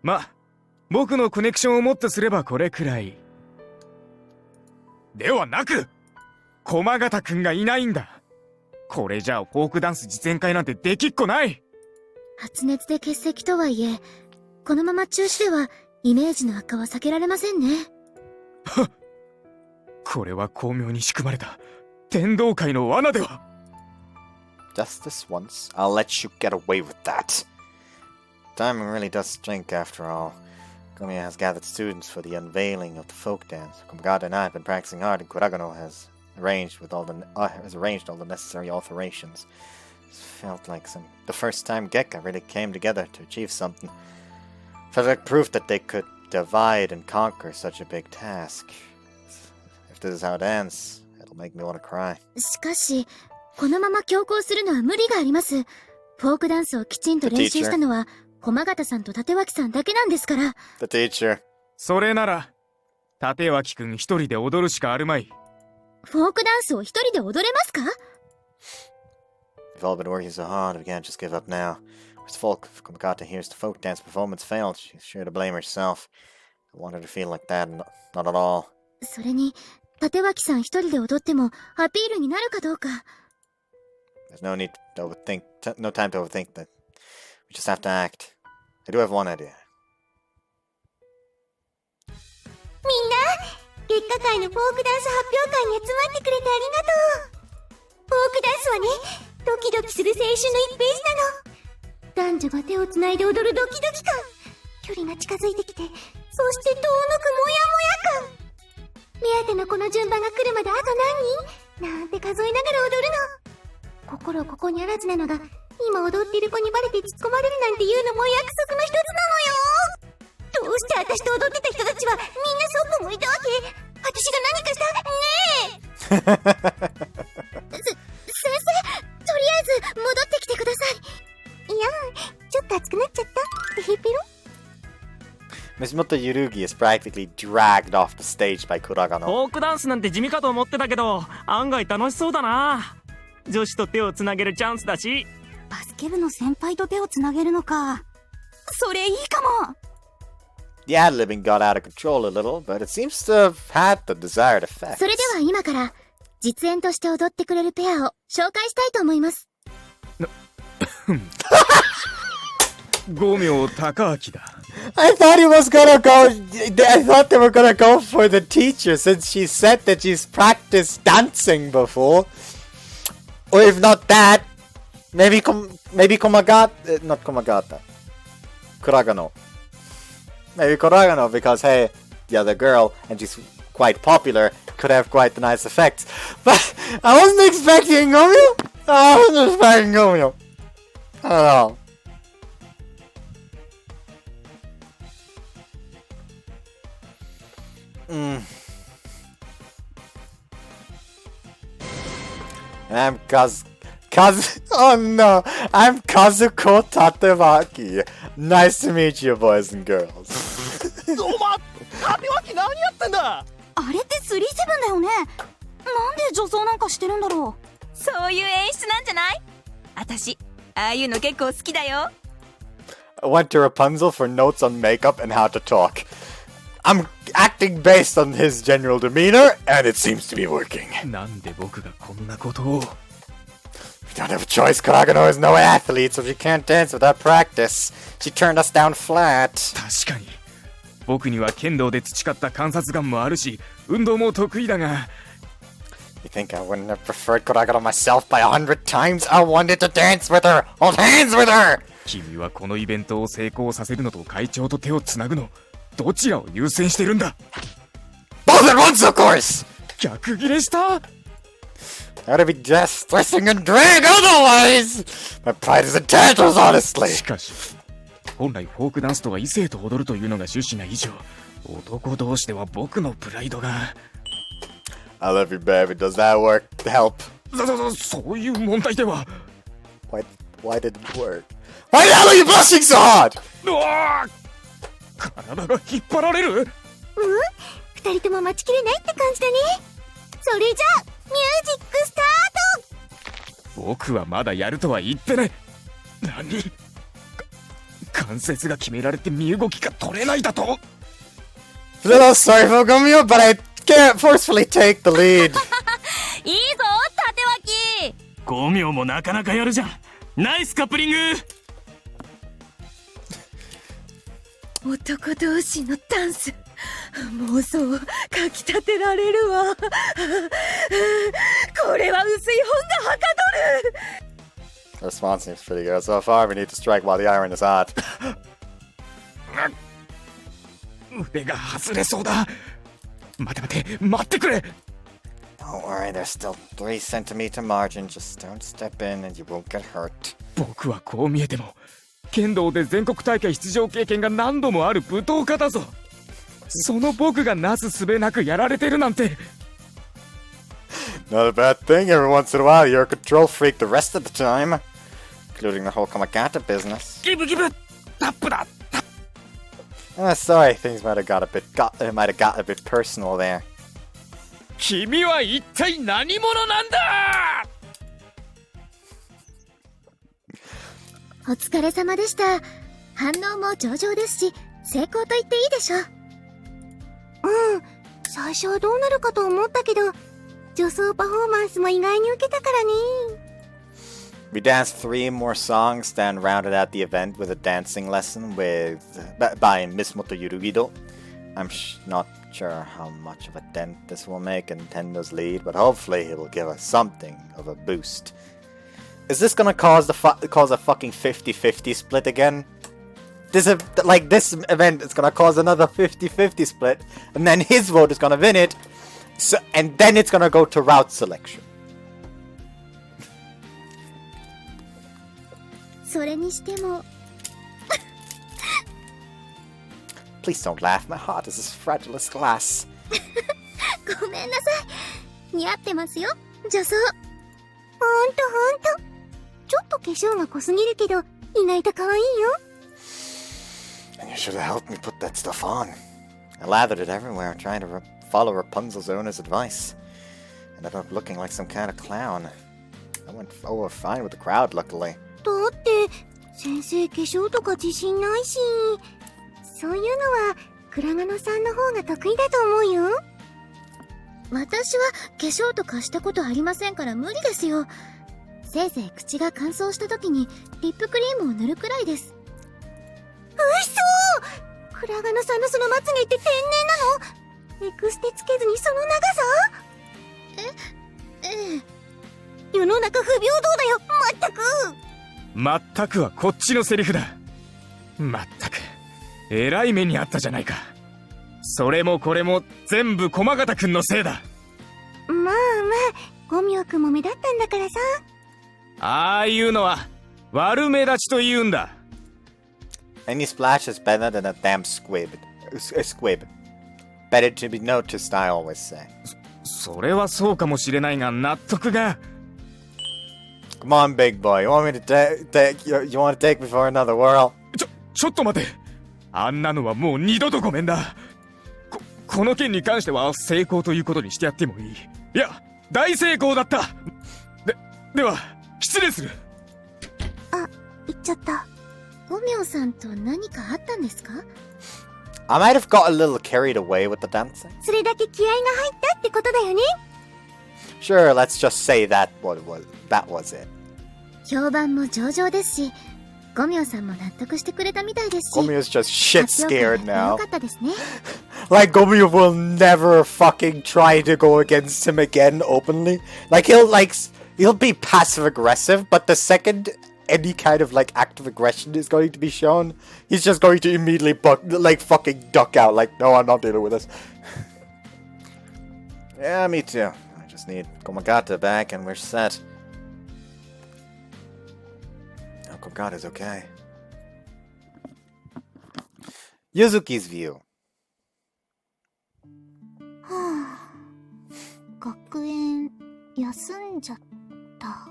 ま、僕のコネクションをもってすればこれくらい。ではなく、駒形くんがいないんだ。これじゃあフォークダンス実演会なんてできっこない。発熱で欠席とはいえ、このまま中止ではイメージの悪化は避けられませんね。はっ、これは巧妙に仕組まれた天道会の罠では。Just this once, I'll let you get away with that. Timing really does stink after all. Gomyo has gathered students for the unveiling of the folk dance. Komagata and I have been practicing hard, and Kuragano has arranged all the necessary alterations. It felt like the first time Gekka really came together to achieve something. Felt like proof that they could divide and conquer such a big task. If this is how it ends, it'll make me want to cry. しかし、このまま強行するのは無理があります。フォークダンスをきちんと練習したのは駒形さんと立脇さんだけなんですから。The teacher. それなら立脇くん一人で踊るしかあるまい。フォークダンスを一人で踊れますか？ We've all been working so hard, we can't just give up now. If Komagata hears the folk dance performance failed, she's sure to blame herself. I want her to feel like that, not at all. それに立脇さん一人で踊ってもアピールになるかどうか。There's no need to overthink, no time to overthink that. We just have to act. I do have one idea. みんな、月下界のフォークダンス発表会に集まってくれてありがとう。フォークダンスはね、ドキドキする青春の1ページなの。男女が手をつないで踊るドキドキ感。距離が近づいてきて、そして遠のくモヤモヤ感。目当てのこの順番が来るまであと何人なんて数えながら踊るの。心ここにあらずなのが、今踊っている子にバレて突っ込まれるなんていうのも約束の一つなのよ。どうして私と踊ってた人たちはみんなそっぽ向いたわけ？私が何かした？ねえ先生、とりあえず戻ってきてください。いや、ちょっと熱くなっちゃった。ピロMishimoto Yurugi is practically dragged off the stage by Kuragano. フォークダンスなんて地味かと思ってたけど、案外楽しそうだな。女子と手をつなげるチャンスだし。バスケ部の先輩と手をつなげるのか。それいいかも。The ad-libbing got out of control a little, but it seems to have had the desired effect. それでは今から実演として踊ってくれるペアを紹介したいと思います。五名高明だ。I thought he was gonna go. I thought they were gonna go for the teacher since she said that she's practiced dancing before. Or if not that, maybe Komagata, not Komagata, Kuragano. Maybe Kuragano, because hey, the other girl, and she's quite popular, could have quite nice effects. But I wasn't expecting Gomyo. this fucking Gomyo. I don't know. And I'm oh no, I'm Kazuko Tatewaki. Nice to meet you, boys and girls. お前、縦脇何やってんだ。あれって37だよね。なんで女装なんかしてるんだろう。そういう演出なんじゃない？私、ああいうの結構好きだよ。I went to Rapunzel for notes on makeup and how to talk. I'm acting based on his general demeanor, and it seems to be working. なんで僕がこんなことを。We don't have a choice. Kuragano is no athlete, so she can't dance without practice. She turned us down flat. 確かに。僕には剣道で培った観察眼もあるし、運動も得意だが。You think I wouldn't have preferred Kuragano myself by 100 times? I wanted to dance with her! Hold hands with her! 君はこのイベントを成功させるのと会長と手をつなぐの、どちらを優先してるんだ？ Both at once, of course! 逆ギレした？ Gotta be just thrusting and drag otherwise! My pride is in tattles, honestly! しかし、本来フォークダンスとは異性と踊るというのが趣旨な以上、男同士では僕のプライドが。I love you, baby. Does that work? Help? そういう問題では。Why did it work? Why the hell are you blushing so hard? うわー！体が引っ張られる？二人とも待ちきれないって感じだね。それじゃあミュージックスタート。僕はまだやるとは言ってない。何？関節が決められて身動きが取れないだと？ Little sorry for Gomyo, but I can't forcefully take the lead. いいぞ、縦脇。ゴミョもなかなかやるじゃん。ナイスカップリング。男同士のダンス、妄想をかきたてられるわ。これは薄い本がはかどる。 The response seems pretty good. So far, we need to strike while the iron is hot. 腕が外れそうだ。待ってくれ。 Don't worry, there's still 3 centimeter margin. Just don't step in and you won't get hurt. 僕はこう見えても剣道で全国大会出場経験が何度もある武闘家だぞ。その僕がなすすべなくやられてるなんて。 Not a bad thing. Every once in a while, you're a control freak the rest of the time. Including the whole Kamagata business. ギブタップだ。Sorry, things might have got a bit personal there. 君は一体何者なんだ。お疲れ様でした。反応も上々ですし、成功と言っていいでしょう。最初はどうなるかと思ったけど、女装パフォーマンスも意外に受けたからね。We danced 3 more songs, then rounded out the event with a dancing lesson by Miss Moto Yurugido. I'm not sure how much of a dent this will make in Nintendo's lead, but hopefully it will give us something of a boost. Is this gonna cause a fucking 50-50 split again? This event is gonna cause another 50-50 split, and then his vote is gonna win it, and then it's gonna go to route selection. それにしても Please don't laugh, my heart is as fragile as glass. ごめんなさい。似合ってますよ、女装。ほんと。ちょっと化粧が濃すぎるけど、意外と可愛いよ。And you should have helped me put that stuff on. I lathered it everywhere, trying to follow Rapunzel's owner's advice. Ended up looking like some kind of clown. I went over fine with the crowd, luckily. だって先生化粧とか自信ないし、そういうのは倉賀野さんの方が得意だと思うよ。私は化粧とかしたことありませんから無理ですよ。せいぜい口が乾燥した時にリップクリームを塗るくらいです。嘘！倉賀野さんのそのまつげって天然なの？エクステつけずにその長さ？ええ。世の中不平等だよ、まったく。まったくはこっちのセリフだ。まったくえらい目にあったじゃないか。それもこれも全部駒形くんのせいだ。まあ五明くんも目立ったんだからさ。ああいうのは悪目立ちと言うんだ。Any splash is better than a damn squib. Better to be noticed, I always say. それはそうかもしれないが納得が。Come on, big boy. You want me to you want to take me for another whirl? ちょっと待て。あんなのはもう二度とごめんだ。この件に関しては成功ということにしてやってもいい。いや、大成功だった。では、失礼する。あ、言っちゃった。ゴミョウさんと何かあったんですか？ I might have got a little carried away with the dancing. それだけ気合が入ったってことだよね。Sure, let's just say that was it. 評判も上々ですし、ゴミョウさんも納得してくれたみたいですし。Gomyo's just shit scared now. よかったですね。Like Gomyo will never fucking try to go against him again openly. Like he'll be passive aggressive, but the second any kind of like act of aggression is going to be shown, he's just going to immediately fucking duck out. Like, no, I'm not dealing with this. Yeah, me too. I just need Komagata back and we're set. Oh, Komagata's okay. Yuzuki's view. はあ、学園休んじゃった。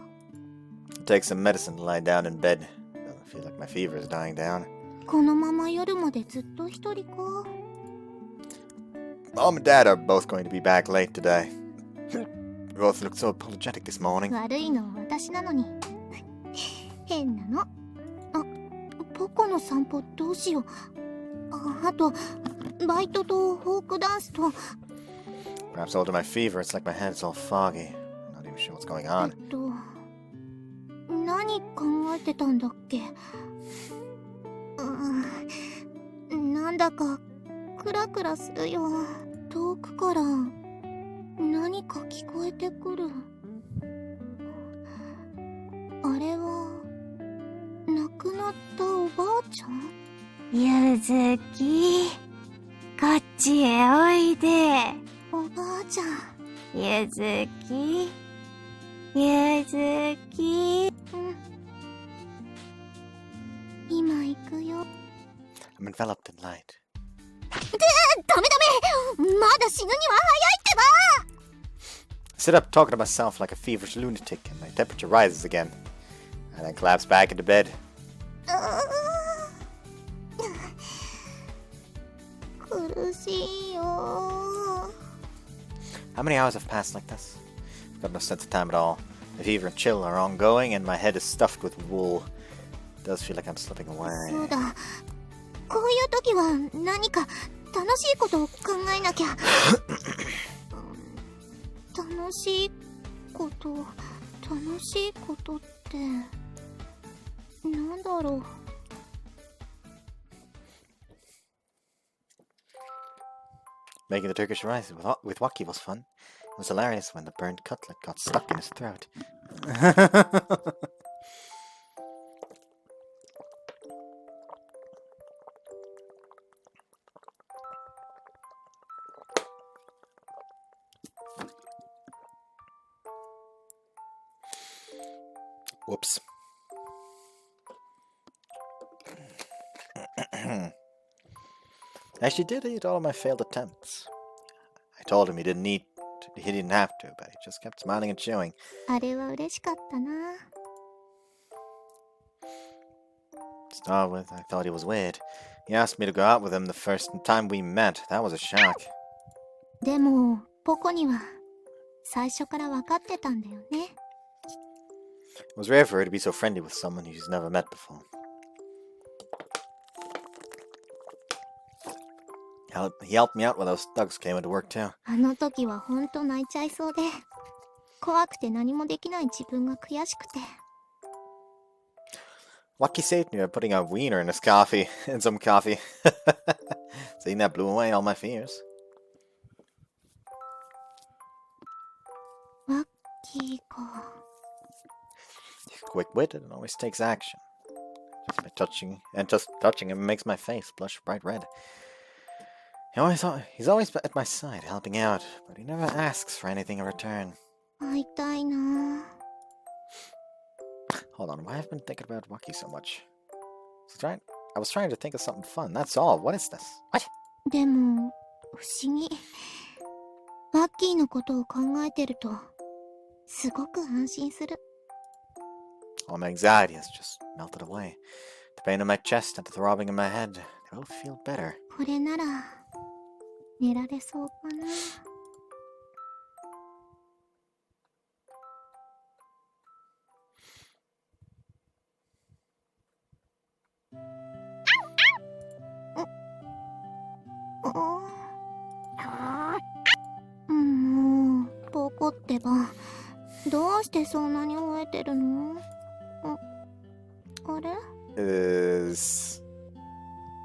Take some medicine to lie down in bed. Doesn't feel like my fever is dying down. このまま夜までずっと一人か。Mom and Dad are both going to be back late today. We both look so apologetic this morning. 悪いのは私なのに。変なの。あ、ポコの散歩どうしよう。あと、バイトとフォークダンスと。Perhaps all to my fever, it's like my head's all foggy. I'm not even sure what's going on. 何考えてたんだっけ。なんだかクラクラするよ。遠くから何か聞こえてくる。あれは亡くなったおばあちゃん？ゆずき、こっちへおいで。おばあちゃん。ゆずき、ゆずき。今行くよ。I'm enveloped in light. ダメまだ死ぬには早いってば。 Sit up talking to myself like a feverish lunatic and my temperature rises again. And then collapse back into bed. 苦しいよ。 How many hours have passed like this? I've got no sense of time at all. The fever and chill are ongoing and my head is stuffed with wool. It does feel like I'm slipping away. そうだ。こういう時は何か楽しいことを考えなきゃ。楽しいことってなんだろう。Making the Turkish rice with Waki was fun. It was hilarious when the burned cutlet got stuck in his throat. Whoops. I actually did eat all of my failed attempts. I told him he didn't have to, but he just kept smiling and chewing. あれは嬉しかったな。To start with, I thought he was weird. He asked me to go out with him the first time we met. That was a shock. でも、ポコには最初から分かってたんだよね。It was rare for her to be so friendly with someone she's never met before. He helped me out when those thugs came into work too. あの時はほんと泣いちゃいそうで、怖くて何もできない自分が悔しくて。Waki saved me by putting a wiener in his coffee, in some coffee. Seeing that blew away all my fears. ワッキーか。He's quick-witted and always takes action. Just touching him makes my face blush bright red. He's always at my side, helping out, but he never asks for anything in return. 会いたいな。Hold on, why have I been thinking about Waki so much? I was trying to think of something fun, that's all. What is this? What? でも、不思議。ワッキーのことを考えてると、すごく安心する。All my anxiety has just melted away. The pain in my chest and the throbbing in my head, they both feel better. これなら、寝られそうかな。もう、ボコってば、どうしてそんなに吠えてるの？あれ？ Is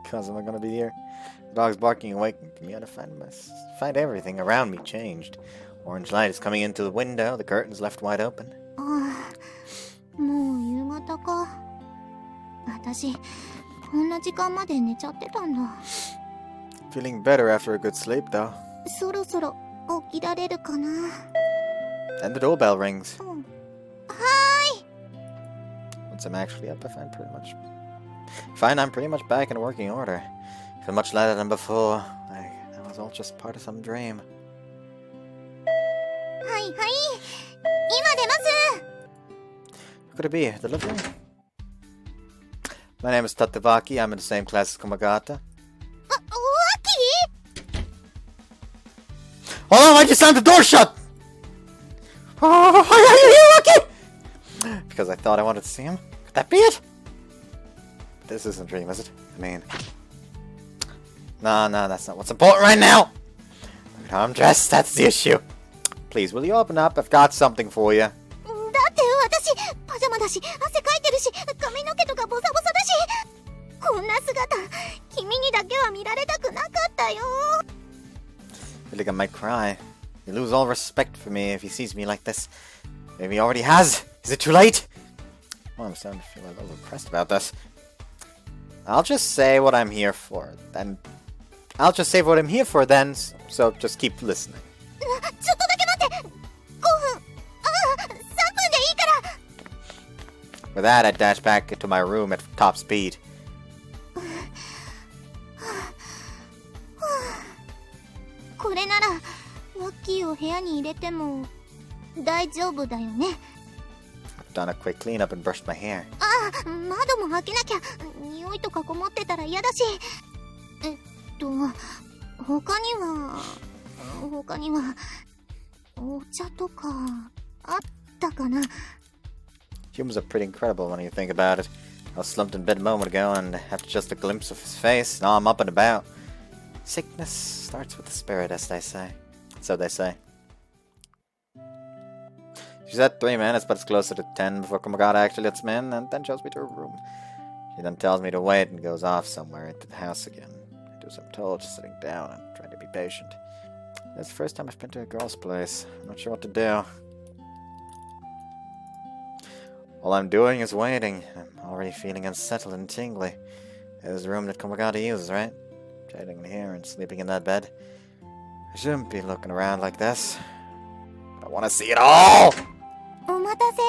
because am I gonna be here? The dog's barking and waking me. I find everything around me changed. Orange light is coming into the window. The curtains left wide open. ああ、もう夕方か。私、こんな時間まで寝ちゃってたんだ。Feeling better after a good sleep, though. そろそろ起きられるかな。And the doorbell rings. はーい。 Once I'm actually up, I find I'm pretty much back in working order. I feel much lighter than before. That was all just part of some dream. はいはい。今出ます。 Who could it be? Delivery? My name is Tatevaki. I'm in the same class as Komagata. Hold on, why'd you slam the door shut? Oh, are you Waki? Because I thought I wanted to see him. Could that be it? This isn't a dream, is it? I mean... No, that's not what's important right now! Look at how I'm dressed, that's the issue. Please, will you open up? I've got something for you. だって私、パジャマだし、汗かいてるし、髪の毛とかボサボサだし。こんな姿、君にだけは見られたくなかったよ。 I feel like I might cry. You lose all respect for me if he sees me like this. Maybe he already has. Is it too late? Well, I'm starting to feel a little depressed about this. I'll just say what I'm here for, then. I'll just say what I'm here for then, so just keep listening. ちょっとだけ待って。5分。3分でいいから。 With that, I dash back into my room at top speed. これならワッキーを部屋に入れても大丈夫だよね。 I've done a quick cleanup and brushed my hair. ああ、窓も開けなきゃ。匂いとかこもってたら嫌だし。他にはお茶とかあったかな。 Humans are pretty incredible when you think about it. I was slumped in bed a moment ago, and after just a glimpse of his face, now I'm up and about. Sickness starts with the spirit, as they say. So they say. She said 3 minutes, but it's closer to 10 before Komagata actually lets me in, and then shows me to her room. She then tells me to wait and goes off somewhere into the house again. I do as I'm told, just sitting down and trying to be patient. It's the first time I've been to a girl's place. I'm not sure what to do. All I'm doing is waiting. I'm already feeling unsettled and tingly. There's the room that Komagata uses, right? Chilling in here and sleeping in that bed. I shouldn't be looking around like this. But I want to see it all! お待たせ。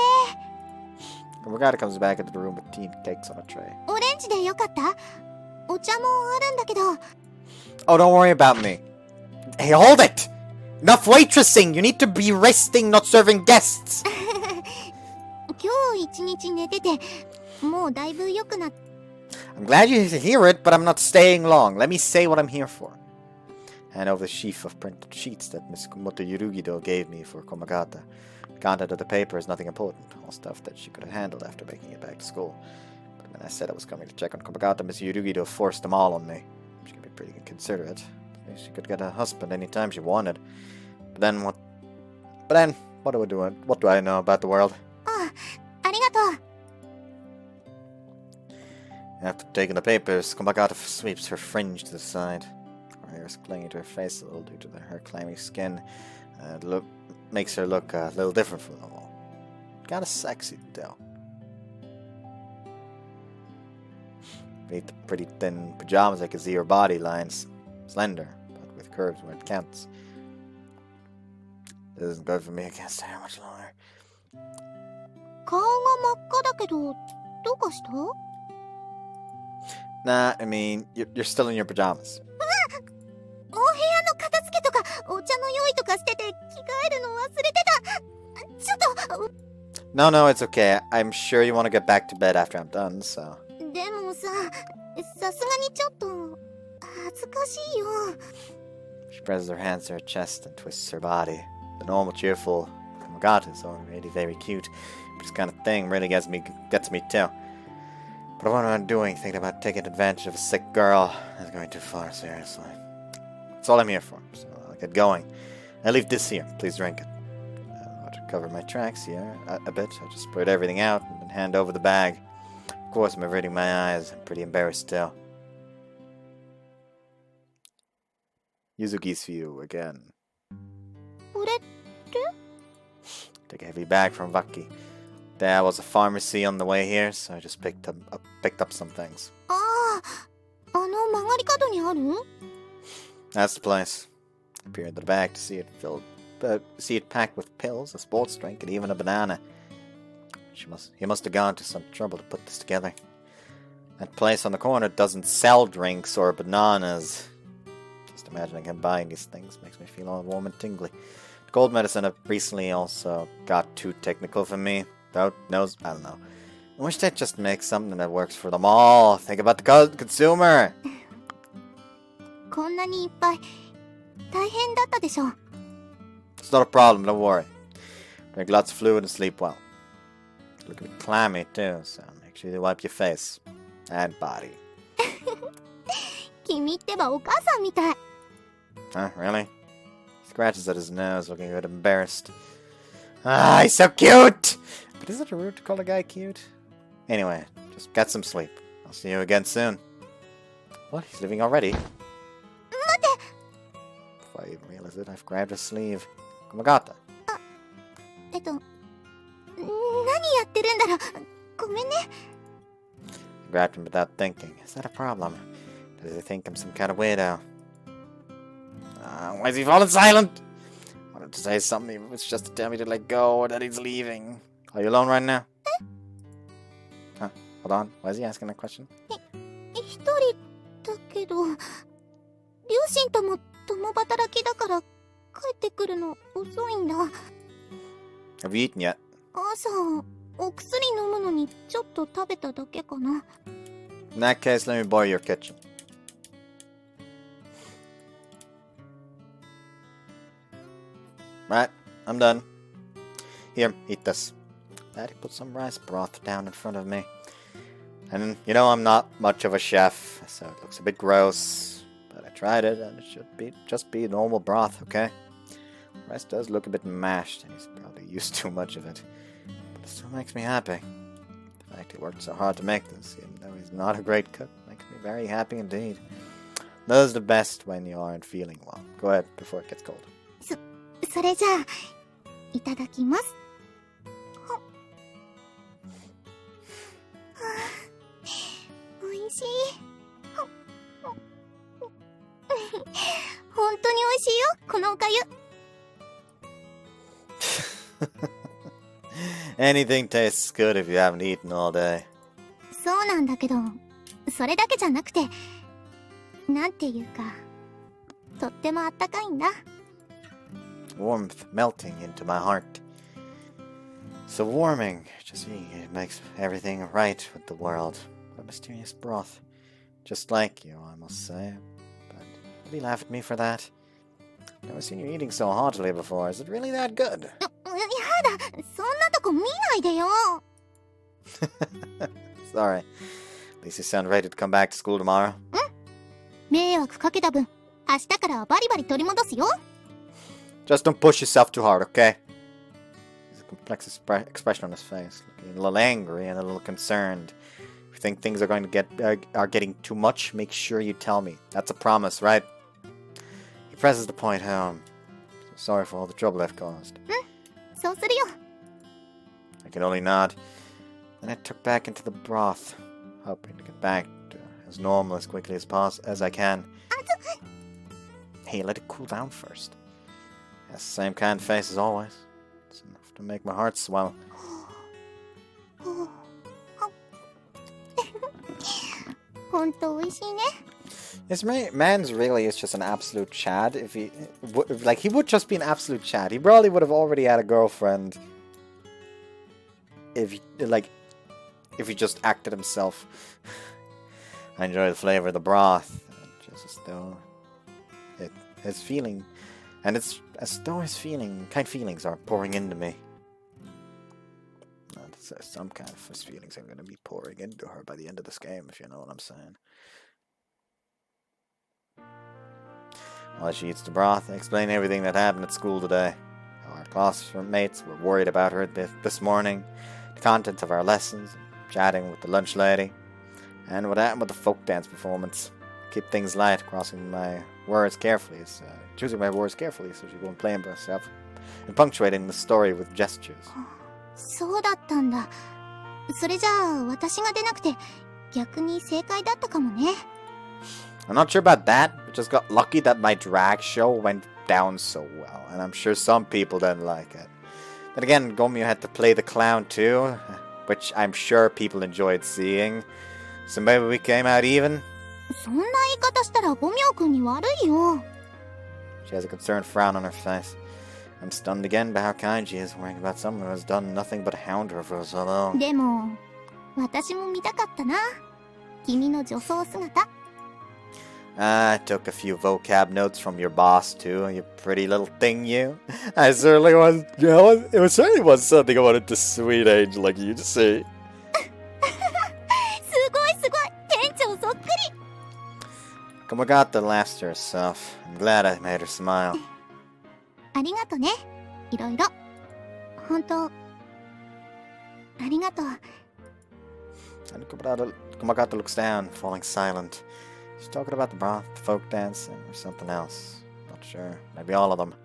Komagata comes back into the room with tea and cakes on a tray. オレンジでよかった？お茶もあるんだけど。 Oh, don't worry about me. Hey, hold it! Enough waitressing! You need to be resting, not serving guests! 今日一日寝てて、もうだいぶ良くなっ I'm glad you hear it, but I'm not staying long. Let me say what I'm here for. Hand over the sheaf of printed sheets that Miss Kumoto Yurugido gave me for Komagata. The content of the paper is nothing important, all stuff that she could have handled after making it back to school. But when I said I was coming to check on Komagata, Miss Yurugido forced them all on me. She could be pretty inconsiderate. She could get a husband anytime she wanted. But then what do I do? What do I know about the world? ありがとう。 After taking the papers, Komagata sweeps her fringe to the side. Her hair is clinging to her face a little due to her clammy skin. Makes her look a little different from normal. Kinda sexy, though. Beneath the pretty thin pajamas, I can see her body lines. Slender, but with curves where it counts. This isn't good for me. I can't stay here much longer. 顔が真っ赤だけど、どうかした？ Nah, I mean, you're still in your pajamas. お部屋の片付けとか、お茶の用意とかしてて、着替えるの忘れてた。ちょっと。No, it's okay. I'm sure you want to get back to bed after I'm done, so. でもさ、さすがにちょっと、恥ずかしいよ。She presses her hands to her chest and twists her body. The normal, cheerful Kamagata is already very cute, but this kind of thing really gets me too. But what am I doing thinking about taking advantage of a sick girl? That's going too far, seriously. That's all I'm here for, so I'll get going. I leave this here. Please drink it. I'll cover my tracks here a bit. I'll just spread everything out and then hand over the bag. Of course, I'm averting my eyes. I'm pretty embarrassed still. Yuzuki's view again. Take a heavy bag from Vaki. There was a pharmacy on the way here, so I just picked up some things. That's the place. I peered into the bag to see it packed with pills, a sports drink, and even a banana. He must have gone to some trouble to put this together. That place on the corner doesn't sell drinks or bananas. Just imagining him buying these things makes me feel all warm and tingly. The cold medicine have recently also got too technical for me. I don't know. I wish they'd just make something that works for them all. Think about the consumer. こんなにいっぱい大変だったでしょ。 It's not a problem, don't worry. Drink lots of fluid and sleep well. Look a bit clammy too, so make sure you wipe your face and body. 君ってばお母さんみたい。 Huh, really? He scratches at his nose, looking a bit embarrassed. Ah, he's so cute! But is it rude to call a guy cute? Anyway, just get some sleep. I'll see you again soon. What? He's leaving already? Before I even realize it, I've grabbed his sleeve. Kamagata. 何やってるんだろう。ごめんね。I grabbed him without thinking. Is that a problem? Does he think I'm some kind of weirdo? Why is he falling silent? I wanted to say something, if it's just to tell me to let go or that he's leaving. Are you alone right now? Huh? Hold on. Why is he asking that question? 一人だけど、両親とも共働きだから帰ってくるの遅いんだ。Have you eaten yet? 朝、お薬飲むのにちょっと食べただけかな。In that case, let me borrow your kitchen. Right, I'm done. Here, eat this. Daddy put some rice broth down in front of me. And, you know, I'm not much of a chef, so it looks a bit gross. But I tried it, and it should just be normal broth, okay? The rice does look a bit mashed, and he's probably used too much of it. But it still makes me happy. The fact he worked so hard to make this, even though he's not a great cook, makes me very happy indeed. Does the best when you aren't feeling well. Go ahead, before it gets cold. それじゃあ、いただきます。おいしい。本当においしいよ、このおかゆ。Anything tastes good if you haven't eaten all day. そうなんだけど、それだけじゃなくて、なんていうか、とってもあったかいんだ。Warmth melting into my heart. So warming, just eating it makes everything right with the world. What a mysterious broth. Just like you, I must say. But will you laugh at me for that? I've never seen you eating so heartily before. Is it really that good? やだ、そんなとこ見ないでよ。Sorry. At least you sound ready to come back to school tomorrow. 迷惑かけた分、明日からはバリバリ取り戻すよ。Just don't push yourself too hard, okay? There's a complex expression on his face, looking a little angry and a little concerned. If you think things are getting too much, make sure you tell me. That's a promise, right? He presses the point home. So sorry for all the trouble I've caused. そうするよ。I can only nod. Then I took back into the broth, hoping to get back to as normal as quickly as I can. Hey, let it cool down first. Has the same kind of face as always. It's enough to make my heart swell. ほんと美味しいね。 This man's really is just an absolute Chad. If he would just be an absolute Chad. He probably would have already had a girlfriend if he just acted himself. I enjoy the flavor of the broth, just as though his feeling, and it's as though his kind feelings are pouring into me. Some kind of his feelings are going to be pouring into her by the end of this game, if you know what I'm saying. While she eats the broth, I explain everything that happened at school today. How our classmates were worried about her this morning, the contents of our lessons, chatting with the lunch lady, and what happened with the folk dance performance. Keep things light, choosing my words carefully so she won't blame herself, and punctuating the story with gestures. そうだったんだ。それじゃあ私が出なくて逆に正解だったかもね。I'm not sure about that. We just got lucky that my drag show went down so well, and I'm sure some people didn't like it. Then again, Gomyo had to play the clown too, which I'm sure people enjoyed seeing. So maybe we came out even? そんな言い方したらゴミョウ君に悪いよ。 She has a concerned frown on her face. I'm stunned again by how kind she is, worrying about someone who has done nothing but hound her for so long. でも私も見たかったな。君の女装姿。I took a few vocab notes from your boss too, you pretty little thing, you. I certainly was, it certainly was something I wanted to sweet angel like you to see. すごいすごい、店長そっくり。 Komagata laughs to herself. I'm glad I made her smile. ありがとね。いろいろ。本当。ありがとう。 And Komagata looks down, falling silent. She's talking about the broth, the folk dancing, or something else. Not sure. Maybe all of them.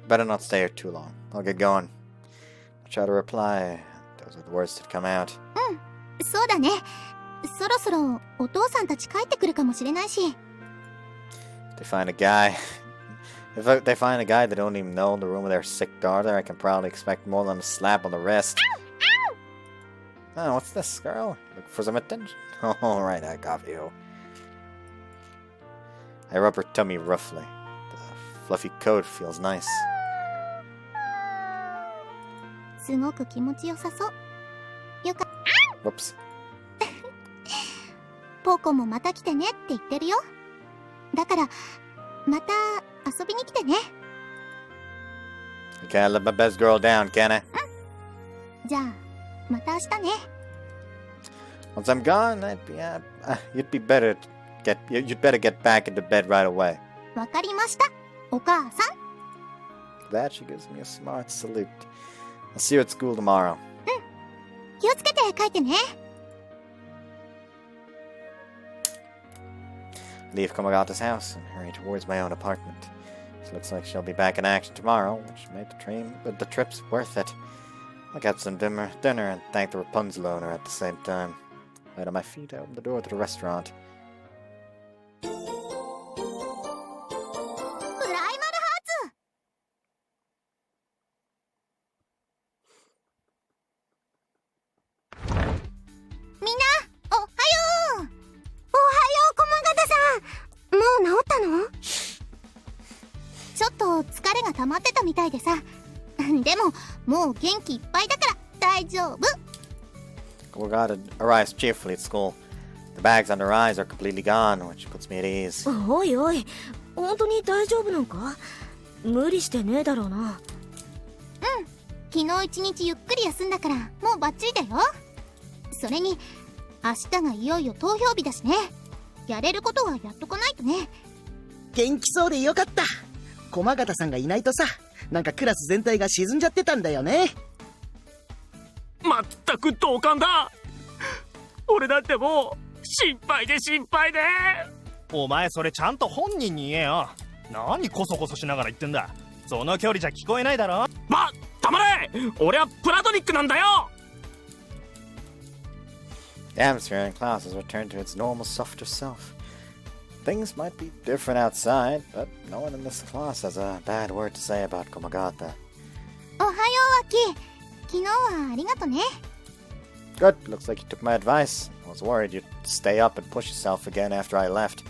Better not stay here too long. I'll get going. I'll try to reply. Those are the words that come out. うん、そうだね。そろそろお父さんたち帰ってくるかもしれないし。If they find a guy they don't even know in the room with their sick daughter, I can probably expect more than a slap on the wrist. Oh, what's this, girl? Look for some attention? All right, I got you. I rub her tummy roughly. The fluffy coat feels nice. すごく気持ちよさそう。よか。 Whoops. ポコもまた来てねって言ってるよ。だからまた遊びに来てね。 I can't let my best girl down, can I? じゃあまた明日ね。 Once I'm gone, you'd better get back into bed right away. わかりました、お母さん。 That she gives me a smart salute. I'll see you at school tomorrow. 気をつけて帰ってね。 I leave Komagata's house and hurry towards my own apartment. It looks like she'll be back in action tomorrow, which made the trips worth it. I'll get some dinner and thank the Rapunzel owner at the same time. Right on my feet, I open the door to the restaurant. プライマルハーツ。みんなおはよう。おはよう、駒形さん。もう治ったの？ちょっと疲れが溜まってたみたいでさ。でももう元気いっぱいだから大丈夫。 Komagata arrives cheerfully at school. The bags under her eyes are completely gone, which puts me at ease. おいおい、本当に大丈夫なんか？無理してねえだろうな。うん、昨日一日ゆっくり休んだからもうバッチリだよ。それに明日がいよいよ投票日だしね。やれることはやっとかないとね。元気そうでよかった。駒形さんがいないとさ、なんかクラス全体が沈んじゃってたんだよね。まったく同感だ。俺だってもう心配で心配で。お前それちゃんと本人に言えよ。何コソコソしながら言ってんだ。その距離じゃ聞こえないだろ。黙れ。俺はプラトニックなんだよ。 The atmosphere in class has returned to its normal, softer self. Things might be different outside, but no one in this class has a bad word to say about Komagata. おはよう、アキ。昨日はありがとね。Good. Looks like you took my advice. I was worried you'd stay up and push yourself again after I left.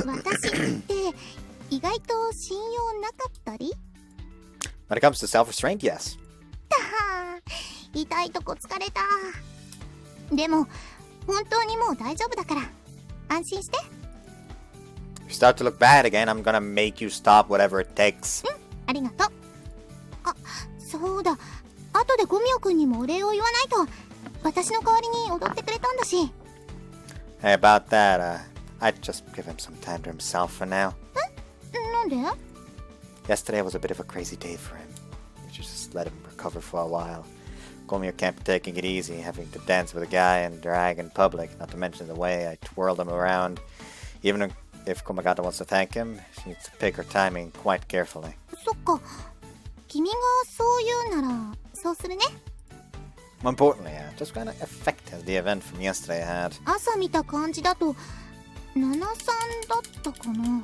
私って意外と信用なかったり When it comes to self-restraint, yes. 痛いとこ疲れた。でも本当にもう大丈夫だから安心して。 If you start to look bad again, I'm gonna make you stop whatever it takes. ありがとう。あ、そうだ。後でゴミオくんにもお礼を言わないと。私の代わりに踊ってくれたんだし。 Hey, about that, I'd just give him some time to himself for now. なんで? Yesterday was a bit of a crazy day for him. You should just let him recover for a while. Gomio can't be taking it easy, having to dance with a guy and drag in public, not to mention the way I twirled him around. Even if Komagata wants to thank him, she needs to pick her timing quite carefully. そっか。君がそう言うなら、そうするね。More importantly, just what kind of effect has the event from yesterday had? 朝見た感じだと、73だったかな。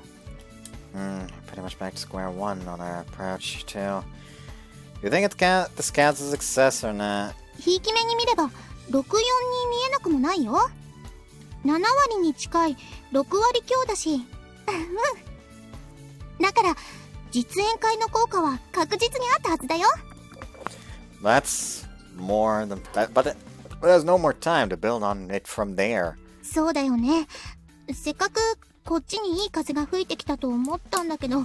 Pretty much back to square one on our approach, too. You think this counts as success or not? ひいき目に見れば、64に見えなくもないよ。7割に近い6割強だし。だから、実演会の効果は確実にあったはずだよ。That's more than that, but there's no more time to build on it from there. そうだよね。せっかくこっちにいい風が吹いてきたと思ったんだけど、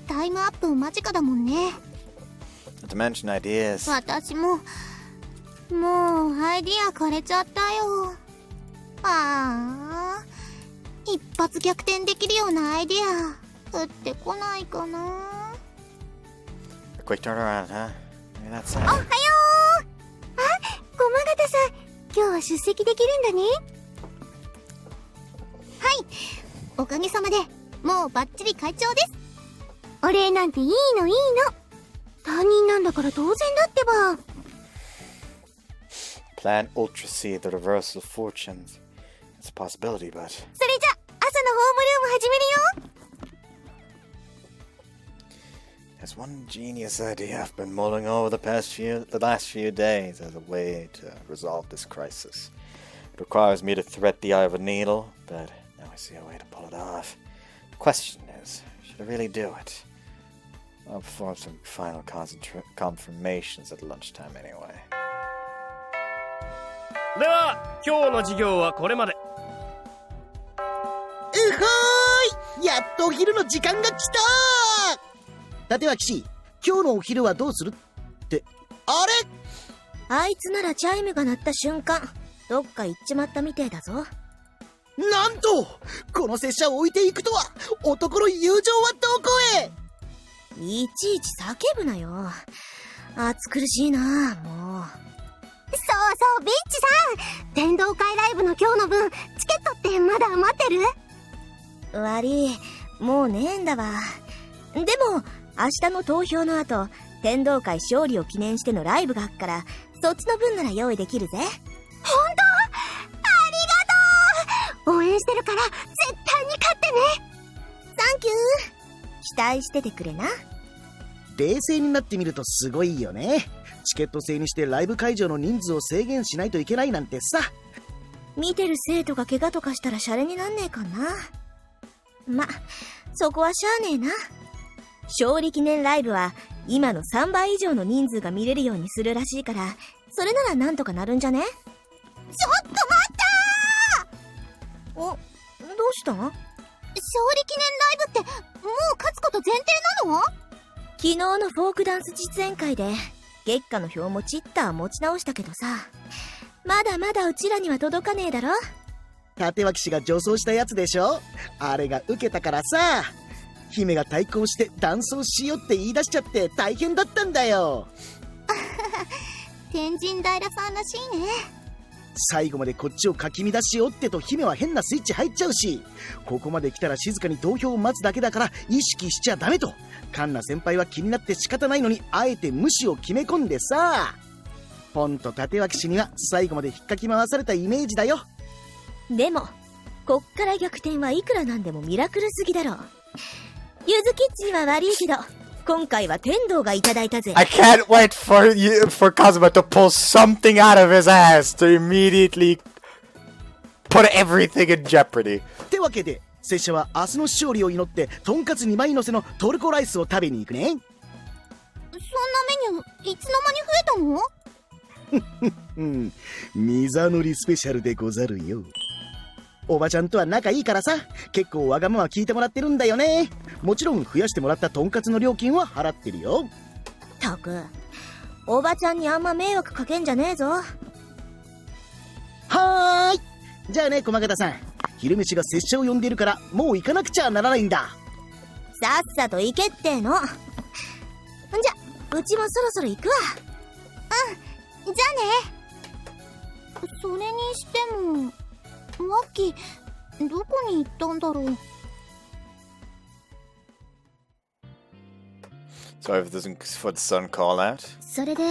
タイムアップ間近だもんね。Not to mention ideas. 私もうアイディア枯れちゃったよ。ああ、一発逆転できるようなアイディア降ってこないかな。A quick turnaround, huh? Maybe that's it. おはよう。あ、駒形さん、今日は出席できるんだね。はい、おかげさまでもうバッチリ会長です。お礼なんていいのいいの。担任なんだから当然だってば。Plan Ultra C, the reversal of fortunes. It's a possibility, but... それじゃ、朝のホームルーム始めるよ。There's one genius idea I've been mulling over the last few days as a way to resolve this crisis. It requires me to thread the eye of a needle, but now I see a way to pull it off. The question is, should I really do it? I'll perform some final confirmations at lunchtime anyway. では、今日の授業はこれまで。ーい、やっとお昼の時間が来た。立脇氏、今日のお昼はどうするって、あれ、あいつならチャイムが鳴った瞬間どっか行っちまったみてえだぞ。なんとこの拙者を置いていくとは。男の友情はどこへ。いちいち叫ぶなよ。暑苦しいな、もう。そうそう、ビッチさん、天道会ライブの今日の分チケットってまだ余ってる？悪い、もうねえんだわ。でも明日の投票の後、天道会勝利を記念してのライブがあっから、そっちの分なら用意できるぜ。ほんと？ありがとう。応援してるから絶対に勝ってね。サンキュー。期待しててくれな。冷静になってみるとすごいよね。チケット制にしてライブ会場の人数を制限しないといけないなんてさ。見てる生徒が怪我とかしたらシャレになんねえかな。ま、そこはしゃあねえな。勝利記念ライブは今の3倍以上の人数が見れるようにするらしいから、それならなんとかなるんじゃね？ちょっと待ったー！お、どうした？勝利記念ライブってもう勝つこと前提なの？昨日のフォークダンス実演会で月下の表もチッター持ち直したけどさ、まだまだうちらには届かねえだろ。立脇氏が女装したやつでしょ。あれが受けたからさ、姫が対抗して男装しようって言い出しちゃって大変だったんだよ。天神平さんらしいね。最後までこっちをかき乱しようってと姫は変なスイッチ入っちゃうし、ここまで来たら静かに投票を待つだけだから意識しちゃダメとカンナ先輩は気になって仕方ないのに、あえて無視を決め込んでさ。ポンと立脇氏には最後まで引っかき回されたイメージだよ。でもこっから逆転はいくらなんでもミラクルすぎだろ。ゆずキッチンは悪いけど、今回は天道がいただいたぜ。 I can't wait for Kazuma to pull something out of his ass to immediately put everything in jeopardy. ってわけで拙者は明日の勝利を祈ってとんかつ2枚乗せのトルコライスを食べに行くね。そんなメニューいつの間に増えたの？水のりスペシャルでござるよ。おばちゃんとは仲いいからさ、結構わがまま聞いてもらってるんだよね。もちろん増やしてもらったとんかつの料金は払ってるよ。たく、おばちゃんにあんま迷惑かけんじゃねえぞ。はーい。じゃあね、駒形さん。昼飯が拙者を呼んでるからもう行かなくちゃならないんだ。さっさと行けっての。じゃ、うちもそろそろ行くわ。うん、じゃあね。それにしてもマッキーどこに行ったんだろう。 Sorry for the sudden call out. それで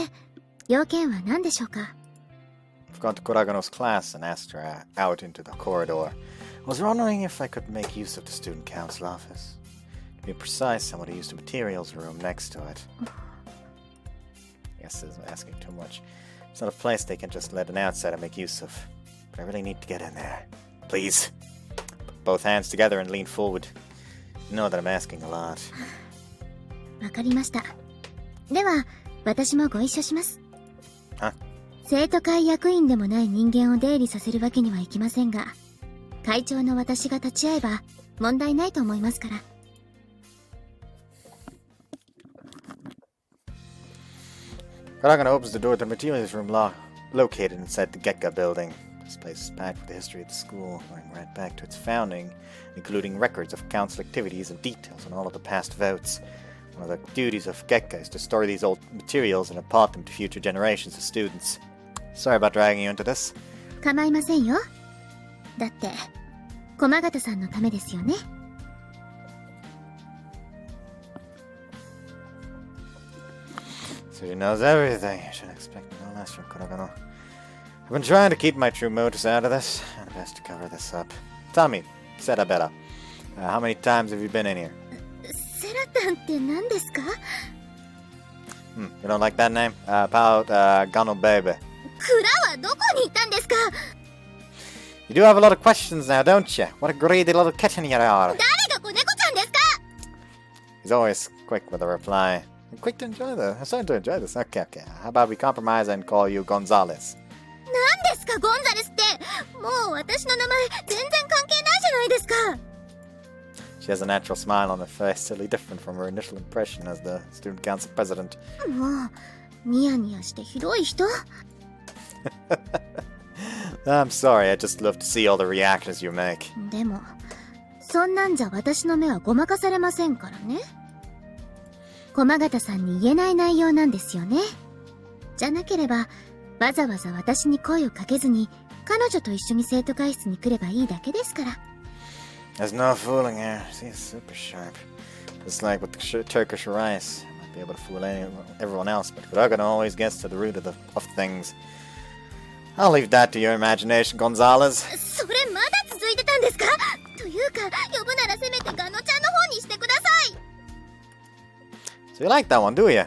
要件は何でしょうか？ I've gone to Kuragano's class and asked her out into the corridor. I was wondering if I could make use of the student council office. To be precise, I want to use the materials room next to it. I guess this is asking too much. It's not a place they can just let an outsider make use of. But I really need to get in there. Please. Put both hands together and lean forward. You know that I'm asking a lot. わかりました。では、私もご一緒します。生徒会役員でもない人間を出入りさせるわけにはいきませんが、会長の私が立ち会えば問題ないと思いますから。Kuragano opens the door to the materials room located inside the Gekka building. This place is packed with the history of the school, going right back to its founding, including records of council activities and details on all of the past votes. One of the duties of Gekka is to store these old materials and impart them to future generations of students. Sorry about dragging you into this. 構いませんよ。だって、駒形さんのためですよね。So he knows everything. I should expect no less from Kuragano. I've been trying to keep my true motives out of this, and best to cover this up. Tell me, Serabella, how many times have you been in here? セラタンって何ですか？ You don't like that name? About Gano Baby. クラはどこに行ったんですか？ You do have a lot of questions now, don't you? What a greedy little kitten you are. 誰が子猫ちゃんですか？ He's always quick with a reply. I'm quick to enjoy this. I'm starting to enjoy this. Okay. How about we compromise and call you Gonzalez? 何ですかゴンザレスって。もう私の名前全然関係ないじゃないですか。 She has a natural smile on her face, totally different from her initial impression as the student council president. もうニヤニヤしてひどい人。I'm sorry, I just love to see all the reactions you make. でもそんなんじゃ私の目はごまかされませんからね。駒形さんに言えない内容なんですよね。じゃなければわざわざ私に声をかけずに彼女と一緒に生徒会室に来ればいいだけですから。 There's no fooling her. She's super sharp. Just like with the Turkish rice. I might be able to fool everyone else, but Kuragano always gets to the root of things. I'll leave that to your imagination, Gonzalez. それまだ続いてたんですか？というか呼ぶならせめてガノちゃんの方にしてください。 So you like that one, do you?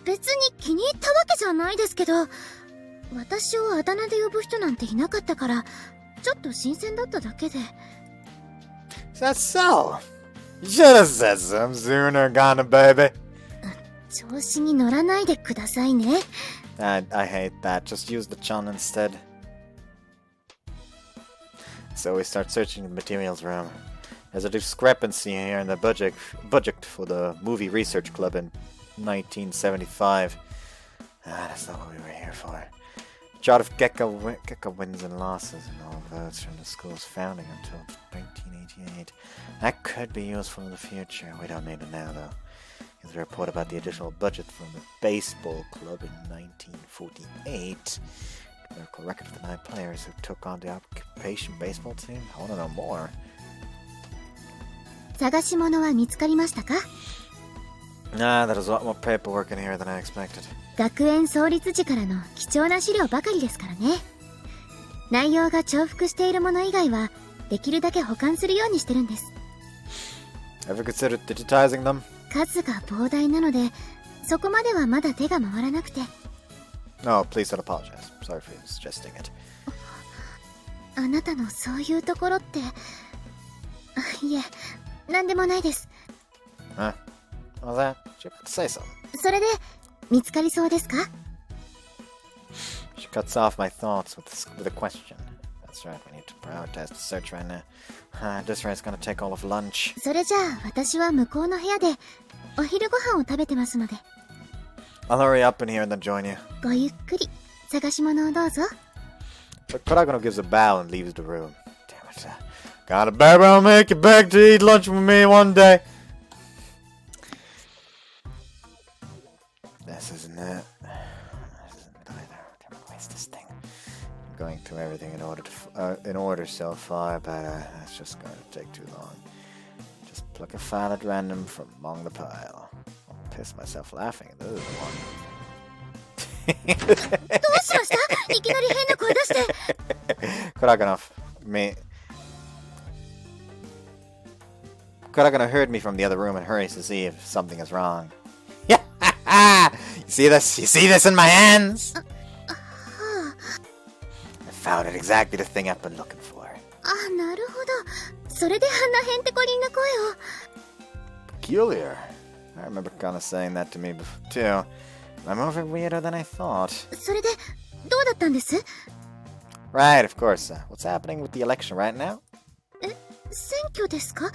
別に気に入ったわけじゃないですけど、私をあだ名で呼ぶ人なんていなかったからちょっと新鮮だっただけで。 That's so. You should have said some sooner, Ghana baby. 調子に乗らないでくださいね。I hate that. Just use the chun instead. So we start searching the materials room. There's a discrepancy here in the budget for the movie research club in 1975. That's not what we were here for. A chart of Gekka wins and losses and all votes from the school's founding until 1988. That could be useful in the future. We don't need it now, though. There's a report about the additional budget from the baseball club in 1948. Clerical record of the 9 players who took on the occupation baseball team. I want to know more. 探し物は見つかりましたか？ Nah, there's a lot more paperwork in here than I expected. 学園創立時からの貴重な資料ばかりですからね。内容が重複しているもの以外はできるだけ保管するようにしてるんです。 Ever considered digitizing them? 数が膨大なので、そこまではまだ手が回らなくて。No, please don't apologize. Sorry for suggesting it. あなたのそういうところって、いえ、なんでもないです。Huh? What was that? She about to say something. それで、見つかりそうですか？ She cuts off my thoughts with a question. That's right, we need to prioritize the search right now. This rate's gonna take all of lunch. それじゃあ、私は向こうの部屋で、お昼ご飯を食べてますので。I'll hurry up in here and then join you. ごゆっくり、探し物をどうぞ。But Kuragano gives a bow and leaves the room. Damn it. Got a baby, I'll make it back to eat lunch with me one day. This isn't it. This isn't it either. Damn it, waste this thing. I'm going through everything in order so far, but it's just going to take too long. Just pluck a file at random from among the pile. I'll piss myself laughing at this one. どうしました？いきなり変な声出して。Kuragano heard me from the other room and hurries to see if something is wrong. You see this? You see this in my hands? I found it, exactly the thing I've been looking for. あ、なるほど。それであんなへんてこりんな声を。Peculiar. I remember Kana saying that to me before too. I'm more weirder than I thought. それで、どうだったんです？ Right, of course. What's happening with the election right now? 選挙ですか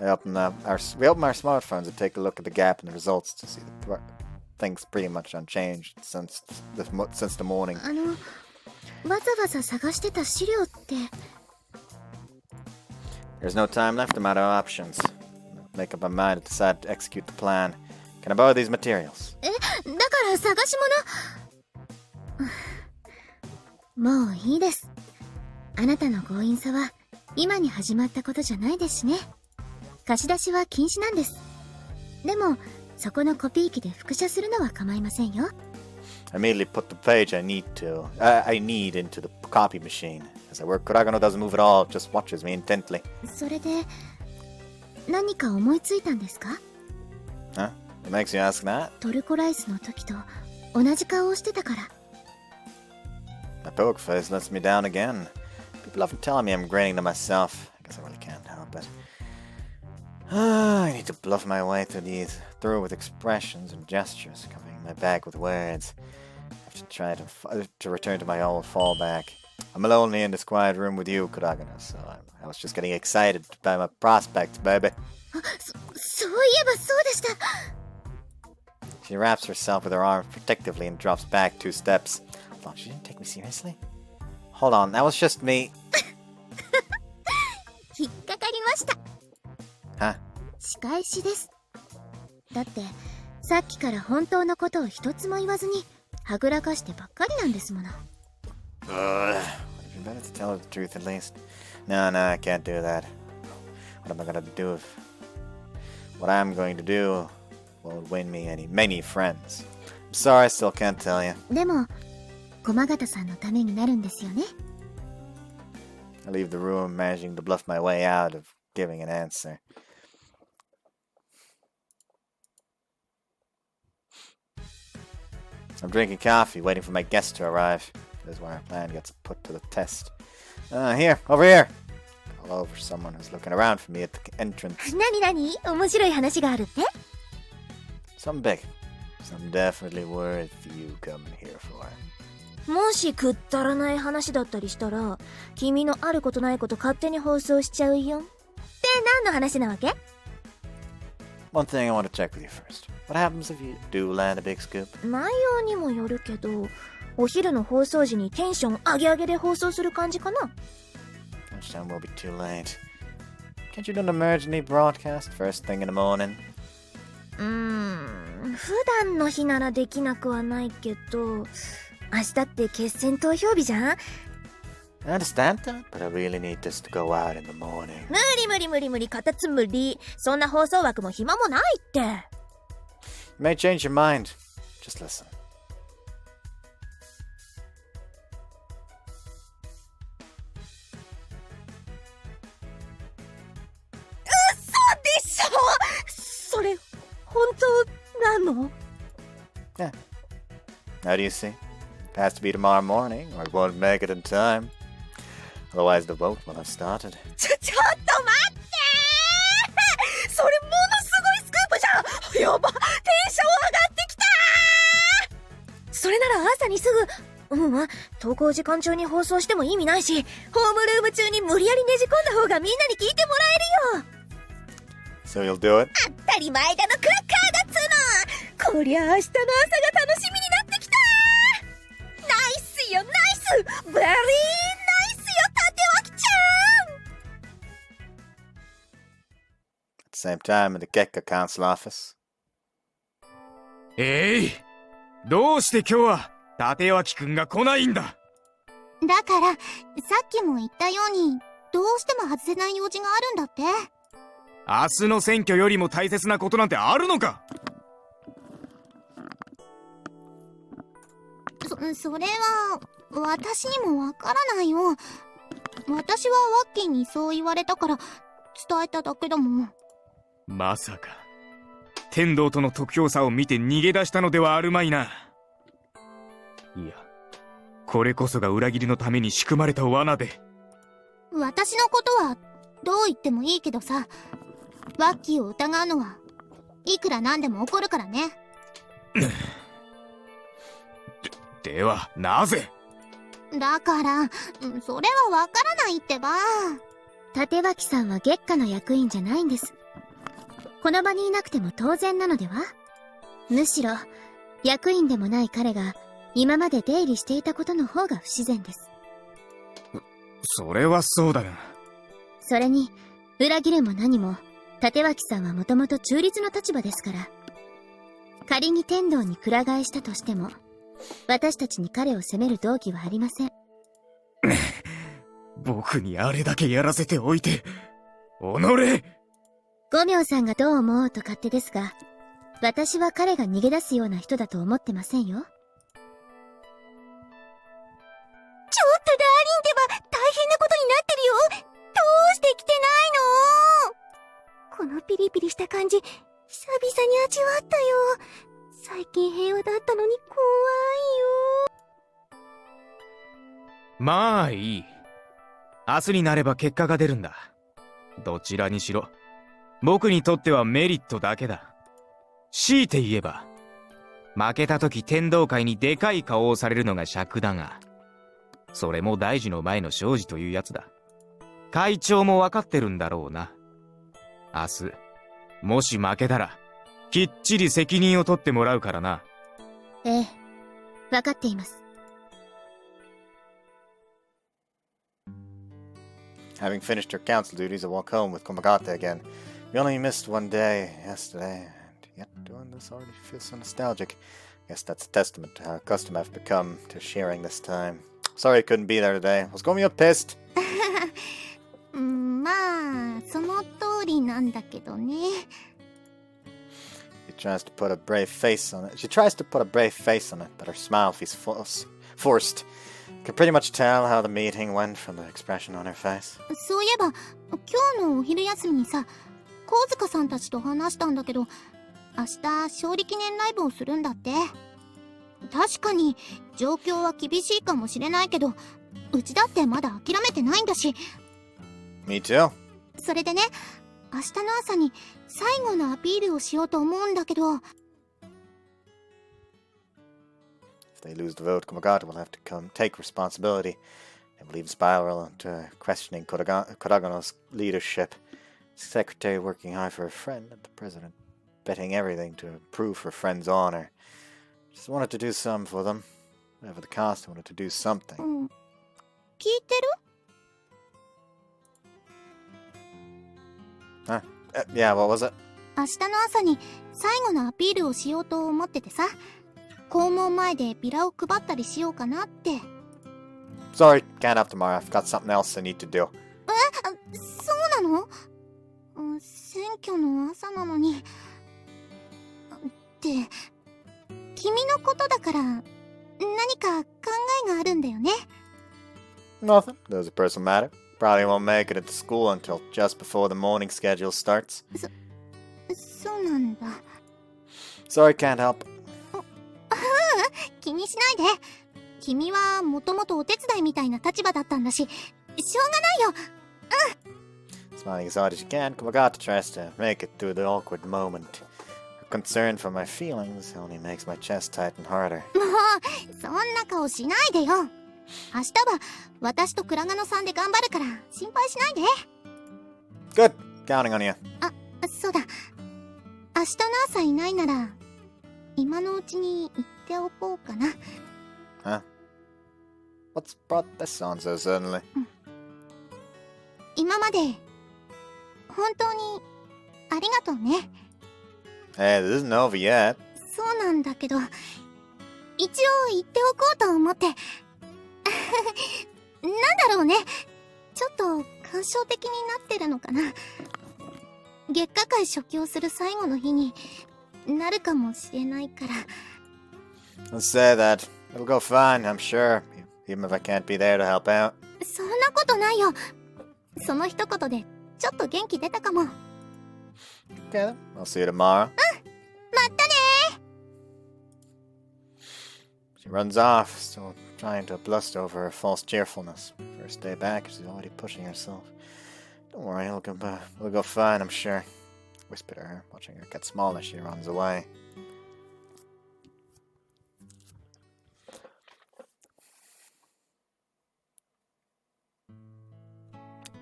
？We open our smartphones and take a look at the gap in the results to see that things pretty much unchanged since the morning. わざわざ探してた資料って。There's no time left. I'm out of options. Make up my mind to decide to execute the plan. Can I borrow these materials? だから探し物。もういいです。あなたの強引さは今に始まったことじゃないですしね。貸し出しは禁止なんです。でも、そこのコピー機で複写するのは構いませんよ。I immediately put the page I need into the copy machine. As I work, Kuragano doesn't move at all, just watches me intently. それで、何か思いついたんですか？ Huh? What makes you ask that? トルコライスの時と同じ顔をしてたから。My poke face lets me down again. People often tell me I'm grinning to myself. I guess I really can't help it. I need to bluff my way through with expressions and gestures, covering my back with words. I have to try to return to my old fallback. I'm lonely in this quiet room with you, Kuragano, so I was just getting excited by my prospects, baby. そういえばそうでした。She wraps herself with her arms protectively and drops back 2 steps. Hold on, she didn't take me seriously? Hold on, that was just me. 引っかかりました。Huh? 仕返しです。だって、さっきから本当のことを一つも言わずに、はぐらかしてばっかりなんですもの。You better to tell her the truth at least. No, I can't do that. What am I gonna do what I'm going to do won't win me many friends. I'm sorry, I still can't tell you. でも、駒形さんのためになるんですよね。I leave the room, managing to bluff my way out of giving an answer. I'm drinking coffee, waiting for my guest to arrive. This is where our plan gets put to the test. Here, over here. Call over someone who's looking around for me at the entrance. なに面白い話があるって？ Something big. Something definitely worth you coming here for. もしくったらない話だったりしたら、君のあることないこと勝手に放送しちゃうよ。って何の話なわけ？ One thing I want to check with you first. What happens if you do land a big scoop? 内容にもよるけど、お昼の放送時にテンション上げ上げで放送する感じかな。Lunchtime will be too late. Can't you do an emergency broadcast first thing in the morning? 普段の日ならできなくはないけど、明日って決選投票日じゃん？ I understand that, but I really need this to go out in the morning. 無理、カタツムリ。そんな放送枠も暇もないって。You may change your mind. Just listen. 当なの？ Yeah. How do you see? It has to be tomorrow morning, or it won't make it in time. Otherwise, the vote will have started. ちょっと待ってそれものすごいスクープじゃん。やば、テンション上がってきたそれなら朝にすぐ、登校時間中に放送しても意味ないし、ホームルーム中に無理やりねじ込んだ方がみんなに聞いてもらえるよ。So you'll do it? 当たり前だのクラッカーだっつーの。こりゃ明日の朝が楽しみになってきた。ナイスよナイス、ベリーナイスよ縦脇ちゃん。 At the same time in the Gekka Council office. どうして今日は立脇くんが来ないんだ？だからさっきも言ったようにどうしても外せない用事があるんだって。明日の選挙よりも大切なことなんてあるのか？それは私にもわからないよ。私はワッキーにそう言われたから伝えただけだもん。まさか天道との得票差を見て逃げ出したのではあるまいな。いや、これこそが裏切りのために仕組まれた罠で。私のことはどう言ってもいいけどさ、ワッキーを疑うのはいくらなんでも怒るからね。ではなぜ？だからそれはわからないってば。立脇さんは月下の役員じゃないんです。この場にいなくても当然なのでは？むしろ役員でもない彼が今まで出入りしていたことの方が不自然です。それはそうだが。それに裏切るも何も立脇さんはもともと中立の立場ですから。仮に天道にくら替えしたとしても私たちに彼を責める動機はありません。僕にあれだけやらせておいて、己！五明さんがどう思おうと勝手ですが、私は彼が逃げ出すような人だと思ってませんよ。ちょっとダーリンってば大変なことになってるよ。どうして来てないの？このピリピリした感じ久々に味わったよ。最近平和だったのに怖いよ。まあいい。明日になれば結果が出るんだ。どちらにしろ僕にとってはメリットだけだ。強いて言えば負けた時天道会にでかい顔をされるのが尺だが、それも大事の前の生じというやつだ。会長も分かってるんだろうな。明日もし負けたらきっちり責任を取ってもらうからな。ええ、分かっています。Having finished her council duties, I walk home with Komagata again. We only missed one day yesterday, and yet doing this already feels so nostalgic. Guess that's a testament to how accustomed I've become to sharing this time. Sorry I couldn't be there today. I was going to be pissed. まあその通りなんだけどね。She tries to put a brave face on it. But her smile feels forced. Can pretty much tell how the meeting went from the expression on her face. そういえば今日のお昼休みにさ、神塚さんたちと話したんだけど、明日勝利記念ライブをするんだって。確かに状況は厳しいかもしれないけど、うちだってまだ諦めてないんだし。 Me too. それでね、明日の朝に最後のアピールをしようと思うんだけど。 If they lose the vote, Komagata will have to take responsibility. I believe spiral into questioning Kodagano's leadership. Secretary working hard for a friend, and the president betting everything to improve her friend's honor. Just wanted to do something for them. Whatever the cost, wanted to do something. 聞いてる？ Huh? Yeah, what was it? 明日の朝に最後のアピールをしようと思っててさ、校門前でビラを配ったりしようかなって。 Sorry, can't have tomorrow. I've got something else I need to do. そうなの？選挙の朝なのに。って君のことだから何か考えがあるんだよね。 Nothing. There's a personal matter. Probably won't make it into school until just before the morning schedule starts. そうなんだ。Sorry, can't help. 気にしないで。君はもともとお手伝いみたいな立場だったんだし、しょうがないよ。Smiling as hard as you can, Kumagata tries to make it through the awkward moment. Her concern for my feelings only makes my chest tighten harder. もう、そんな顔しないでよ。明日は私と倉賀野さんで頑張るから心配しないで。Good, counting on you. あ、そうだ。明日の朝いないなら、今のうちに言っておこうかな。Huh? What's brought this on so suddenly? 今まで、本当に、ありがとうね。Hey, this isn't over yet. そうなんだけど、一応言っておこうと思って。なんだろうね。ちょっと感傷的になってるのかな。月下会初期をする最後の日になるかもしれないから。Don't say that. It'll go fine, I'm sure. Even if I can't be there to help out. そんなことないよ。その一言でちょっと元気出たかも。Okay, then. I'll see you tomorrow. またねー。 She runs off, still trying to bluster over her false cheerfulness. First day back, she's already pushing herself. Don't worry, it'll go fine, I'm sure. Whisper to her, watching her get smaller as she runs away.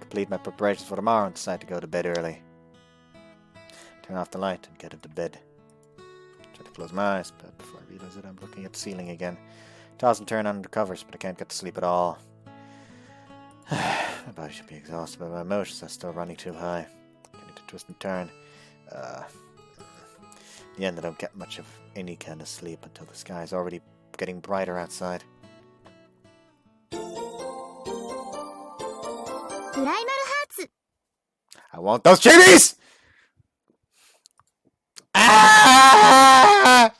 Complete my preparations for tomorrow and decide to go to bed early. Turn off the light and get into bed. Try to close my eyes, but before I realize it, I'm looking at the ceiling again. Toss and turn under covers, but I can't get to sleep at all. My body should be exhausted, but my emotions are still running too high. I need to twist and turn. In the end, I don't get much of any kind of sleep until the sky is already getting brighter outside. プライマルハーツ。 I want those chibis! Ah!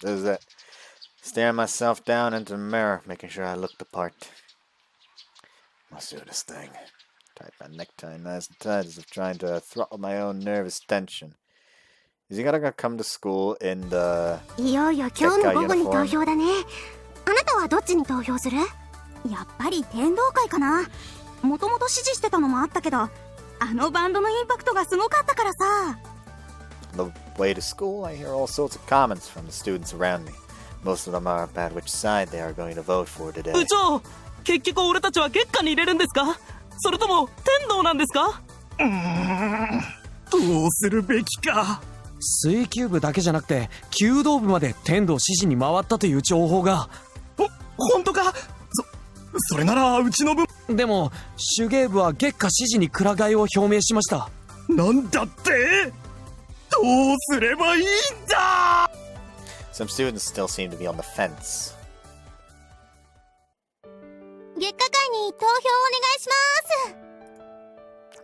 This is it. Staring myself down into the mirror, making sure I look the part. Must do this thing. Tied my necktie nice and tight as if trying to throttle my own nervous tension. Is he gonna come to school in the いよいよ今日の午後に投票だね。あなたはどっちに投票する？やっぱり天道会かな。もともと支持してたのもあったけど、あのバンドのインパクトがすごかったからさ。On the way to school, I hear all sorts of comments from the students around me. Most of them are about which side they are going to vote for today. 部長、結局俺たちは月下に入れるんですか？それとも天道なんですか？どうするべきか。水球部だけじゃなくて弓道部まで天道支持に回ったという情報が。本当か？それならうちの部。でも手芸部は月下支持にくら替えを表明しました。なんだって？どうすればいいんだ！ Some students still seem to be on the fence. 月下会に投票お願いします。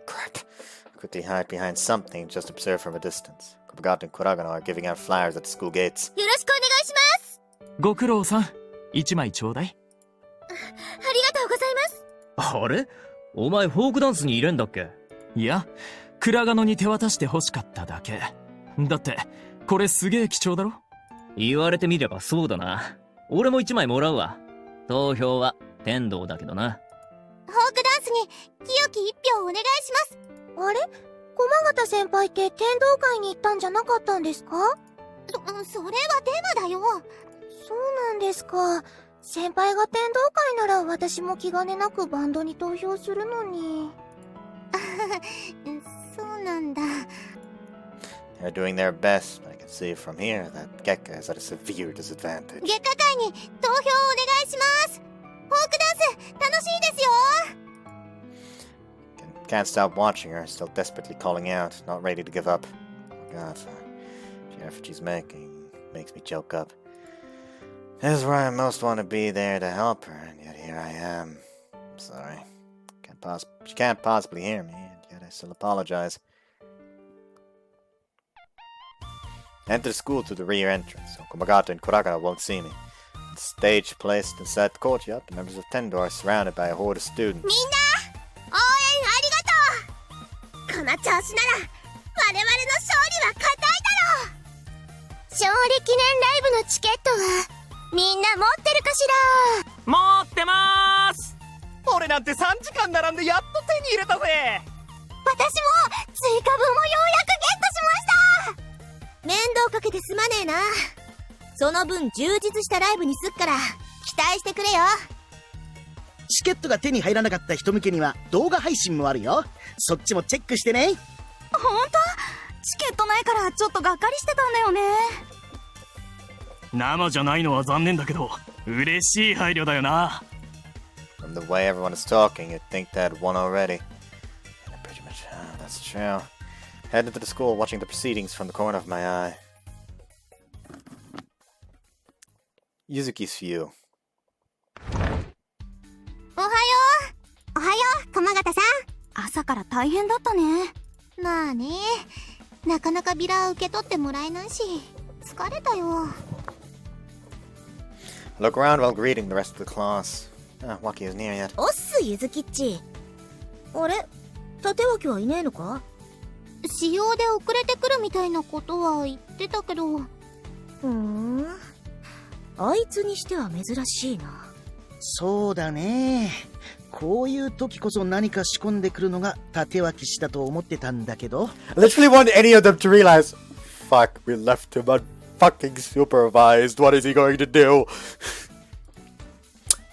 Crap. I quickly hide behind something and just observe from a distance. Kobagat and Kuragano are giving out flyers at the school gates. よろしくお願いします。ご苦労さん、一枚ちょうだい。ありがとうございます。あれ？お前フォークダンスに入れんだっけ？いや、倉賀野に手渡して欲しかっただけ。だってこれすげえ貴重だろ。言われてみればそうだな。俺も一枚もらうわ。投票は天道だけどな。フォークダンスに清き一票お願いします。あれ？駒形先輩って天道会に行ったんじゃなかったんですか？それはデマだよ。そうなんですか。先輩が天道会なら私も気兼ねなくバンドに投票するのに。そうなんだ。They're doing their best, but I can see from here that Gekka is at a severe disadvantage. 月下会に投票お願いします。フォークダンス楽しいですよ。Can't stop watching her, still desperately calling out, not ready to give up. Oh God, the effort she's making makes me choke up. This is where I most want to be there to help her, and yet here I am. I'm sorry. She can't possibly hear me, and yet I still apologize. Enter the school through the rear entrance. Komagata and Kuragana won't see me. The stage placed inside the courtyard, the members of Tendo are surrounded by a horde of students. みんな応援ありがとう。この調子なら我々の勝利は固いだろう。勝利記念ライブのチケットはみんな持ってるかしら。持ってまーす。俺なんて3時間並んでやっと手に入れたぜ。私も追加分をようやくゲットしました。面倒かけてすまねえな。その分充実したライブにすっから期待してくれよ。チケットが手に入らなかった人向けには動画配信もあるよ。そっちもチェックしてね。ほんと？チケットないからちょっとがっかりしてたんだよね。生じゃないのは残念だけど嬉しい配慮だよな。 From the way everyone is talking, you'd think they had won already. And pretty much, that's true. Head into the school, watching the proceedings from the corner of my eye. Yuzuki's view. おはよう。おはよう、駒形さん。朝から大変だったね。まあね、なかなかビラ受け取ってもらえないし疲れたよ。 I look around while greeting the rest of the class. Waki is near yet. おっす、ゆずきっち。あれ、立脇はいねえのか？仕様で遅れてくるみたいなことは言ってたけど。あいつにしては珍しいな。そうだね。こういう時こそ何か仕込んでくるのが立脇氏だと思ってたんだけど。 I literally want any of them to realize, fuck, we left him unfucking supervised. What is he going to do?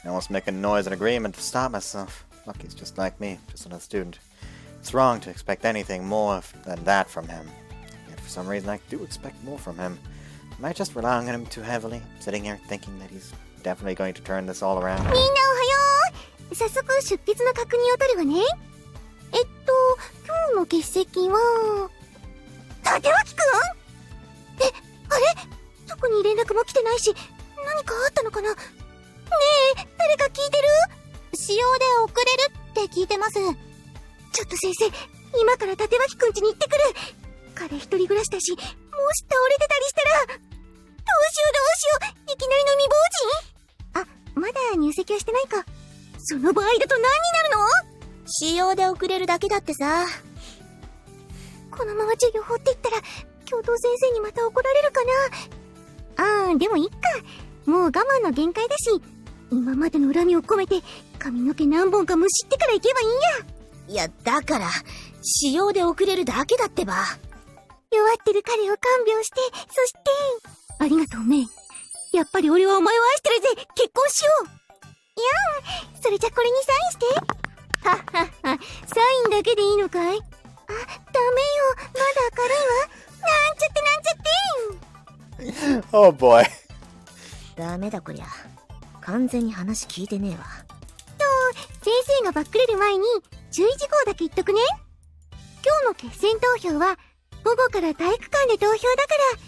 I almost make a noise in agreement to stop myself. Lucky's just like me, just another student. It's wrong to expect anything more than that from him. Yet for some reason I do expect more from him. Am I just relying on him too heavily? Sitting here thinking that he's definitely going to turn this all around? みんなおはよう。早速出欠の確認を取るわね。今日の欠席は立脇くん？あれ？特に連絡も来てないし、何かあったのかな？ねえ、誰か聞いてる？仕様で遅れるって聞いてます。ちょっと先生、今から立脇くん家に行ってくる。彼一人暮らしだし、もし倒れてたりしたら、どうしよう。いきなりの未亡人？あ、まだ入籍はしてないか。その場合だと何になるの？仕様で遅れるだけだってさ。このまま授業放っていったら、教頭先生にまた怒られるかな。でもいっか。もう我慢の限界だし、今までの恨みを込めて、髪の毛何本かむしってから行けばいいんや。いや、だから、仕様で遅れるだけだってば。弱ってる彼を看病して、そして、ありがとうメイ。やっぱり俺はお前を愛してるぜ。結婚しよう。いやそれじゃこれにサインして。はっはっは、サインだけでいいのかい？あ、ダメよ。まだ明るいわ。なんちゃって。Oh boy. ダメだこりゃ。完全に話聞いてねえわ。先生がばっくれる前に注意事項だけ言っとくね。今日の決選投票は午後から体育館で投票だから、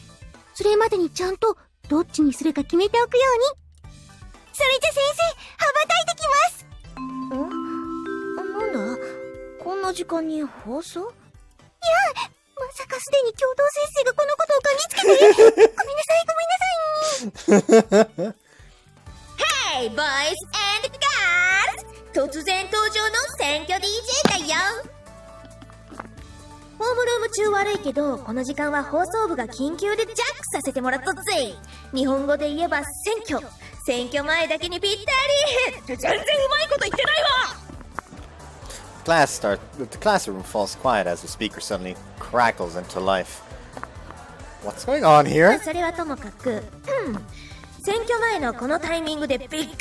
それまでにちゃんとどっちにするか決めておくように。それじゃ先生、羽ばたいてきます。なんだ？こんな時間に放送？いや、まさかすでに教頭先生がこのことを嗅ぎつけて。ごめんなさい。Hey boys and girls! 突然登場の選挙 DJ だよ。ホームルーム中悪いけど、この時間は放送部が緊急でジャックさせてもらったぜ。日本語で言えば選挙。選挙前だけにぴったり。全然うまいこと言ってないわ。The classroom falls quiet as the speaker suddenly crackles into life. What's going on here? それはともかく、選挙前のこのタイミングでビッグニュー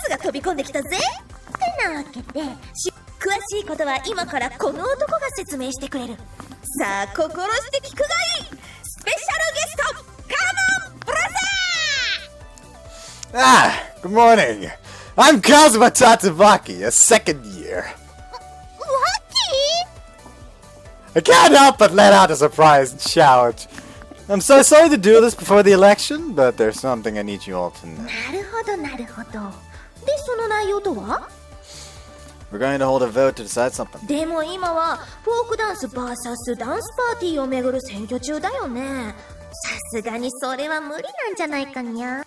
スが飛び込んできたぜ。ってなわけで、詳しいことは今からこの男が説明してくれる。さあ、心して聞くがいい。スペシャルゲスト、カモンブラザー。Good morning. I'm Kazuma Tatsubaki, a second year. I can't help but let out a surprised shout. I'm so sorry to do this before the election, but there's something I need you all to know. なるほど、なるほど。で、その内容とは？ We're going to hold a vote to decide something. でも今はフォークダンス vs ダンスパーティーをめぐる選挙中だよね。すがにそれは無理なんじゃないかにゃ。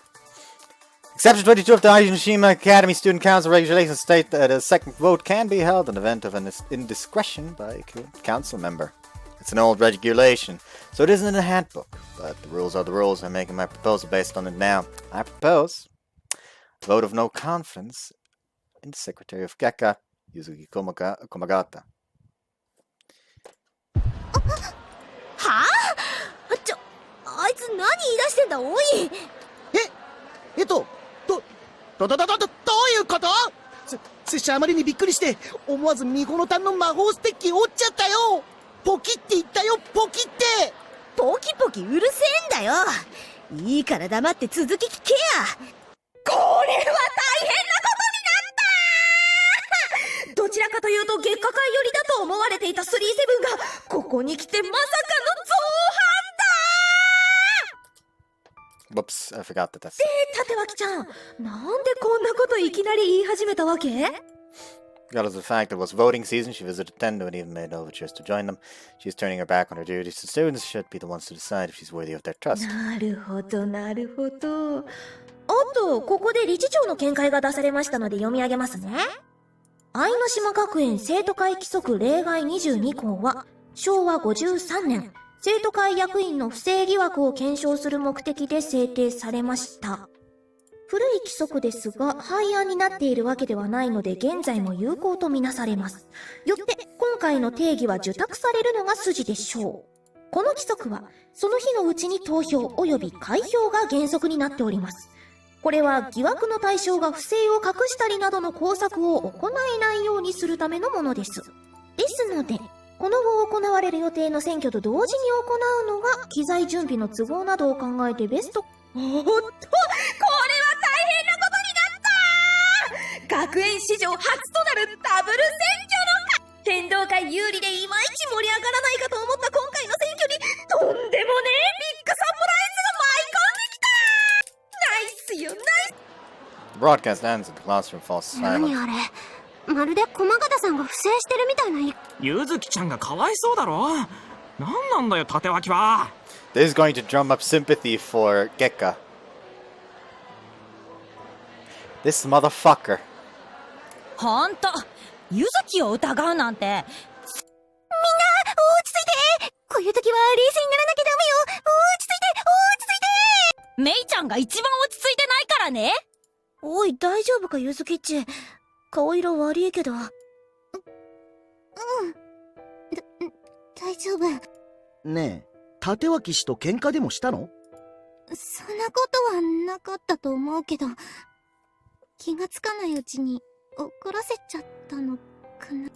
Exception 22 of the Hiroshima Academy Student Council regulations state that a second vote can be held in the event of an indiscretion by a council member. It's an old regulation, so it isn't in the handbook, but the rules are the rules. I'm making my proposal based on it now. I propose a vote of no confidence in the Secretary of Gekka, Yuzuki Komagata. はあ？あいつ何言い出してんだ、おい。どういうこと？拙者あまりにびっくりして思わずミゴノタンの魔法ステッキ折っちゃったよ。ポキって言ったよ、ポキって。ポキポキうるせえんだよ。いいから黙って続き聞けや。これは大変なことになった。どちらかというと月下界寄りだと思われていた37がここに来てまさかの造反だ。 Whoops, I forgot that that's... 立脇ちゃん、なんでこんなこといきなり言い始めたわけ？ Regardless of the fact that it was voting season, she visited Tendo and even made overtures to join them. She is turning her back on her duties to students, should be the ones to decide if she's worthy of their trust. なるほど、なるほど。あと、ここで理事長の見解が出されましたので読み上げますね。愛の島学園生徒会規則例外22項は、昭和53年、生徒会役員の不正疑惑を検証する目的で制定されました。古い規則ですが、廃案になっているわけではないので、現在も有効とみなされます。よって、今回の定義は受託されるのが筋でしょう。この規則は、その日のうちに投票及び開票が原則になっております。これは疑惑の対象が不正を隠したりなどの工作を行えないようにするためのものです。ですので、この後行われる予定の選挙と同時に行うのが、機材準備の都合などを考えてベスト。おっと、これは大変なことになった！学園史上初となるダブル選挙の天道会有利でいまいち盛り上がらないかと思った今回の選挙に、とんでもねえビッグサプライズが舞い込んできた！ナイスよ、ナイス！ Broadcast ends and the classroom falls silent. 何あれ、まるで駒形さんが不正してるみたいな。ゆずきちゃんがかわいそうだろ。なんなんだよ、縦脇は。This is going to drum up sympathy for Gekka. This motherfucker. ほんと、ゆずきを疑うなんて。みんな、落ち着いて。こういう時は冷静にならなきゃダメよ。落ち着いて、落ち着いて。メイちゃんが一番落ち着いてないからね。おい、大丈夫か、ゆずきっち。顔色悪いけど。大丈夫。ねえ、立脇氏と喧嘩でもしたの？そんなことはなかったと思うけど、気がつかないうちに怒らせちゃったのかな。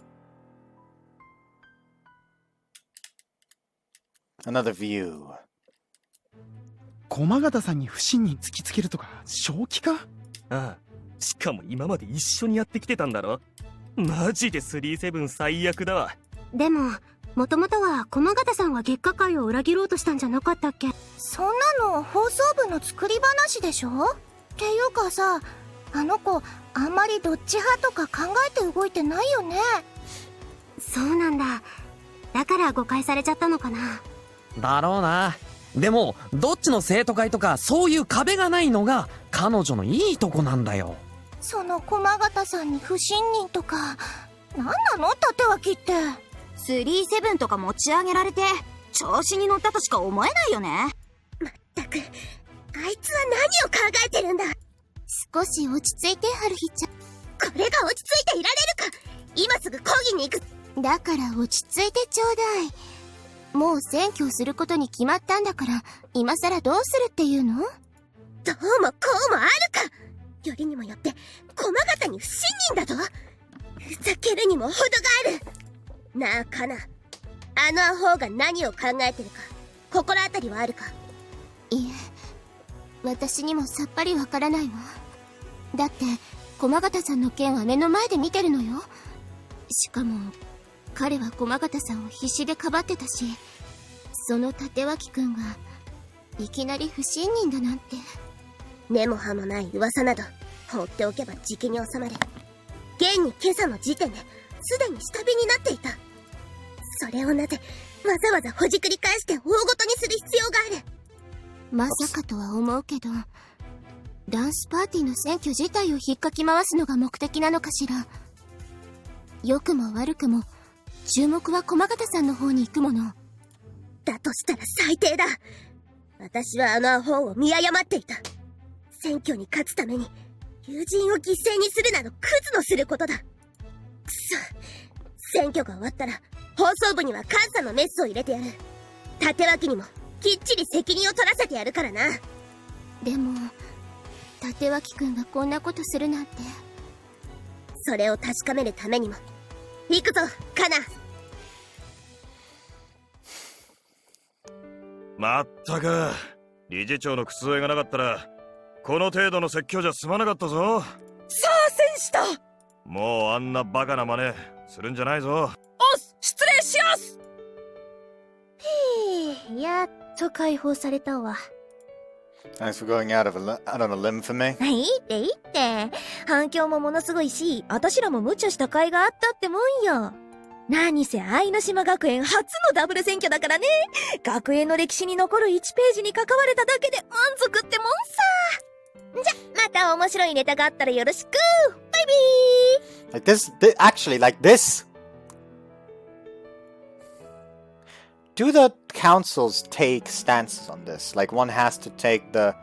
Another view. 駒形さんに不信任突きつけるとか正気か？ああ、しかも今まで一緒にやってきてたんだろ。マジで37最悪だわ。でももともとは駒形さんは月下界を裏切ろうとしたんじゃなかったっけ？そんなの放送部の作り話でしょ？っていうかさ、あの子あんまりどっち派とか考えて動いてないよね。そうなんだ。だから誤解されちゃったのかな。だろうな。でもどっちの生徒会とかそういう壁がないのが彼女のいいとこなんだよ。その駒形さんに不信任とかなんなの、立脇って。37とか持ち上げられて調子に乗ったとしか思えないよね。まったく、あいつは何を考えてるんだ。少し落ち着いて、春日ちゃん。これが落ち着いていられるか。今すぐ講義に行く。だから落ち着いてちょうだい。もう選挙をすることに決まったんだから、今さらどうするっていうの？どうもこうもあるか。よりにもよって駒形に不信任だと。ふざけるにも程がある。なあカナ、あのアホが何を考えてるか心当たりはあるか？いえ、私にもさっぱりわからないわ。だって駒形さんの件は目の前で見てるのよ。しかも彼は駒形さんを必死でかばってたし、その立脇くんがいきなり不信任だなんて。根も葉もない噂など放っておけばじきに収まる。現に今朝の時点ですでに下火になっていた。それをなぜわざわざほじくり返して大ごとにする必要がある？まさかとは思うけど、ダンスパーティーの選挙自体を引っかき回すのが目的なのかしら。良くも悪くも注目は駒形さんの方に行くもの。だとしたら最低だ。私はあのアホを見誤っていた。選挙に勝つために友人を犠牲にするなどクズのすることだ。くそ。選挙が終わったら放送部には監査のメスを入れてやる。立脇にもきっちり責任を取らせてやるからな。でも立脇くんがこんなことするなんて。それを確かめるためにも行くぞカナ。まったく理事長の苦痛がなかったらこの程度の説教じゃ済まなかったぞ。さあ戦士だ。もうあんなバカな真似するんじゃないぞ。おっ失礼しやす。やっと解放されたわ。 Thanks for going out on a limb for me. いいっていいって。反響もものすごいし、あたしらも無茶した甲斐があったってもんよ。何せ愛の島学園初のダブル選挙だからね。学園の歴史に残る1ページに関われただけで満足ってもんさ。じゃ、また面白いネタがあったらよろしく。バイビー。 Like this actually, like this. Do the councils take stances on this? Like one has to take the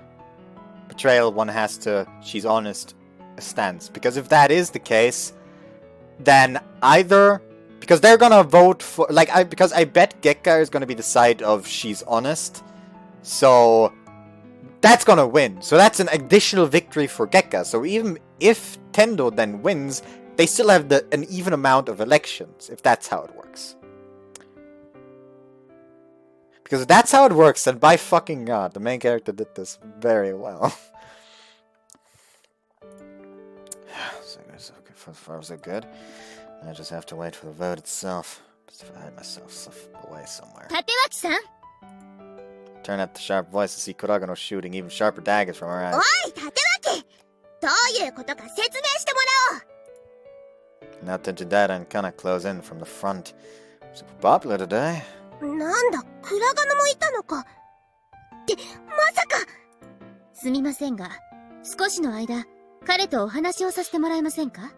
betrayal, one has to she's honest stance. Because if that is the case, then either because they're gonna vote for because I bet Gekka is gonna be the side of she's honest. So that's gonna win. So that's an additional victory for Gekka. So even if Tendo then wins, they still have an even amount of elections, if that's how it works. Because if that's how it works, then by fucking god, the main character did this very well. So far so good. I just have to wait for the vote itself. Just to hide myself away somewhere. Tatewaki-san! Turn up the sharp voice to see Kuragano shooting even sharper daggers from her eyes. Oi, Tatewaki! どういうことか説明してもらおう。 Now to Dada and Kana close in from the front. Super popular today. なんだ、クラガノもいたのか。ってまさか。すみませんが、少しの間彼とお話をさせてもらえませんか。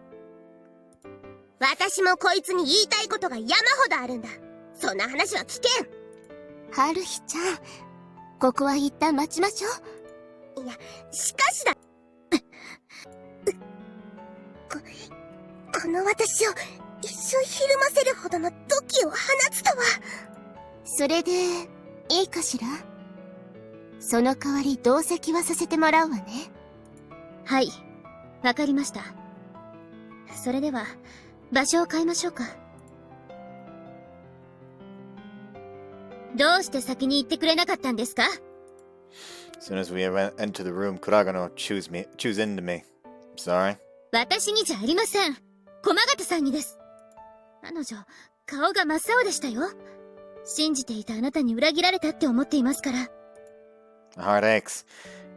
私もこいつに言いたいことが山ほどあるんだ。そんな話は聞けん。春日ちゃん、ここは一旦待ちましょう。いや、しかしだ。この私を一瞬ひるませるほどの土器を放つとは。それでいいかしら。その代わり同席はさせてもらうわね。はい、わかりました。それでは場所を変えましょうか。どうして先に言ってくれなかったんですか。 As soon as we enter the room, Kuragano choose into me. I'm sorry. 私にじゃありません。駒形さんにです。彼女、顔が真っ青でしたよ。信じていたあなたに裏切られたって思っていますから。My heart aches.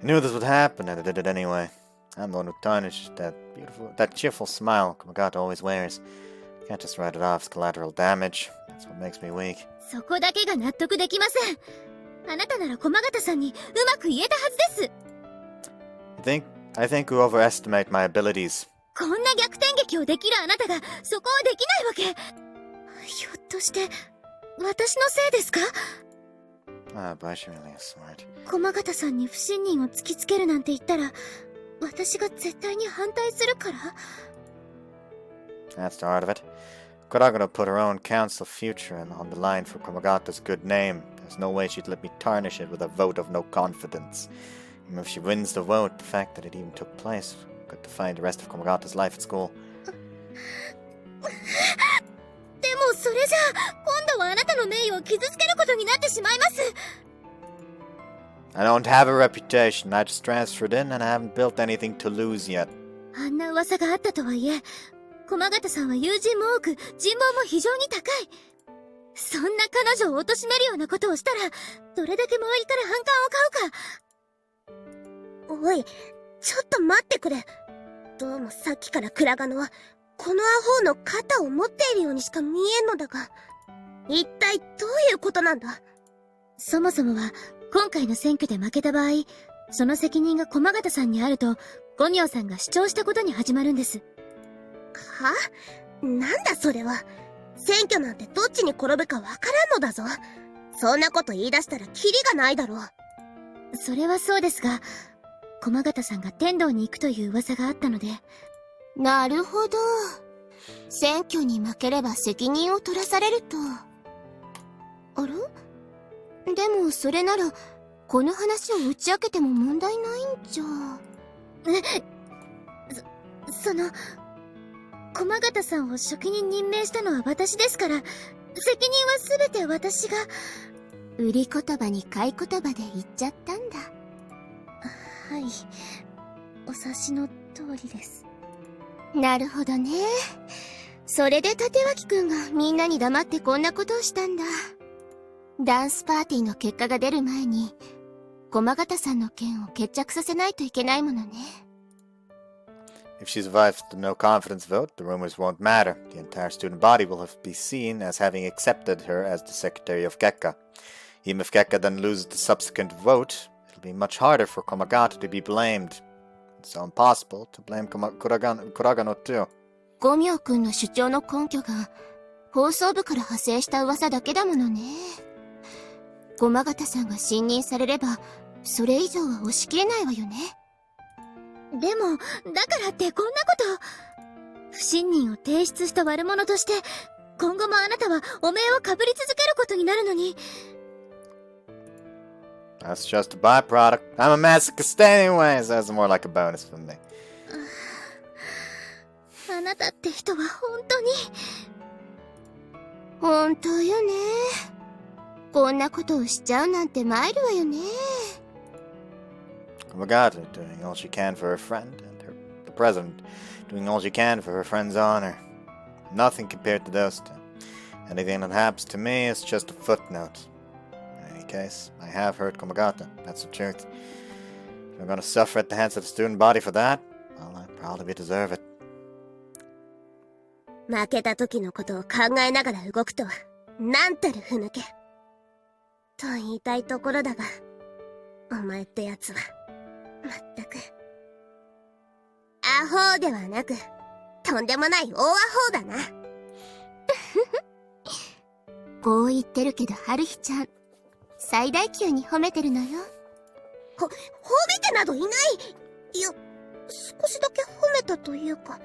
I knew this would happen and I did it anyway. I'm the one who tarnished that cheerful smile Kumagata always wears. Can't just write it off as collateral damage. That's what makes me weak. そこだけが納得できません。あなたなら駒形さんにうまく言えたはずです。I think you overestimate my abilities. こんな逆転劇をできるあなたがそこをできないわけ。ひょっとして私のせいですか。But she really is smart. 駒形さんに不信任を突きつけるなんて言ったら私が絶対に反対するから。 That's the heart of it. Kuragano put her own council future on the line for Komagata's good name. There's no way she'd let me tarnish it with a vote of no confidence. Even if she wins the vote, the fact that it even took place could define the rest of Komagata's life at school. でもそれじゃあ今度はあなたの名誉を傷つけることになってしまいます。 I don't have a reputation. I just transferred in and I haven't built anything to lose yet. あんな噂があったとはいえ、駒形さんは友人も多く人望も非常に高い。そんな彼女を貶めるようなことをしたらどれだけ周りから反感を買うか。おい、ちょっと待ってくれ。どうもさっきからクラガノはこのアホの肩を持っているようにしか見えんのだが、一体どういうことなんだ。そもそもは今回の選挙で負けた場合、その責任が駒形さんにあると、五明さんが主張したことに始まるんです。は？なんだそれは。選挙なんてどっちに転ぶかわからんのだぞ。そんなこと言い出したらキリがないだろう。それはそうですが、駒形さんが天童に行くという噂があったので。なるほど。選挙に負ければ責任を取らされると。あら？でもそれなら、この話を打ち明けても問題ないんじゃ。その、駒形さんを職に任命したのは私ですから、責任はすべて私が。売り言葉に買い言葉で言っちゃったんだ。はい。お察しの通りです。なるほどね。それで立脇くんがみんなに黙ってこんなことをしたんだ。ダンスパーティーの結果が出る前に、駒形さんの件を決着させないといけないものね。If she survives the no confidence vote, the rumors won't matter. The entire student body will be seen as having accepted her as the secretary of Gekka. Even if Gekka then loses the subsequent vote, it'll be much harder for Komagata to be blamed. It's so impossible to blame Kuragano too. 五明君の主張の根拠が放送部から派生した噂だけだものね。駒形さんが信任されればそれ以上は押し切れないわよね。でも、だからってこんなこと。不信任を提出した悪者として、今後もあなたは汚名をかぶり続けることになるのに。That's just a byproduct. I'm a masochist anyway, so that's more like a bonus for me. あなたって人は本当に。本当よね。こんなことをしちゃうなんて参るわよね。Komagata doing all she can for her friend, and the president doing all she can for her friend's honor. Nothing compared to those two. Anything that happens to me is just a footnote. In any case, I have hurt Komagata. That's the truth. If I'm gonna suffer at the hands of the student body for that, well, I probably deserve it. 負けた時のことを考えながら動くとは、なんたるふぬけ。と言いたいところだが、お前ってやつは、まったく。アホではなく、とんでもない大アホだな。こう言ってるけど、春日ちゃん、最大級に褒めてるのよ。褒めてなどいない。いや、少しだけ褒めたというか。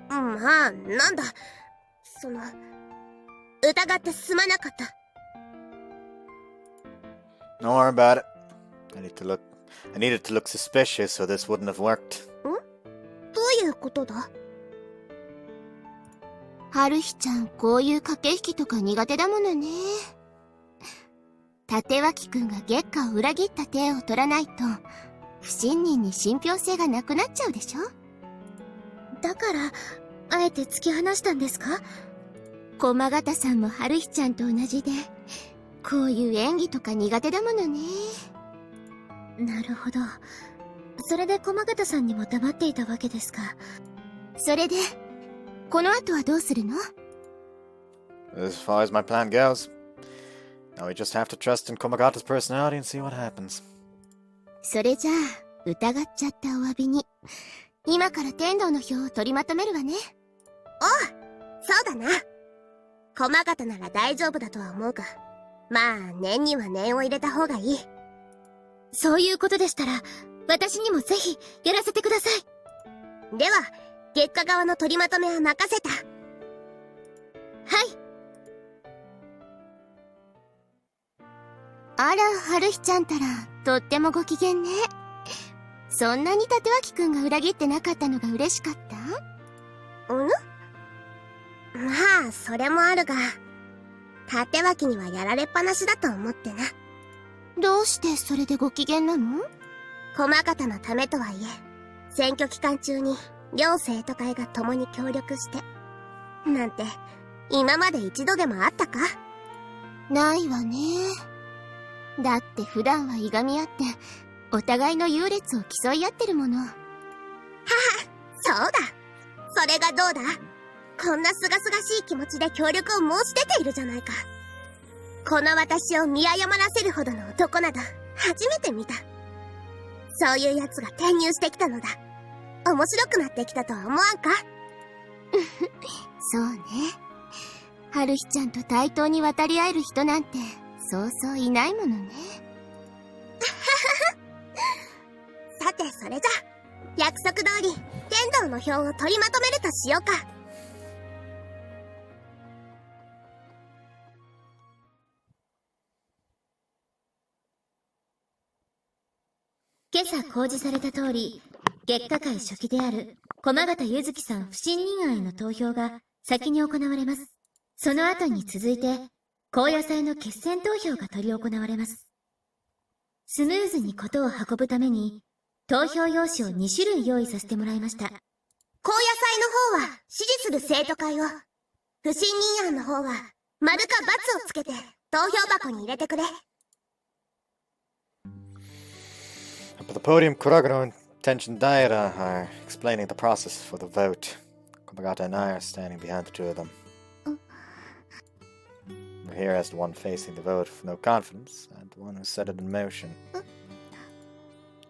まあ、なんだ。疑ってすまなかった。Don't worry about it. I needed to look suspicious, so this wouldn't have worked. どういうことだ？春日ちゃん、こういう駆け引きとか苦手だものね。立脇くんが月下を裏切った手を取らないと、不信任に信憑性がなくなっちゃうでしょ？だから、あえて突き放したんですか？駒形さんも春日ちゃんと同じで、こういう演技とか苦手だものね。なるほど。それで駒形さんにも黙っていたわけですか。それで、この後はどうするの？ As far as my plan goes, now we just have to trust in Komagata's personality and see what happens. それじゃあ、疑っちゃったお詫びに、今から天童の票を取りまとめるわね。おう、そうだな。駒形なら大丈夫だとは思うが、まあ、念には念を入れた方がいい。そういうことでしたら、私にもぜひ、やらせてください。では、月下側の取りまとめは任せた。はい。あら、春日ちゃんたら、とってもご機嫌ね。そんなに立脇くんが裏切ってなかったのが嬉しかった？まあ、それもあるが、立脇にはやられっぱなしだと思ってな。どうしてそれでご機嫌なの？駒形のためとはいえ、選挙期間中に両生徒会が共に協力して、なんて、今まで一度でもあったか？ないわね。だって普段はいがみ合って、お互いの優劣を競い合ってるもの。はは、そうだ。それがどうだ？こんなすがすがしい気持ちで協力を申し出ているじゃないか。この私を見誤らせるほどの男など初めて見た。そういう奴が転入してきたのだ。面白くなってきたとは思わんか？そうね。春日ちゃんと対等に渡り合える人なんてそうそういないものね。さてそれじゃ約束通り天道の表を取りまとめるとしようか。今朝公示された通り、月下会初期である駒形ゆずきさん不信任案への投票が先に行われます。その後に続いて、高野祭の決選投票が執り行われます。スムーズにことを運ぶために、投票用紙を2種類用意させてもらいました。高野祭の方は支持する生徒会を、不信任案の方は丸か×をつけて投票箱に入れてくれ。Up at the podium, Kuragano and Tenshin Daira are explaining the process for the vote. Komagata and I are standing behind the two of them. We're here as the one facing the vote with no confidence, and the one who set it in motion.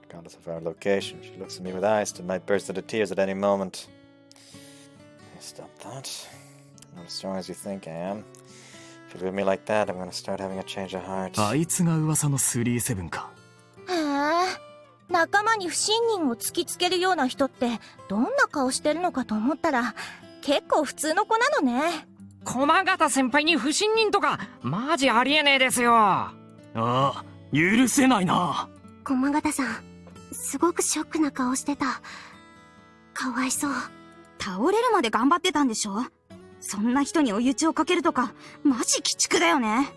Regardless of our location, she looks at me with eyes that might burst into tears at any moment. Can you stop that? I'm not as strong as you think I am. If you leave me like that, I'm gonna start having a change of heart. あいつが噂の37か。へえ、仲間に不信任を突きつけるような人ってどんな顔してるのかと思ったら結構普通の子なのね。駒形先輩に不信任とかマジありえねえですよ。ああ、許せないな。駒形さん、すごくショックな顔してた。かわいそう。倒れるまで頑張ってたんでしょ。そんな人に追い打ちをかけるとかマジ鬼畜だよね。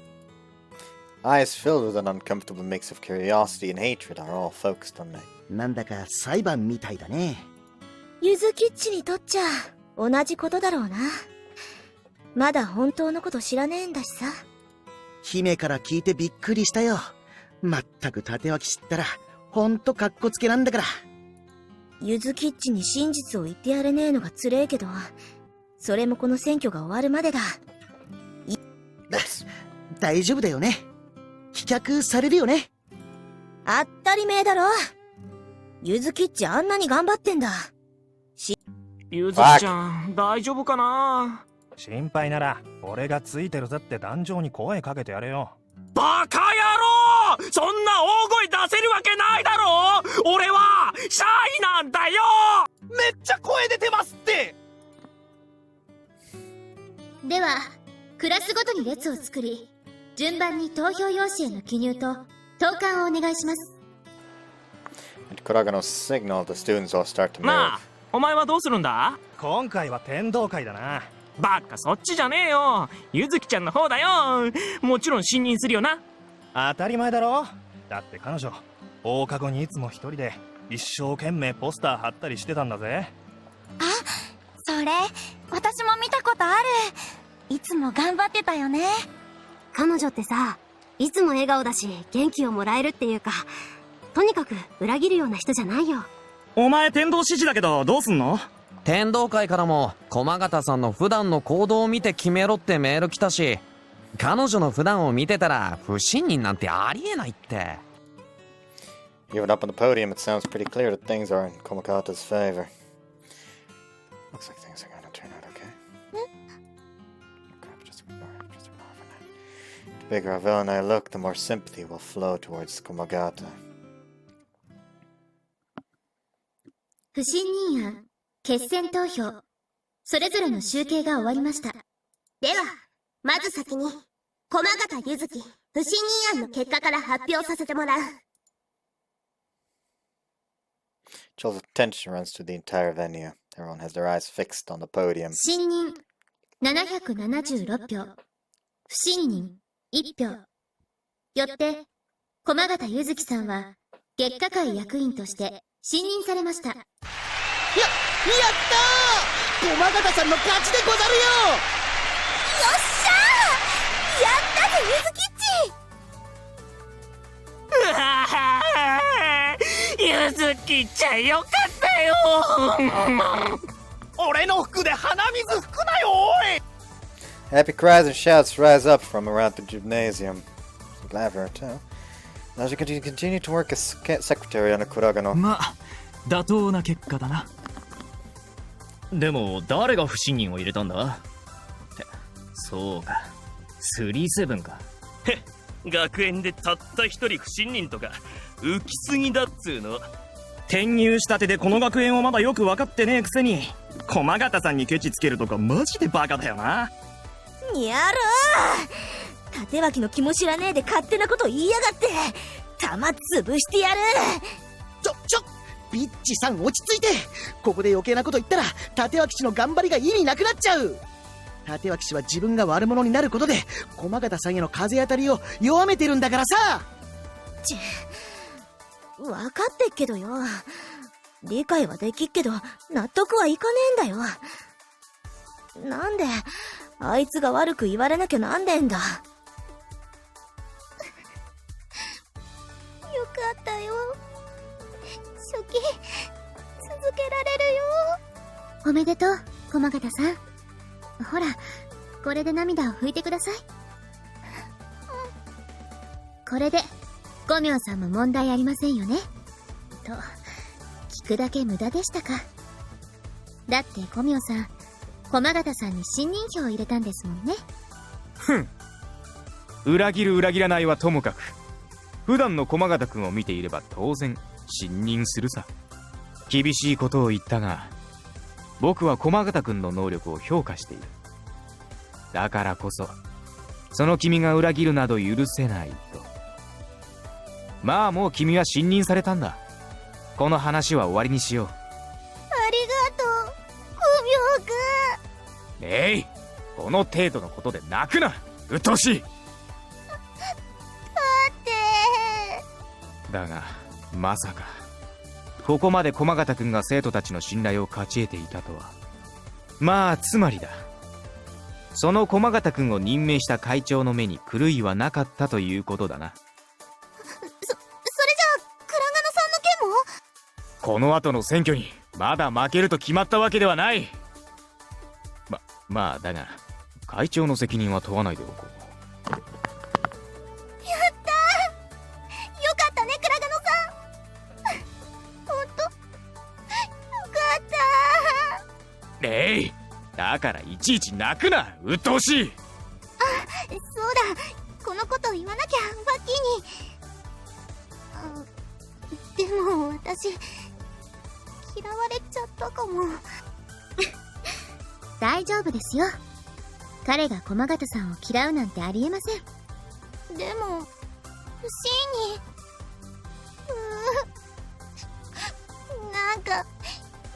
Eyes filled with an uncomfortable mix of curiosity and hatred are all focused on me. なんだか裁判みたいだね。ゆずきっちにとっちゃ同じことだろうな。まだ本当のこと知らねえんだしさ。姫から聞いてびっくりしたよ。まったく縦脇知ったらほんとカッコつけなんだから。ゆずきっちに真実を言ってやれねえのがつれえけど、それもこの選挙が終わるまでだ。大丈夫だよね。棄却されるよね。当たり前だろ。ゆずきっちあんなに頑張ってんだ。ゆずきちゃん大丈夫かな。心配なら俺がついてるぜって壇上に声かけてやれよ。バカ野郎、そんな大声出せるわけないだろ。俺はシャイなんだよ。めっちゃ声出てますって。では、クラスごとに列を作り、順番に投票用紙への記入と投函をお願いします。Kuragano signaled the students all start to move. なあ、お前はどうするんだ。今回は天道会だな。バカそっちじゃねえよ。ゆずきちゃんの方だよ。もちろん信任するよな。当たり前だろ。だって彼女放課後にいつも一人で一生懸命ポスター貼ったりしてたんだぜ。あ、それ私も見たことある。いつも頑張ってたよね。彼女ってさ、いつも笑顔だし元気をもらえるっていうか、とにかく裏切るような人じゃないよ。お前天道指示だけどどうすんの。天道会からも駒形さんの普段の行動を見て決めろってメール来たし、彼女の普段を見てたら不信任なんてありえないって。Even up on the podium, it sounds pretty clear that things are in Komagata's favor. Looks like things are going to turn out okay. Crap, just ignore for now. The bigger a villain I look, the more sympathy will flow towards Komagata. 不信任案、決選投票、それぞれの集計が終わりました。では、まず先に、駒形ゆずき不信任案の結果から発表させてもらう。Chills of tension runs through the entire venue. Everyone has their eyes fixed on the podium. 信任776票、不信任1票。よって、駒形ゆずきさんは月下会役員として信任されました。やったー、駒形さんの勝ちでござるよ。よっしゃー、やったぜゆずきっち。うわー、ゆずきちゃんよかったよ。俺の服で鼻水拭くなよおい。Happy cries and shouts rise up from around the gymnasium. Glad for her too. Now she can continue to work as secretary on the Kuragano. まあ妥当な結果だな。でも誰が不信任を入れたんだって、そうか、37か。へ、学園でたった一人不信任とか浮きすぎだっつうの。転入したてでこの学園をまだよく分かってねえくせに駒形さんにケチつけるとかマジでバカだよな。にゃろー、縦脇の気も知らねえで勝手なこと言いやがって玉潰してやる。ビッチさん落ち着いて。ここで余計なこと言ったら立脇氏の頑張りが意味なくなっちゃう。立脇氏は自分が悪者になることで駒形さんへの風当たりを弱めてるんだからさ。分かってっけどよ、理解はできっけど納得はいかねえんだよ。なんであいつが悪く言われなきゃなんねえんだ。よかったよ、初期続けられるよ。おめでとう、駒形さん。ほら、これで涙を拭いてください。これで五明さんも問題ありませんよね。と聞くだけ無駄でしたか。だって五明さん、駒形さんに信任票を入れたんですもんね。ふん。裏切る裏切らないはともかく、普段の駒形くんを見ていれば当然信任するさ。厳しいことを言ったが、僕は駒形くんの能力を評価している。だからこそその君が裏切るなど許せないと。まあもう君は信任されたんだ。この話は終わりにしよう。ありがとう五明くん。えい、この程度のことで泣くな、うっとうしい。だがまさかここまで駒形くんが生徒たちの信頼を勝ち得ていたとは。まあつまりだ、その駒形くんを任命した会長の目に狂いはなかったということだな。それじゃあ倉賀野さんの件も。この後の選挙にまだ負けると決まったわけではない。まあだが会長の責任は問わないでおこう。やったー、よかったね倉賀野さん。ほんとよかったー。えい、だからいちいち泣くな、うっとうしい。そうだ、このことを言わなきゃバッキーに。でも私嫌われちゃったかも。大丈夫ですよ。彼が駒形さんを嫌うなんてありえません。でも不審になんか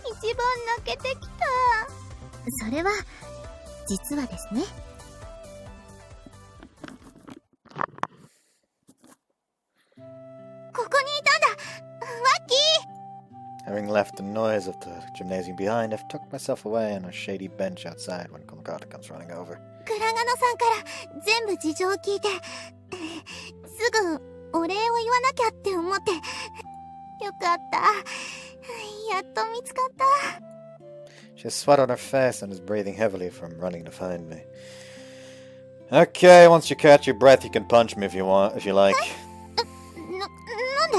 一番泣けてきた。それは実はですね、ここにいたんだ、ワッキー。 Having left the noise of the gymnasium behind, I've tucked myself away on a shady bench outside when Komagata comes running over. 倉賀野さんから全部事情を聞いて、すぐお礼を言わなきゃって思って。よかった、やっと見つかった。 She has sweat on her face and is breathing heavily from running to find me. Okay, once you catch your breath, you can punch me if you want, if you like. なんで？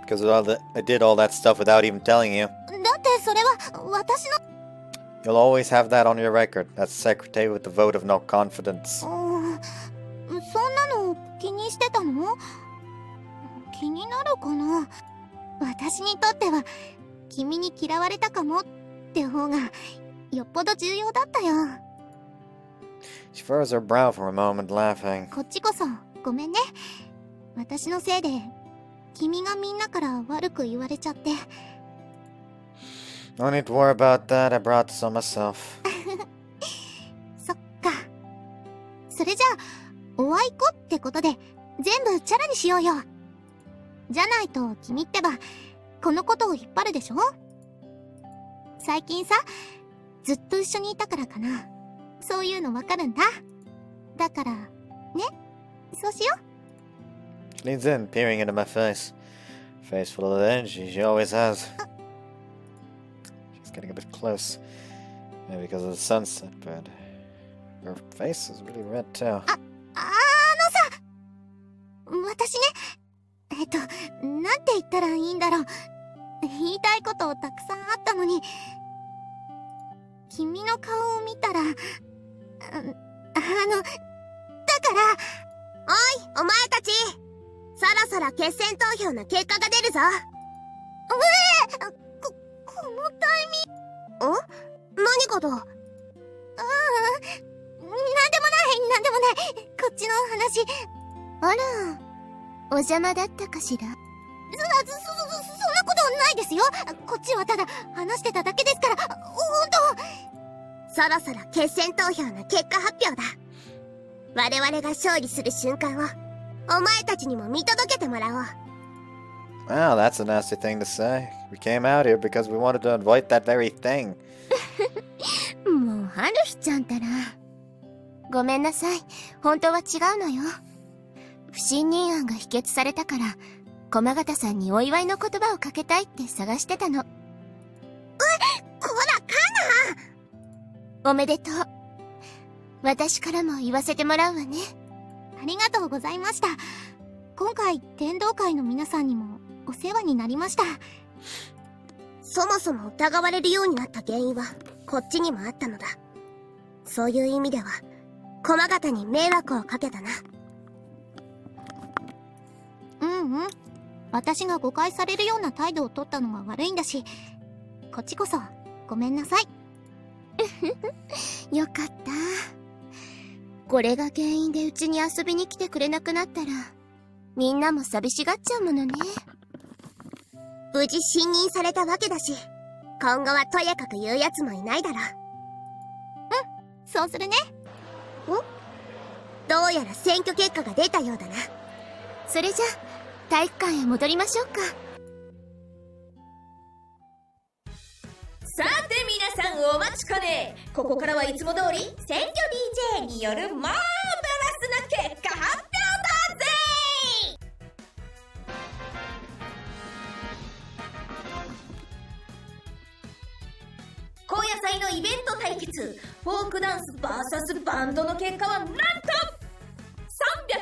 Because I did all that stuff without even telling you. だってそれは私の。 You'll always have that on your record. That's secretary with the vote of no confidence. そんなの気にしてたの？気になるかな？私にとっては君に嫌われたかもって方がよっぽど重要だったよ。 She furrows her brow for a moment, laughing. こっちこそごめんね。私のせいで君がみんなから悪く言われちゃって。 No need to worry about that. I brought this on myself. そっか。それじゃあおあいこってことで全部チャラにしようよ。じゃないと君ってばこのことを引っ張るでしょ。最近さ、ずっと一緒にいたからかな。そういうのわかるんだ。だからね、そうしよう。 She leans in, peering into my face. Face full of the energy she always has. She's getting a bit close. Maybe because of the sunset, but Your face is really red too. 私ね、なんて言ったらいいんだろう。言いたいことたくさんあったのに、君の顔を見たら、だから、おい、お前たち、そろそろ決選投票の結果が出るぞ。このタイミング。何かだ。なんでもない、こっちの話。あら、お邪魔だったかしら。そんなことないですよ。こっちはただ話してただけですから、ほんと。そろそろ決選投票の結果発表だ。我々が勝利する瞬間を、お前たちにも見届けてもらおう。Wow, that's a nasty thing to say. We came out here because we wanted to avoid that very thing. もう、ハルヒちゃんたら。ごめんなさい。本当は違うのよ。不信任案が否決されたから、駒形さんにお祝いの言葉をかけたいって探してたの。こら、カナ！おめでとう。私からも言わせてもらうわね。ありがとうございました。今回、天道会の皆さんにもお世話になりました。そもそも疑われるようになった原因は、こっちにもあったのだ。そういう意味では、駒形に迷惑をかけたな。私が誤解されるような態度を取ったのが悪いんだし、こっちこそごめんなさい。よかった。これが原因でうちに遊びに来てくれなくなったら、みんなも寂しがっちゃうものね。無事信任されたわけだし、今後はとやかく言うやつもいないだろう。そうするね。どうやら選挙結果が出たようだな。それじゃあ、体育館へ戻りましょうか。さて皆さんお待ちかね。ここからはいつも通り選挙 DJ によるマーベラスな結果発表だぜ。高野菜のイベント対決、フォークダンス VS バンドの結果はなんと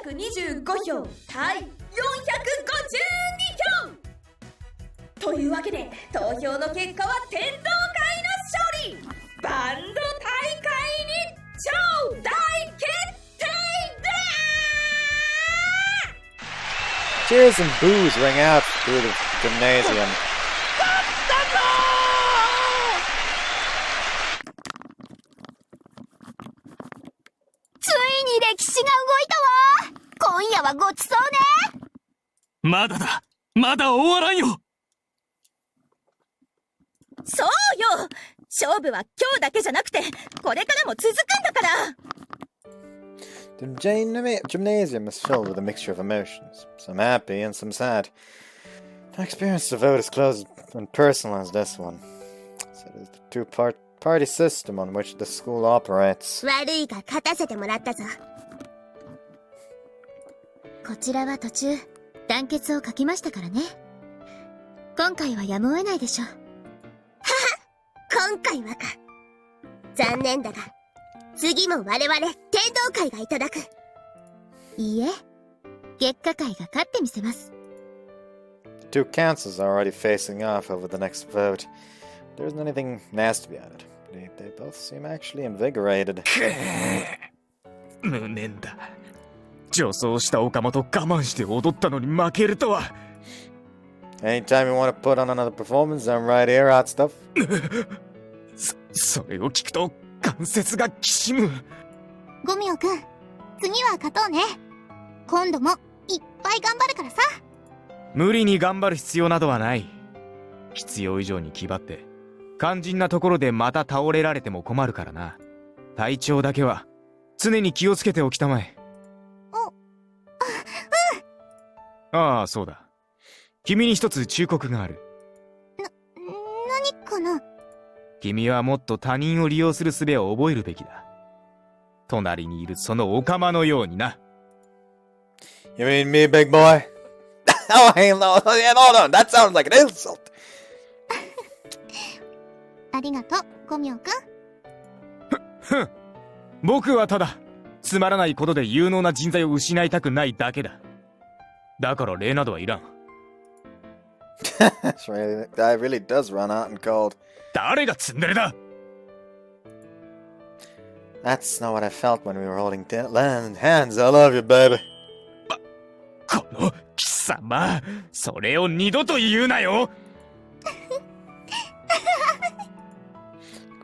325票対452票というわけで、投票の結果は天道会の勝利。バンド大会に超大決定だ。 Cheers and boos ring out through the gymnasium. ついに歴史が動いたわ。今夜はごちそうね。まだだ、まだ終わらんよ。そうよ、勝負は今日だけじゃなくてこれからも続くんだから。 The gymnasium is filled with a mixture of emotions, some happy and some sad. I experienced a vote as close and personal as this one. So it is the two-party system on which the school operates. 悪いが勝たせてもらったぞ。こちらは途中団結を書きましたからね。今回はやむを得ないでしょう。今回はか。残念だが、次も我々天道会がいただく。いいえ、月下会が勝ってみせます。The two councils are already facing off over the next vote. There isn't anything nasty about it. They both seem actually invigorated. 無念だ。女装した岡本我慢して踊ったのに負けるとは。Anytime you want to put on another performance, I'm right here, hot stuff. それを聞くと関節がきしむ。ゴミオくん、次は勝とうね。今度もいっぱい頑張るからさ。無理に頑張る必要などはない。必要以上に気張って肝心なところでまた倒れられても困るからな。体調だけは常に気をつけておきたまえ。ああ、そうだ。君に一つ忠告がある。何かな。君はもっと他人を利用する術を覚えるべきだ。隣にいるそのオカマのようにな。You mean me, big boy? Oh, hey, no, that sounds like an insult. ありがとう、ゴミオくん。僕はただつまらないことで有能な人材を失いたくないだけだ。だから礼などはいらん。That really does run out and cold. 誰がツンデレだ。 That's not what I felt when we were holding hands. I love you, baby. この貴様、それを二度と言うなよ。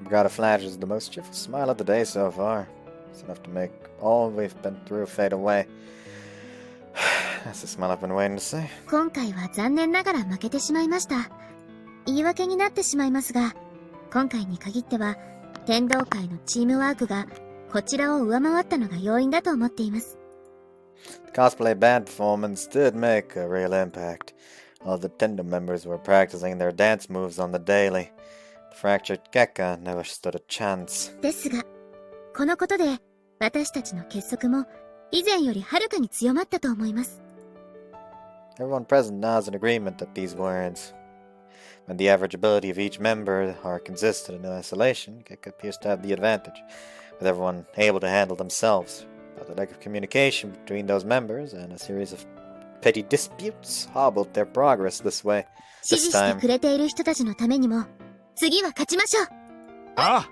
Brigada flashes the most cheerful smile of the day so far. It's enough to make all we've been through fade away. That's the smile I've been waiting to see. 今回は残念ながら負けてしまいました。言い訳になってしまいますが、今回に限っては天道会のチームワークがこちらを上回ったのが要因だと思っています。The cosplay band performance did make a real impact. All the Tendo members were practicing their dance moves on the daily. The fractured Gekka never stood a chance. ですが、このことで私たちの結束も以前よりはるかに強まったと思います。Everyone present nods in agreement at these words. When the average ability of each member are consistent in isolation, Gekka appears to have the advantage, with everyone able to handle themselves. But the lack of communication between those members and a series of petty disputes hobbled their progress this way. 支持してくれている人たちのためにも、次は勝ちましょう。ああ。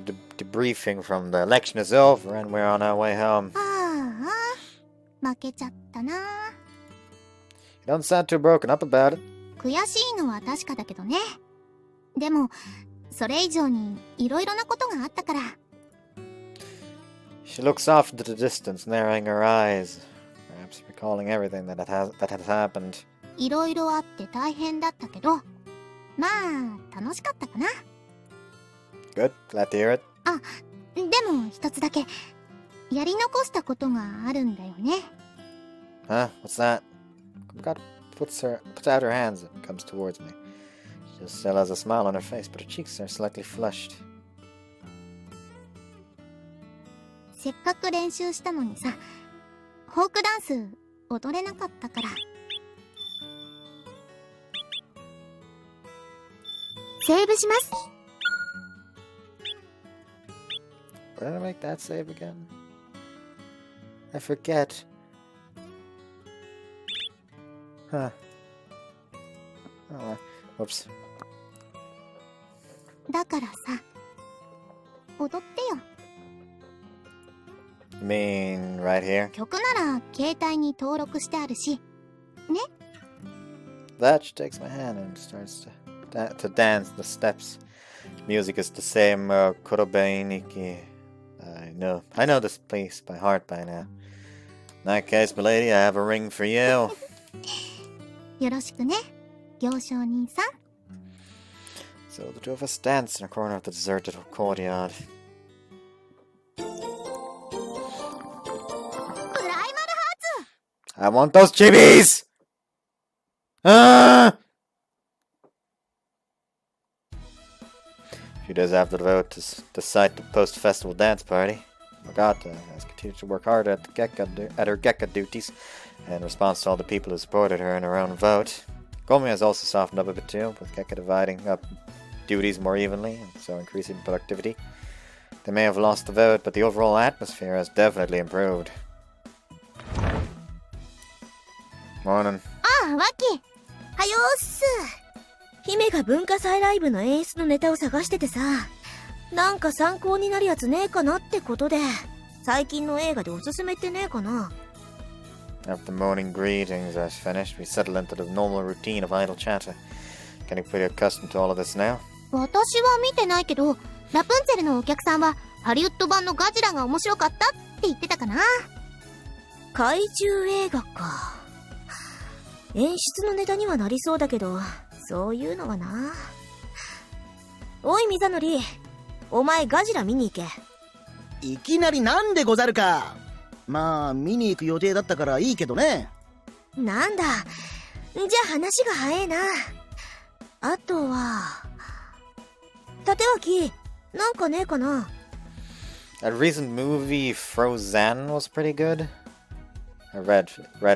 The debriefing from the election is over and we're on our way home. ああ、負けちゃったな。You don't sound too broken up about it. 悔しいのは確かだけどね。でも、それ以上にいろいろなことがあったから。She looks off into the distance, narrowing her eyes, perhaps recalling everything that has happened. いろいろあって大変だったけど、まあ、楽しかったかな。Good, glad to hear it. あ、でも一つだけ、やり残したことがあるんだよね。Huh? What's that? God puts out her hands and comes towards me. She still has a smile on her face, but her cheeks are slightly flushed. せっかく練習したのにさ、フォークダンス踊れなかったから。セーブします。Where did I make that save again? I forget. Huh. Oh, whoops. だからさ、踊ってよ。You mean right here? 曲なら携帯に登録してあるし、ね? That she takes my hand and starts to dance the steps. Music is the same Korobe Niki. I know this piece by heart by now. In that case, milady, I have a ring for you. よろしくね、行商人さん。So the two of us dance in a corner of the deserted courtyard. I want those chibis! Ah! A few days after the vote to decide the post-festival dance party, Magata has continued to work hard at her Gekka duties in response to all the people who supported her in her own vote. Gomi has also softened up a bit too, with Gekka dividing up duties more evenly and so increasing productivity. They may have lost the vote, but the overall atmosphere has definitely improved. Morning. ああ、ワッキー。はよーっす。姫が文化祭ライブの演出のネタを探しててさ、なんか参考になるやつねえかなってことで、最近の映画でおすすめってねえかな。After morning greetings are finished, we settle into the normal routine of idle chatter. Getting pretty accustomed to all of this now. 私は見てないけど、ラプンツェルのお客さんはハリウッド版のガジラが面白かったって言ってたかな。怪獣映画か。演出のネタにはなりそうだけど、そういうのはな。おいミザノリ、お前ガジラ見に行け。いきなりなんでござるか。まあ見に行く予定だったからいいけどね。なんだ、じゃあ話が早いな。あとは立脇、なんかねえかな。 That recent movie Frozen was pretty good. I read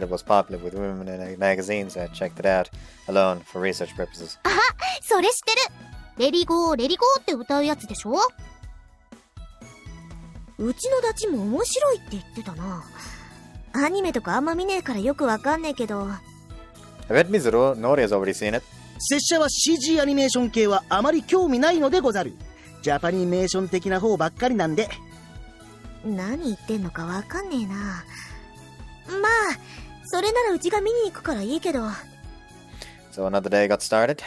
it was popular with women in magazines. I checked it out alone for research purposes. あ、それ知ってる。レリゴーレリゴーって歌うやつでしょ。うちのダチも面白いって言ってたな。アニメとかあんま見ねえからよくわかんねえけど。I bet Mizunori has already seen it. 拙者は CG アニメーション系はあまり興味ないのでござる。ジャパニメーション的な方ばっかりなんで。何言ってんのかわかんねえな。まあそれならうちが見に行くからいいけど。So another day got started.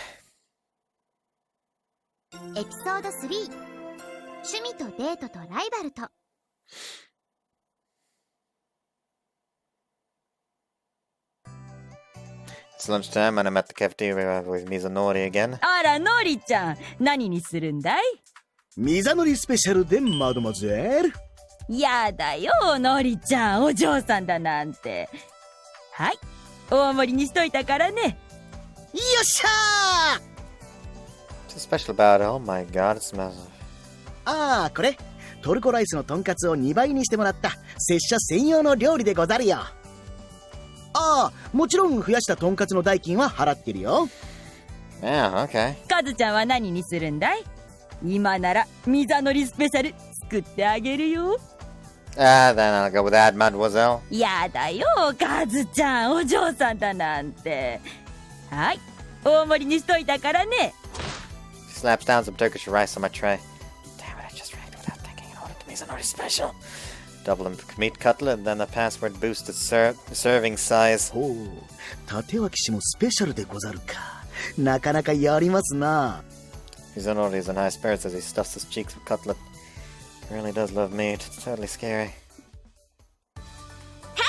エピソード3、趣味とデートとライバルと。It's lunchtime and I'm at the cafeteria with Mizunori again. あら、ノリちゃん、何にするんだい？ミザノリスペシャルでマドマゼル。やだよ、ノリちゃん、お嬢さんだなんて。はい、大盛りにしといたからね。よっしゃー！ What's so special about it? Oh my god, it smells. ああ、これトルコライスのトンカツを2倍にしてもらった拙者専用の料理でござるよ。ああ、もちろん増やしたトンカツの代金は払ってるよ。Yeah, okay. カズちゃんは何にするんだい？今ならミザノリスペシャル作ってあげるよ。Then I'll go with that, mademoiselle. やだよ、カズちゃん、お嬢さんだなんて。はい、大盛りにしといたからね。She slaps down some Turkish rice on my tray. Damn it, I just reacted without thinking and ordered the Mizunori special. Double meat cutlet and then a password boosted serving size. ほう、立脇氏もスペシャルでござるか。なかなかやりますな。Mizunori is in high spirits as he stuffs his cheeks with cutlet. He really does love meat. It's totally scary. Hey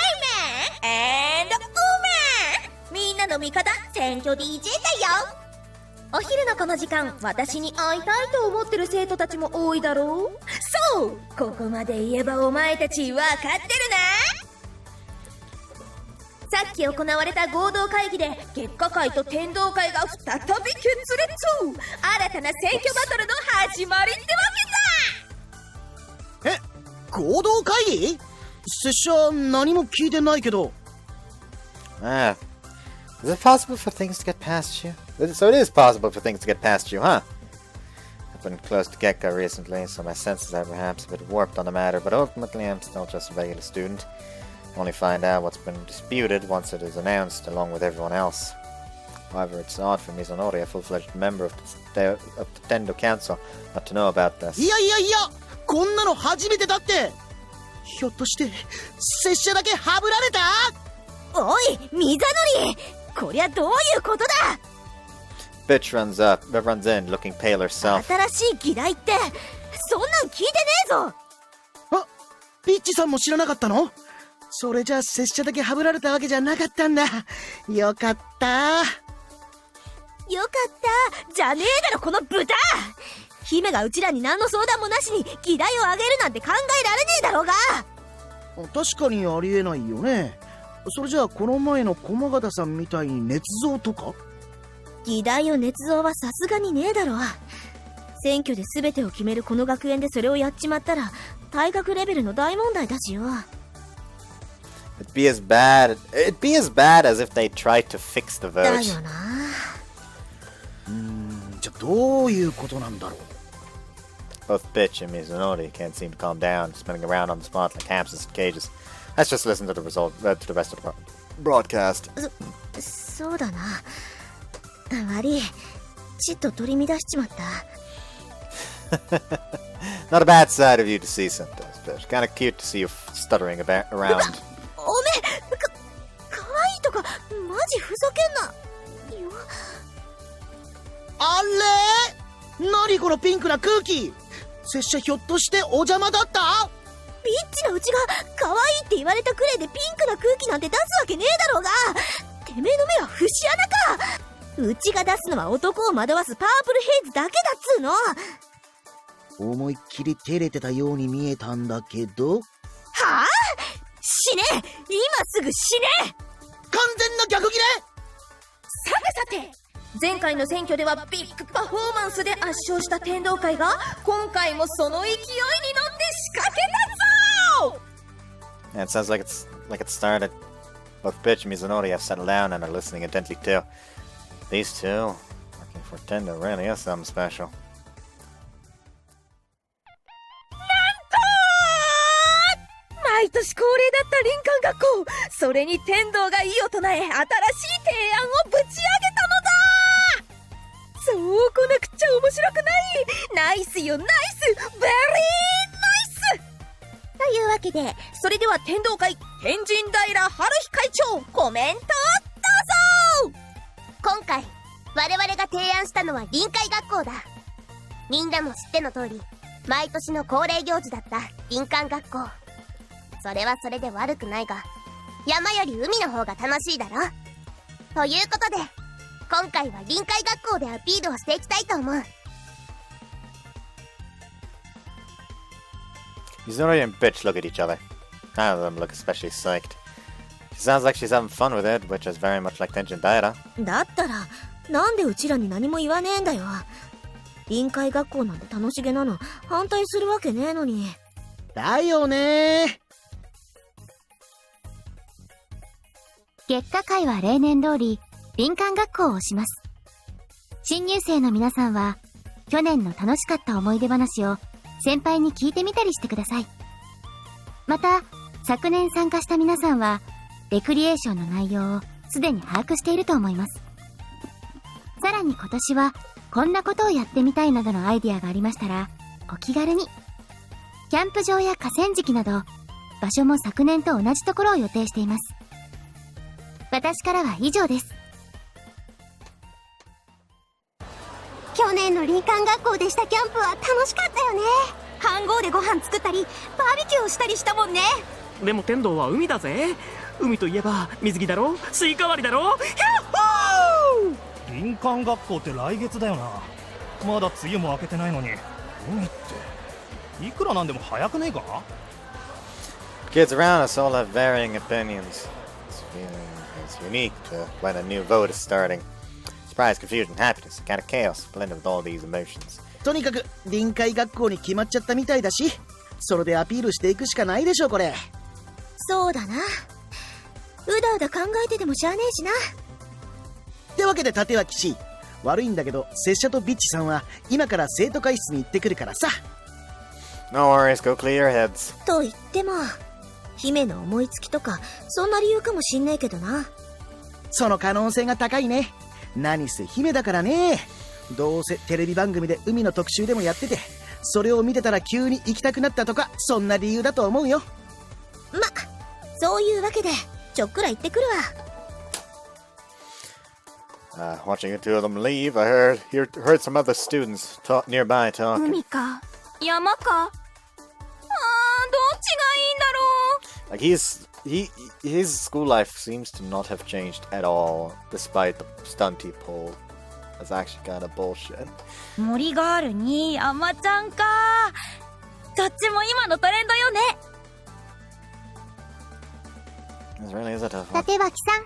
man and woman! みんなの味方、選挙 DJ だよ。お昼のこの時間、私に会いたいと思ってる生徒たちも多いだろう。そう、ここまで言えばお前たち分かってるな。さっき行われた合同会議で結果会と天道会が再び決裂。新たな選挙バトルの始まりってわけだ。え、合同会議？拙者何も聞いてないけど。Ah. Is it possible for things to get past you? So it is possible for things to get past you, huh? I've been close to Gekka recently, so my senses are perhaps a bit warped on the matter, but ultimately I'm still just a regular student. I only find out what's been disputed once it is announced, along with everyone else. However, it's odd for Mizunori, a full-fledged member of the Tendo Council, not to know about this. いやいやいや、こんなの初めてだって。ひょっとして拙者だけハブられた？おい、ミザノリ、こりゃどういうことだ。Bitch runs in, looking pale herself. 新しい議題ってそんなん聞いてねえぞ。あ、ピッチさんも知らなかったの？それじゃあ拙者だけハブられたわけじゃなかったんだ。よかった。よかったじゃねえだろこの豚。姫がうちらに何の相談もなしに議題をあげるなんて考えられねえだろうが。確かにありえないよね。それじゃあこの前の駒形さんみたいに捏造とか？議題を捏造はさすがにねえだろ。選挙で全てを決めるこの学園でそれをやっちまったら退学レベルの大問題だしよ。It'd be as bad as if they tried to fix the vote. だよな。じゃあどういうことなんだろう。Both Bitch and Mizunori can't seem to calm down, spinning around on the spot like hamsters in cages. Let's just listen to the rest of the broadcast. そうだな。悪い。ちっと取り乱しちまった。Not a bad side of you to see sometimes, Bitch. Kinda cute to see you stuttering around. おめえ、かわいいとか、マジふざけんな。よ。あれ？何このピンクな空気？拙者ひょっとしてお邪魔だった？ピッチのうちが可愛いって言われたくらいでピンクな空気なんて出すわけねえだろうが。てめえの目は節穴か。うちが出すのは男を惑わすパープルヘイズだけだっつうの。思いっきり照れてたように見えたんだけど。はあ？死ね！今すぐ死ね！完全な逆切れ！さてさて、前回の選挙ではビッグパフォーマンスで圧勝した天道会が今回もその勢いに乗って仕掛けたぞ。 Yeah, it sounds like it started. Both Bitch and Mizunori have settled down and are listening intently too. These two, working for Tinder really is something special. 毎年恒例だった林間学校、それに天道が異を唱え新しい提案をぶち上げたのだ。そうこなくちゃ面白くない。ナイスよナイス、ベリーナイス。というわけで、それでは天道会天神平春日会長コメントをどうぞ。今回我々が提案したのは臨海学校だ。みんなも知っての通り、毎年の恒例行事だった林間学校。それはそれで悪くないが、山より海の方が楽しいだろ。ということで、今回は臨海学校でアピールをしていきたいと思う。 Izuri and Bitch look at each other. None of them look especially psyched. She sounds like she's having fun with it, which is very much like Tenjin Daira. だったらなんでうちらに何も言わねえんだよ。臨海学校なんて楽しげなの反対するわけねえのに。だよね。月下会は例年通り林間学校をします。新入生の皆さんは去年の楽しかった思い出話を先輩に聞いてみたりしてください。また昨年参加した皆さんはレクリエーションの内容をすでに把握していると思います。さらに今年はこんなことをやってみたいなどのアイディアがありましたらお気軽に。キャンプ場や河川敷など場所も昨年と同じところを予定しています。私からは以上です。去年の林間学校でしたキャンプは楽しかったよね。飯盒でご飯作ったりバーベキューをしたりしたもんね。でも天童は海だぜ。海といえば水着だろ、スイカ割りだろ。林間学校って来月だよな。まだ梅雨も明けてないのに海っていくらなんでも早くねえか。 Kids around us all have varying opinions. This feeling is unique to when a new vote is starting. Surprise, confusion, happiness, kind of chaos, blended with all these emotions. とにかく臨海学校に決まっちゃったみたいだし、それでアピールしていくしかないでしょこれ。そうだな。うだうだ考えててもしゃあねえしな。ってわけで立脇氏、悪いんだけど拙者とビッチさんは今から生徒会室に行ってくるからさ。 No worries, go clear your heads. と言っても姫の思いつきとかそんな理由かもしんねえけどな。その可能性が高いね。何せ姫だからね。どうせテレビ番組で海の特集でもやってて、それを見てたら急に行きたくなったとか、そんな理由だと思うよ。ま、そういうわけでちょっくら行ってくるわ。Watching the two of them leave, I heard some other students nearby talking. 海か山か、どっちがいいんだろう。 Like his school life seems to not have changed at all, despite the stunt he pulled. That's actually kind of bullshit. 森ガールに山ちゃんか。どっちも今のトレンドよね。 This really is a tough one. 立脇さん。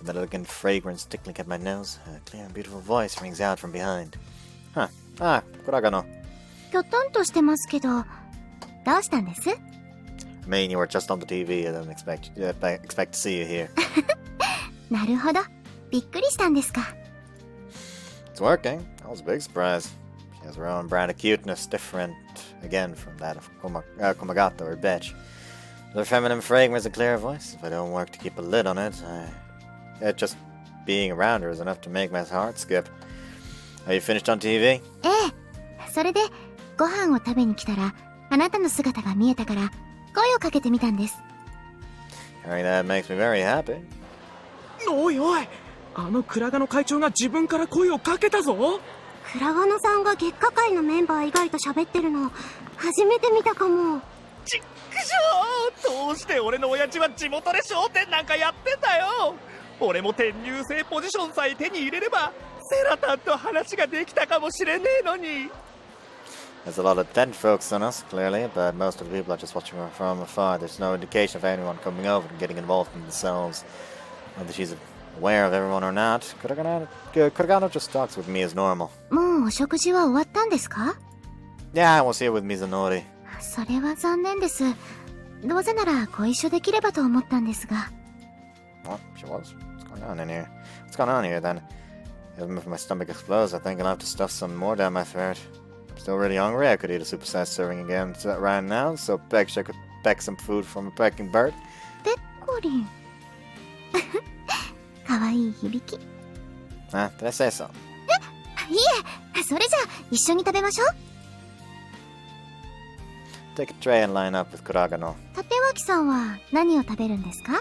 That elegant fragrance tickling at my nose, a clear and beautiful voice rings out from behind. Huh. Ah, kuragano. きょとんとしてますけど、どうしたんです？ I mean, you were just on the TV. I didn't expect to see you here. なるほど。びっくりしたんですか。It's working. That was a big surprise. She has her own brand of cuteness, different again from that of Komagato or Bitch. With her feminine fragrance and clear voice, if I don't work to keep a lid on it, just being around her is enough to make my heart skip. Are you finished on TV? ええ。それでご飯を食べに来たらあなたの姿が見えたから声をかけてみたんです。Hearing that makes me very happy. おいおい、あの倉賀の会長が自分から声をかけたぞ。倉賀野さんが月下会のメンバー以外と喋ってるの初めて見たかも。ちっくしょー、どうして俺の親父は地元で商店なんかやってんだよ。俺も転入生ポジションさえ手に入れればセラタンと話ができたかもしれねえのに。 There's a lot of dead folks on us, clearly, but most of the people are just watching from afar. There's no indication of anyone coming over and getting involved in themselves. Whether she's aware of everyone or not, Kuragano just talks with me as normal. もうお食事は終わったんですか？ Yeah, I was here with Mizunori. それは残念です。どうせならご一緒できればと思ったんですが。What? She was? What's going on in here? What's going on here then? Even if my stomach explodes, I think I'll have to stuff some more down my throat. I'm still really hungry. I could eat a supersized serving again right now, so Bex, I could peck some food from a pecking bird. ペッコリン。かわいい響き。Huh? Did I say so? いえ、それじゃあ一緒に食べましょう。Take a tray and line up with Kuragano. 立脇さんは何を食べるんですか？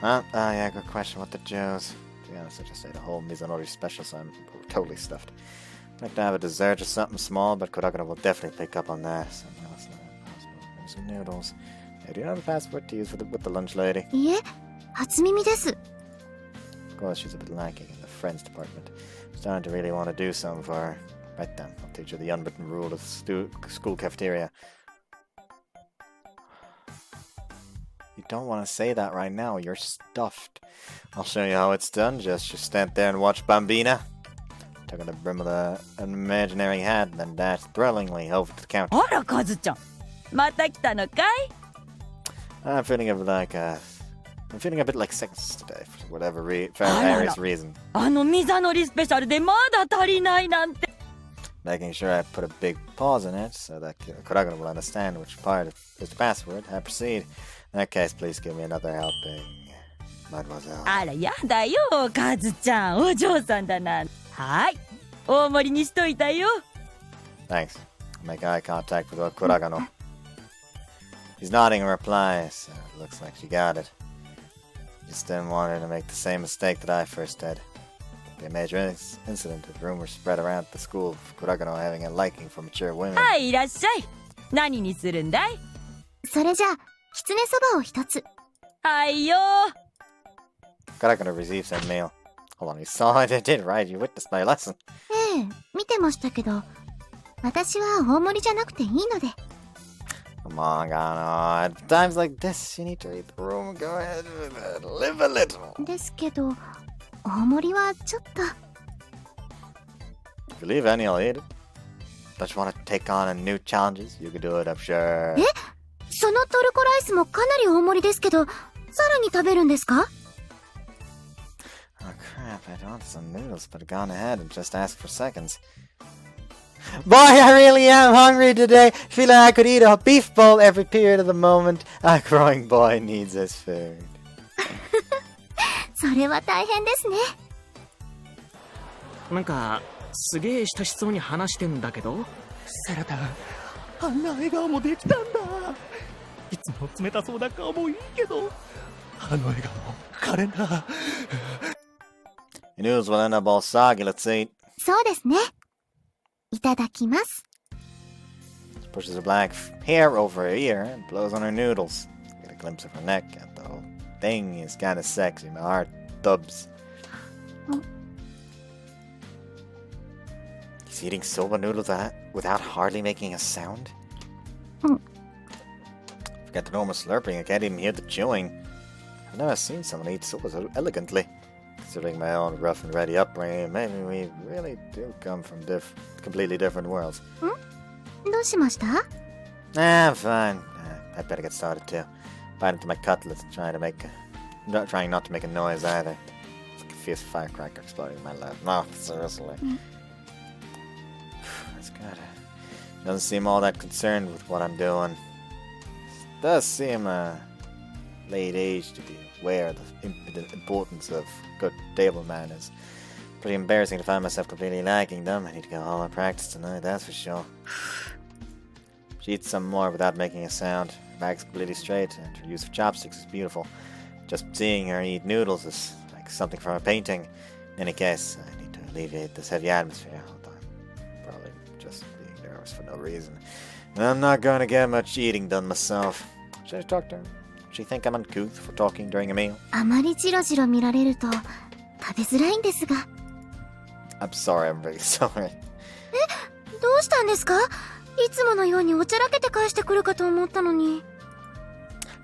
Huh? Yeah, good question. What the Joes? To be honest, I just ate a whole Mizanori special, so I'm totally stuffed. I'd like to have a dessert or something small, but Kuragano will definitely pick up on that. Something else maybe some noodles. Hey, do you know the password to use with the lunch lady? いえ、初耳です。Of course, she's a bit lacking in the friends department. Starting to really want to do something for her. Right then, I'll teach her the unwritten rule of the school cafeteria. You don't want to say that right now, you're stuffed. I'll show you how it's done, just you stand there and watch Bambina. Took the brim of an imaginary hat and then dashed thrillingly over to the counter. あら、カズちゃん。また来たのかい？ I'm feeling a bit like sex today, for whatever various reason. あのミザノリスペシャルでまだ足りないなんて。Making sure I put a big pause in it so that Kuragano will understand which part is the password. I proceed. In that case, please give me another helping, mademoiselle. あら、やだよ、カズちゃん。お嬢さんだな。はい。大盛りにしといたよ。Thanks. Make eye contact with Kuragano. He's nodding in reply, so it looks like she got it. Just didn't want her to make the same mistake that I first did. It'd be a major incident if rumors spread around the school of Kuragano having a liking for mature women. はい、いらっしゃい。何にするんだい？それじゃあ、きつねそばを一つ。はいよ。Kuragano receives that meal. Hold on, you saw it? I did, right? You witnessed my lesson. ええ、見てましたけど、私は大盛りじゃなくていいので。Come on, Gano. At times like this, you need to read the room. Go ahead and live a little. ですけど、大盛りはちょっと。If you leave any, I'll eat it. Don't you want to take on new challenges? You can do it, I'm sure. え？そのトルコライスもかなり大盛りですけど、さらに食べるんですか？ Oh crap, I'd want some noodles, but I've gone ahead and just asked for seconds. Boy, I really am hungry today. Feeling I could eat a beef bowl every period of the moment. A growing boy needs his food. それは大変ですね。なんかすげえ親しそうに話してんだけど。セラタン、あんな笑顔もできたんだ。いつも冷たそうな顔もいいけど、あの笑顔、可憐だ。Your noodles will end up all soggy, let's eat. そうですね。いただきます。Pushes her black hair over her ear and blows on her noodles. Get a glimpse of her neck, and the whole thing is kind of sexy. My heart thubs. He's eating soba noodles without hardly making a sound? Forget the normal slurping, I can't even hear the chewing. I've never seen someone eat soba so elegantly. Considering my own rough and ready upbringing, maybe we really do come from completely different worlds. どうしました？ I'm fine. I'd better get started too. Bite into my cutlets, trying not to make a noise either. It's like a fierce firecracker exploding in my lap. No, seriously. That's good. Doesn't seem all that concerned with what I'm doing. Does seem late age to be aware of the importance of good table manners. Pretty embarrassing to find myself completely lacking them. I need to go home and practice tonight, that's for sure. She eats some more without making a sound. Her back's completely straight, and her use of chopsticks is beautiful. Just seeing her eat noodles is like something from a painting. In any case, I need to alleviate this heavy atmosphere. I'm probably just being nervous for no reason. And I'm not going to get much eating done myself. Should I talk to her? She think I'm uncouth for talking during a meal? あまりジロジロ見られると食べづらいんですが。I'm sorry, I'm really sorry. どうしたんですか？いつものようにおちゃらけて返してくるかと思ったのに。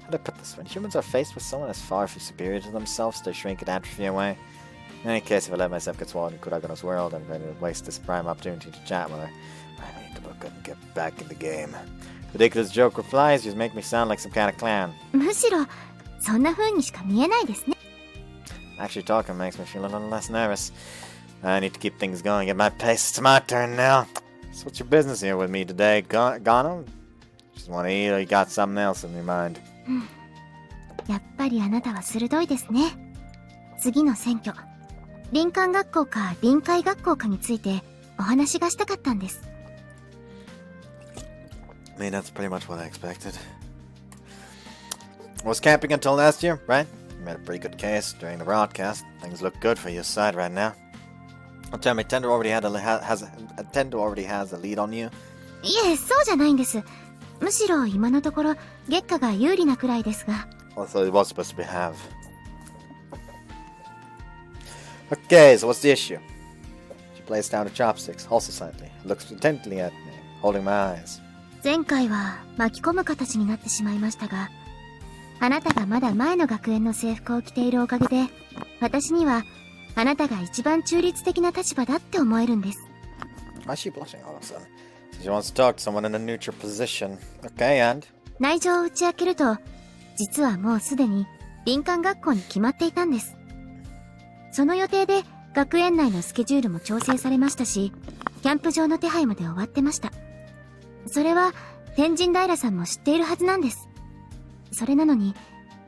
How do I put this? When humans are faced with someone as far superior to themselves, they shrink and atrophy away. In any case, if I let myself get swallowed in Kuragano's world, I'm ready to waste this prime opportunity to chat with her. I need to look good and get back in the game. Ridiculous joke replies, just make me sound like some kind of clown. むしろそんな風にしか見えないですね。Actually talking makes me feel a little less nervous. I need to keep things going at my pace. It's my turn now. So what's your business here with me today, Gano? Just want to eat or you got something else in your mind? やっぱりあなたは鋭いですね。次の選挙、林間学校か臨海学校かについてお話がしたかったんです。I mean, that's pretty much what I expected. I was camping until last year, right? You made a pretty good case during the broadcast. Things look good for your side right now. Well, tell me, Tendo already has a lead on you? いえ、そうじゃないんです。むしろ今のところ月下が有利なくらいですが。Also, it was supposed to be have. Okay, so what's the issue? She placed down the chopsticks, also silently, looks intently at me, holding my eyes. 前回は巻き込む形になってしまいましたが、あなたがまだ前の学園の制服を着ているおかげで、私にはあなたが一番中立的な立場だって思えるんです。Why is she blushing all of a sudden? She wants to talk to someone in a neutral position. Okay, and? 内情を打ち明けると、実はもうすでに林間学校に決まっていたんです。その予定で学園内のスケジュールも調整されましたし、キャンプ場の手配まで終わってました。それは天神平さんも知っているはずなんです。それなのに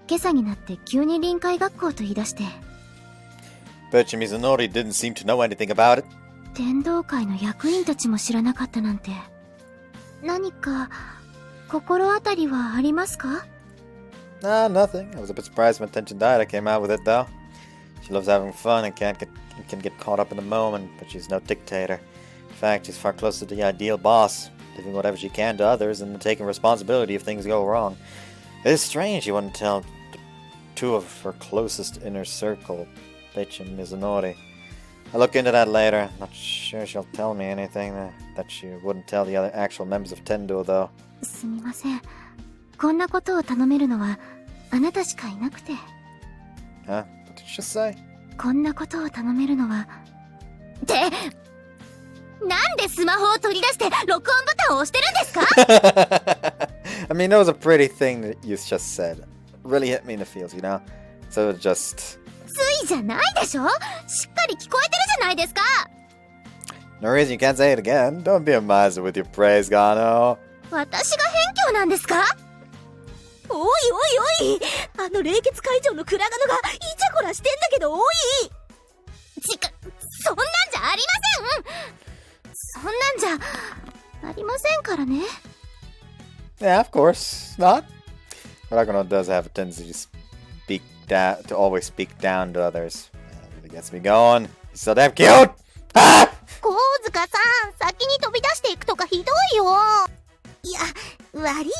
今朝になって急に臨海学校と言い出して。But Mizunori didn't seem to know anything about it. 天道会の役員たちも知らなかったなんて。何か心当たりはありますか？ Nah, nothing. I was a bit surprised when Tenjin Daira came out with it, though. She loves having fun and can get caught up in the moment, but she's no dictator. In fact, she's far closer to the ideal boss, giving whatever she can to others and taking responsibility if things go wrong. It is strange she wouldn't tell two of her closest inner circle, Bitch and Mizunori. I'll look into that later. Not sure she'll tell me anything that she wouldn't tell the other actual members of Tendo, though. すみません。こんなことを頼めるのはあなたしかいなくて。Huh? What did she say? こんなことを頼めるのは。ってなんでスマホを取り出して録音ボタンを押してるんですか？ I mean, that was a pretty thing that you just said. Really hit me in the feels, you know? So it just... ついじゃないでしょ？しっかり聞こえてるじゃないですか。 No reason you can't say it again. Don't be a miser with your praise, Gano. 私が偏境なんですか？おいおいおい、あの冷血会長のクラガノがイチャコラしてんだけど、おい。そんなんじゃありません。そんなんじゃありませんからね。Yeah, of course not. Ragano does have a tendency to always speak down to others. It really gets me going. He's so damn cute! Ah! 神塚さん、先に飛び出していくとかひどいよ。いや、悪い。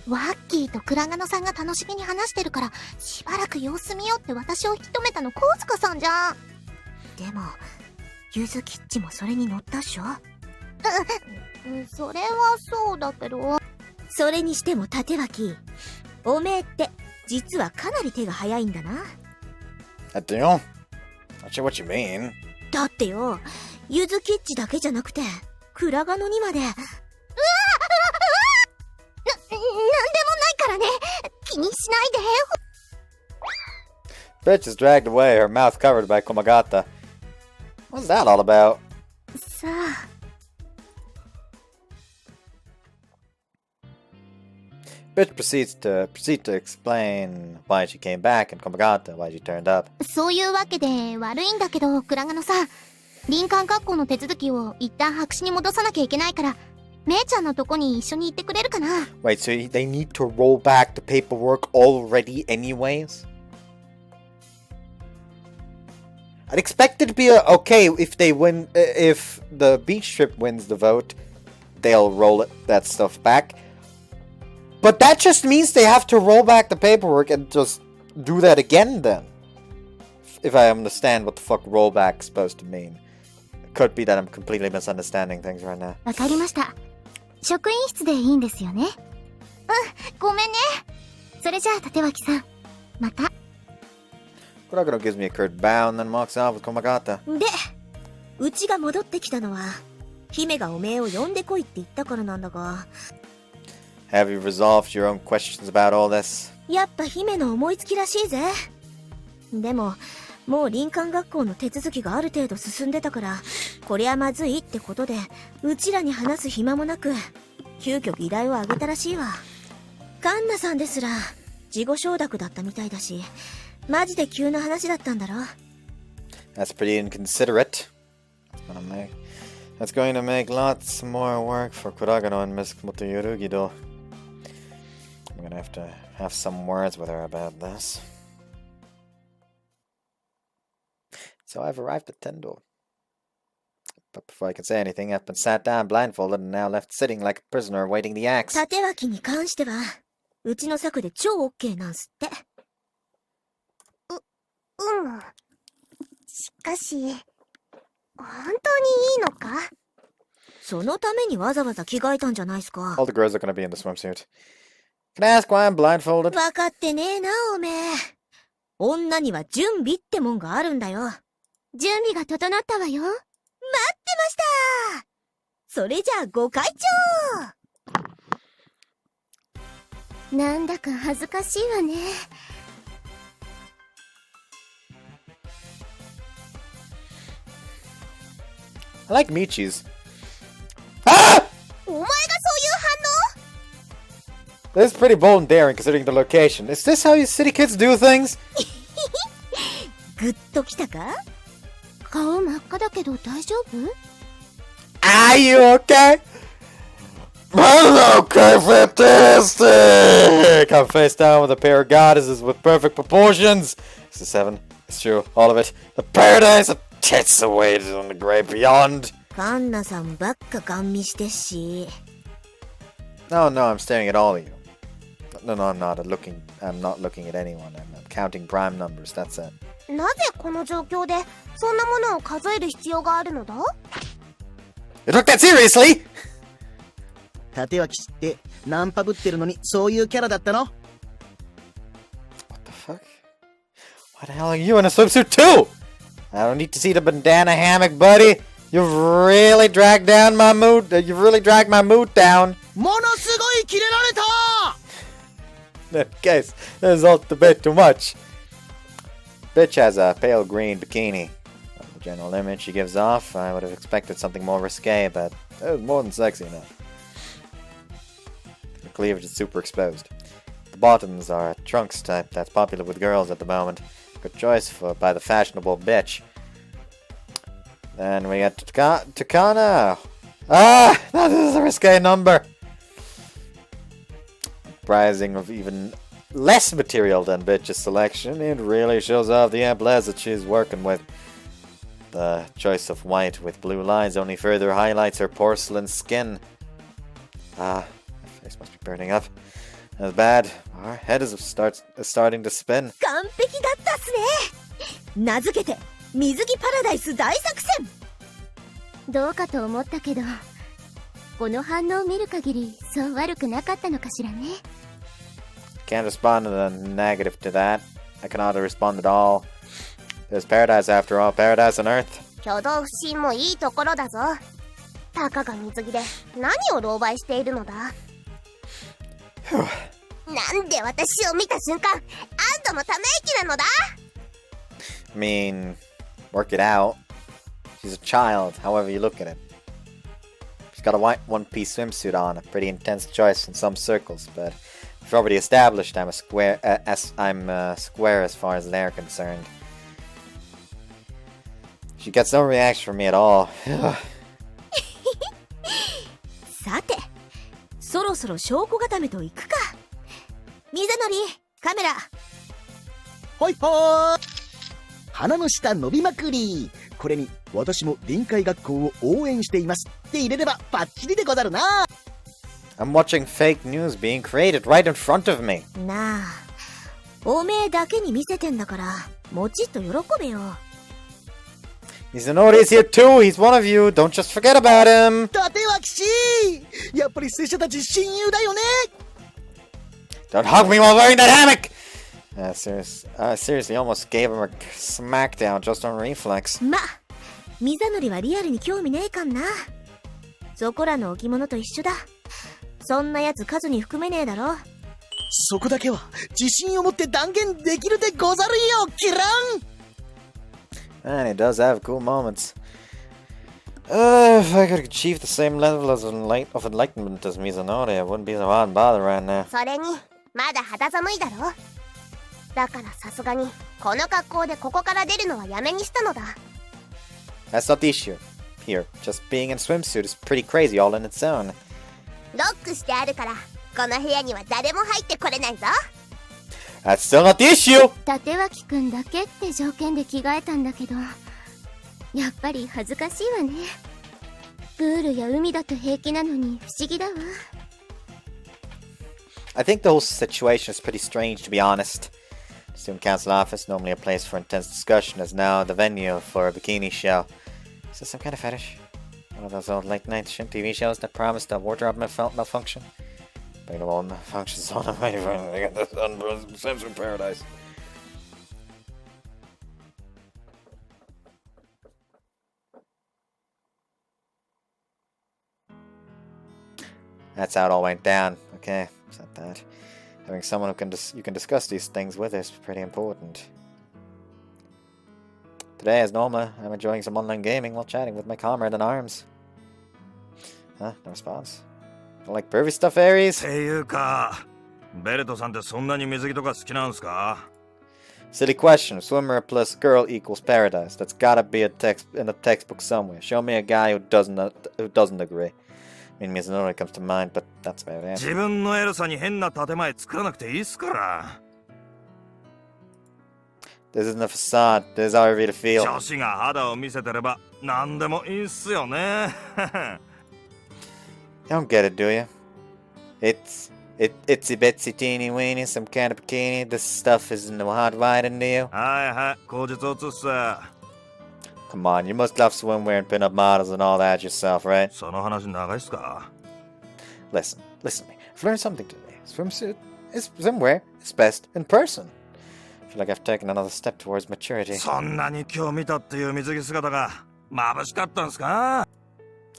ワッキーとクラガノさんが楽しげに話してるから、しばらく様子見よって私を引き止めたの神塚さんじゃん。でも、ゆずきっちもそれに乗ったっしょ？それはそうだけど。それにしても立脇、おめえって実はかなり手が早いんだな。だってよ。Not sure what you mean. だってよ、ゆずきっちだけじゃなくて、クラガノにまで。なんでもないからね。気にしないで。Bitch is dragged away, her mouth covered by Komagata. What's that all about? さあ。Bitch proceeds to explain why she came back and Komagata why she turned up. そういうわけで悪いんだけど、クラガノさん、林間学校の手続きを一旦白紙に戻さなきゃいけないから、めいちゃんのとこに一緒に行ってくれるかな？ Wait, so they need to roll back the paperwork already anyways? I'd expect it to be okay if they win, if the beach trip wins the vote, they'll roll that stuff back. But that just means they have to roll back the paperwork and just do that again then. If I understand what the fuck rollback's supposed to mean. It could be that I'm completely misunderstanding things right now. わかりました。職員室でいいんですよね。ごめんね。それじゃあ立脇さん、また。Kuragano gives me a curt bow and then walks off with Komagata. で、うちが戻ってきたのは、姫がおめえを呼んでこいって言ったからなんだが。Have you resolved your own questions about all this? やっぱ姫の思いつきらしいぜ。でも、もう林間学校の手続きがある程度進んでたから、こりゃまずいってことで、うちらに話す暇もなく、急遽議題を上げたらしいわ。カンナさんですら、事後承諾だったみたいだし、マジで急な話だったんだろ。That's pretty inconsiderate. That's going to make lots more work for Kuragano and Miss Motoyorugi, though. I'm gonna have to have some words with her about this. So I've arrived at Tendo. But before I can say anything, I've been sat down blindfolded and now left sitting like a prisoner awaiting the axe. 縦脇に関しては、うちの策で超 OK なんすって。しかし、本当にいいのか？そのためにわざわざ着替えたんじゃないすか。All the girls are gonna be in the swimsuit. Can I ask why I'm blindfolded? わかってねえな、おめえ。女には準備ってもんがあるんだよ。準備が整ったわよ。待ってました。それじゃあご会長。なんだか恥ずかしいわね。I like Michi's. お前がそういう反応？ This is pretty bold and daring considering the location. Is this how you city kids do things? グッときたか？顔真っ赤だけど大丈夫？ Are you okay? I'm okay, fantastic! I'm face down with a pair of goddesses with perfect proportions. It's a 7. It's true, all of it. The paradise of tits awaited on the great beyond. カンナさんばっかガン見してし。No, I'm staring at all of you. No, I'm not looking. I'm not looking at anyone. I'm counting prime numbers. That's it. なぜこの状況でそんなものを数える必要があるのだ？ You took that seriously? 立脇氏ってナンパぶってるのにそういうキャラだったの？ What the fuck? Why the hell are you in a swimsuit too? I don't need to see the bandana hammock, buddy. You've really dragged down my mood. You've really dragged my mood down. ものすごいキレられた! In that case, this is all a bit too much. Bitch has a pale green bikini. The general image she gives off, I would have expected something more risque, but it was more than sexy enough. The cleavage is super exposed. The bottoms are a trunks type that's popular with girls at the moment. Good choice by the fashionable bitch. Then we get Takana. Ah, that is a risque number. Comprising of even less material than bitch's selection, it really shows off the amplitude that she's working with. The choice of white with blue lines only further highlights her porcelain skin. Ah, my face must be burning up. That's bad. Our head is starting to spin. 完璧だったっすね。名付けて水着パラダイス大作戦。どうかと思ったけど、この反応を見る限りそう悪くなかったのかしらね。Can't respond in a negative to that. I cannot respond at all. There's paradise after all, paradise on earth. 挙動不審もいいところだぞ。たかが水着で何を狼狽しているのだ？なんで私を見た瞬間、あんたもため息なのだ？ I mean, work it out. She's a child, however you look at it. She's got a white one-piece swimsuit on, a pretty intense choice in some circles, but I've already established I'm square as far as they're concerned. She gets no reaction from me at all. さて、そろそろ証拠固めといくか。水のり、カメラ。ほいほー。鼻の下伸びまくり。これに私も臨海学校を応援していますって入れればバッチリでござるな。I'm watching fake news being created right in front of me. なあ、おめえだけに見せてんだから、もちっと喜べよ。Mizunori is here too. He's one of you. Don't just forget about him. 立脇氏、やっぱり拙者たち親友だよね。Don't hug me while wearing that hammock. Seriously, almost gave him a smackdown just on reflex. ま、水のりはリアルに興味ねえかんな。そこらの置物と一緒だ。そんなやつ数に含めねえだろ。そこだけは自信を持って断言できるでござるよ、キラン。And he does have cool moments. If I could achieve the same level of enlightenment as Mizunori, I wouldn't be so hot and bothered right now. それにまだ肌寒いだろ。だからさすがにこの格好でここから出るのはやめにしたのだ。 That's not the issue. Here, just being in a swimsuit is pretty crazy all in its own. ロックしてあるからこの部屋には誰も入ってこれないぞ。 That's still not the issue! 立脇くんだけって条件で着替えたんだけど、やっぱり恥ずかしいわね。プールや海だと平気なのに不思議だわ。 I think the whole situation is pretty strange, to be honest. The student council office, normally a place for intense discussion, is now the venue for a bikini show. Is this some kind of fetish? One of those old late-night TV shows that promised a wardrobe malfunction? Bring the old malfunctions on them. They got this unbroken paradise. That's how it all went down. Okay, it's not that. Having someone who you can discuss these things with is pretty important. Today, as normal, I'm enjoying some online gaming while chatting with my comrade in arms. Huh? No response. I like pervy stuff, Aries? っていうか、ベルトさんってそんなに水着とか好きなんすか? Silly question. Swimmer plus girl equals paradise. That's gotta be in a textbook somewhere. Show me a guy who doesn't agree. I mean, Mizunori comes to mind, but that's about it. 自分のエロさに変な建前作らなくていいっすから。 This isn't a facade. This is how I really feel. 女子が肌を見せてれば何でもいいっすよね。Don't get it, do you? It's itsy bitsy teeny weeny, some kind of bikini. This stuff isn't hot right into you. はいはい、口実を移す。 Come on, you must love swimwear and pin-up models and all that yourself, right? その話長いっすか? Listen to me. I've learned something today. Swimwear is best in person. I feel like I've taken another step towards maturity. そんなに今日見たっていう水着姿が眩しかったんすか?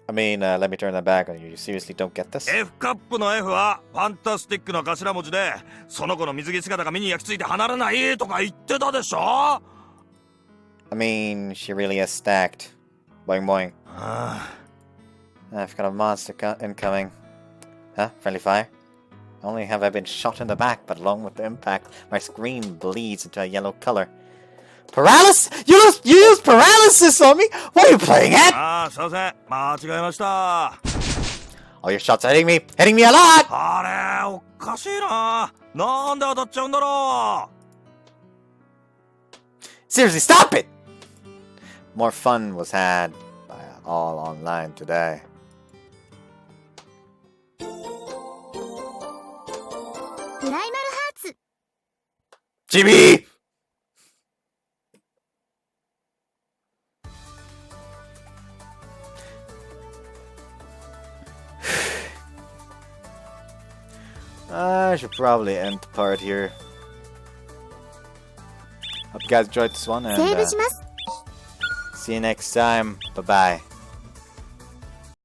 I mean, let me turn that back on you. You seriously don't get this? F カップの F はファンタスティックの頭文字で、その子の水着姿が目に焼き付いて離れないとか言ってたでしょ? I mean, she really is stacked. Boing boing. I've got a monster incoming. Huh? Friendly fire? Not only have I been shot in the back, but along with the impact, my screen bleeds into a yellow color. Paralysis? You use paralysis on me? What are you playing at? すいません、間違えました。 All your shots are hitting me a lot! あれ、おかしいな。なんで当たっちゃうんだろう。 Seriously, stop it! More fun was had by all online today. PRIMAL Hearts. Jimmy! I should probably end the part here. Hope you guys enjoyed this one, and see you next time. Bye bye.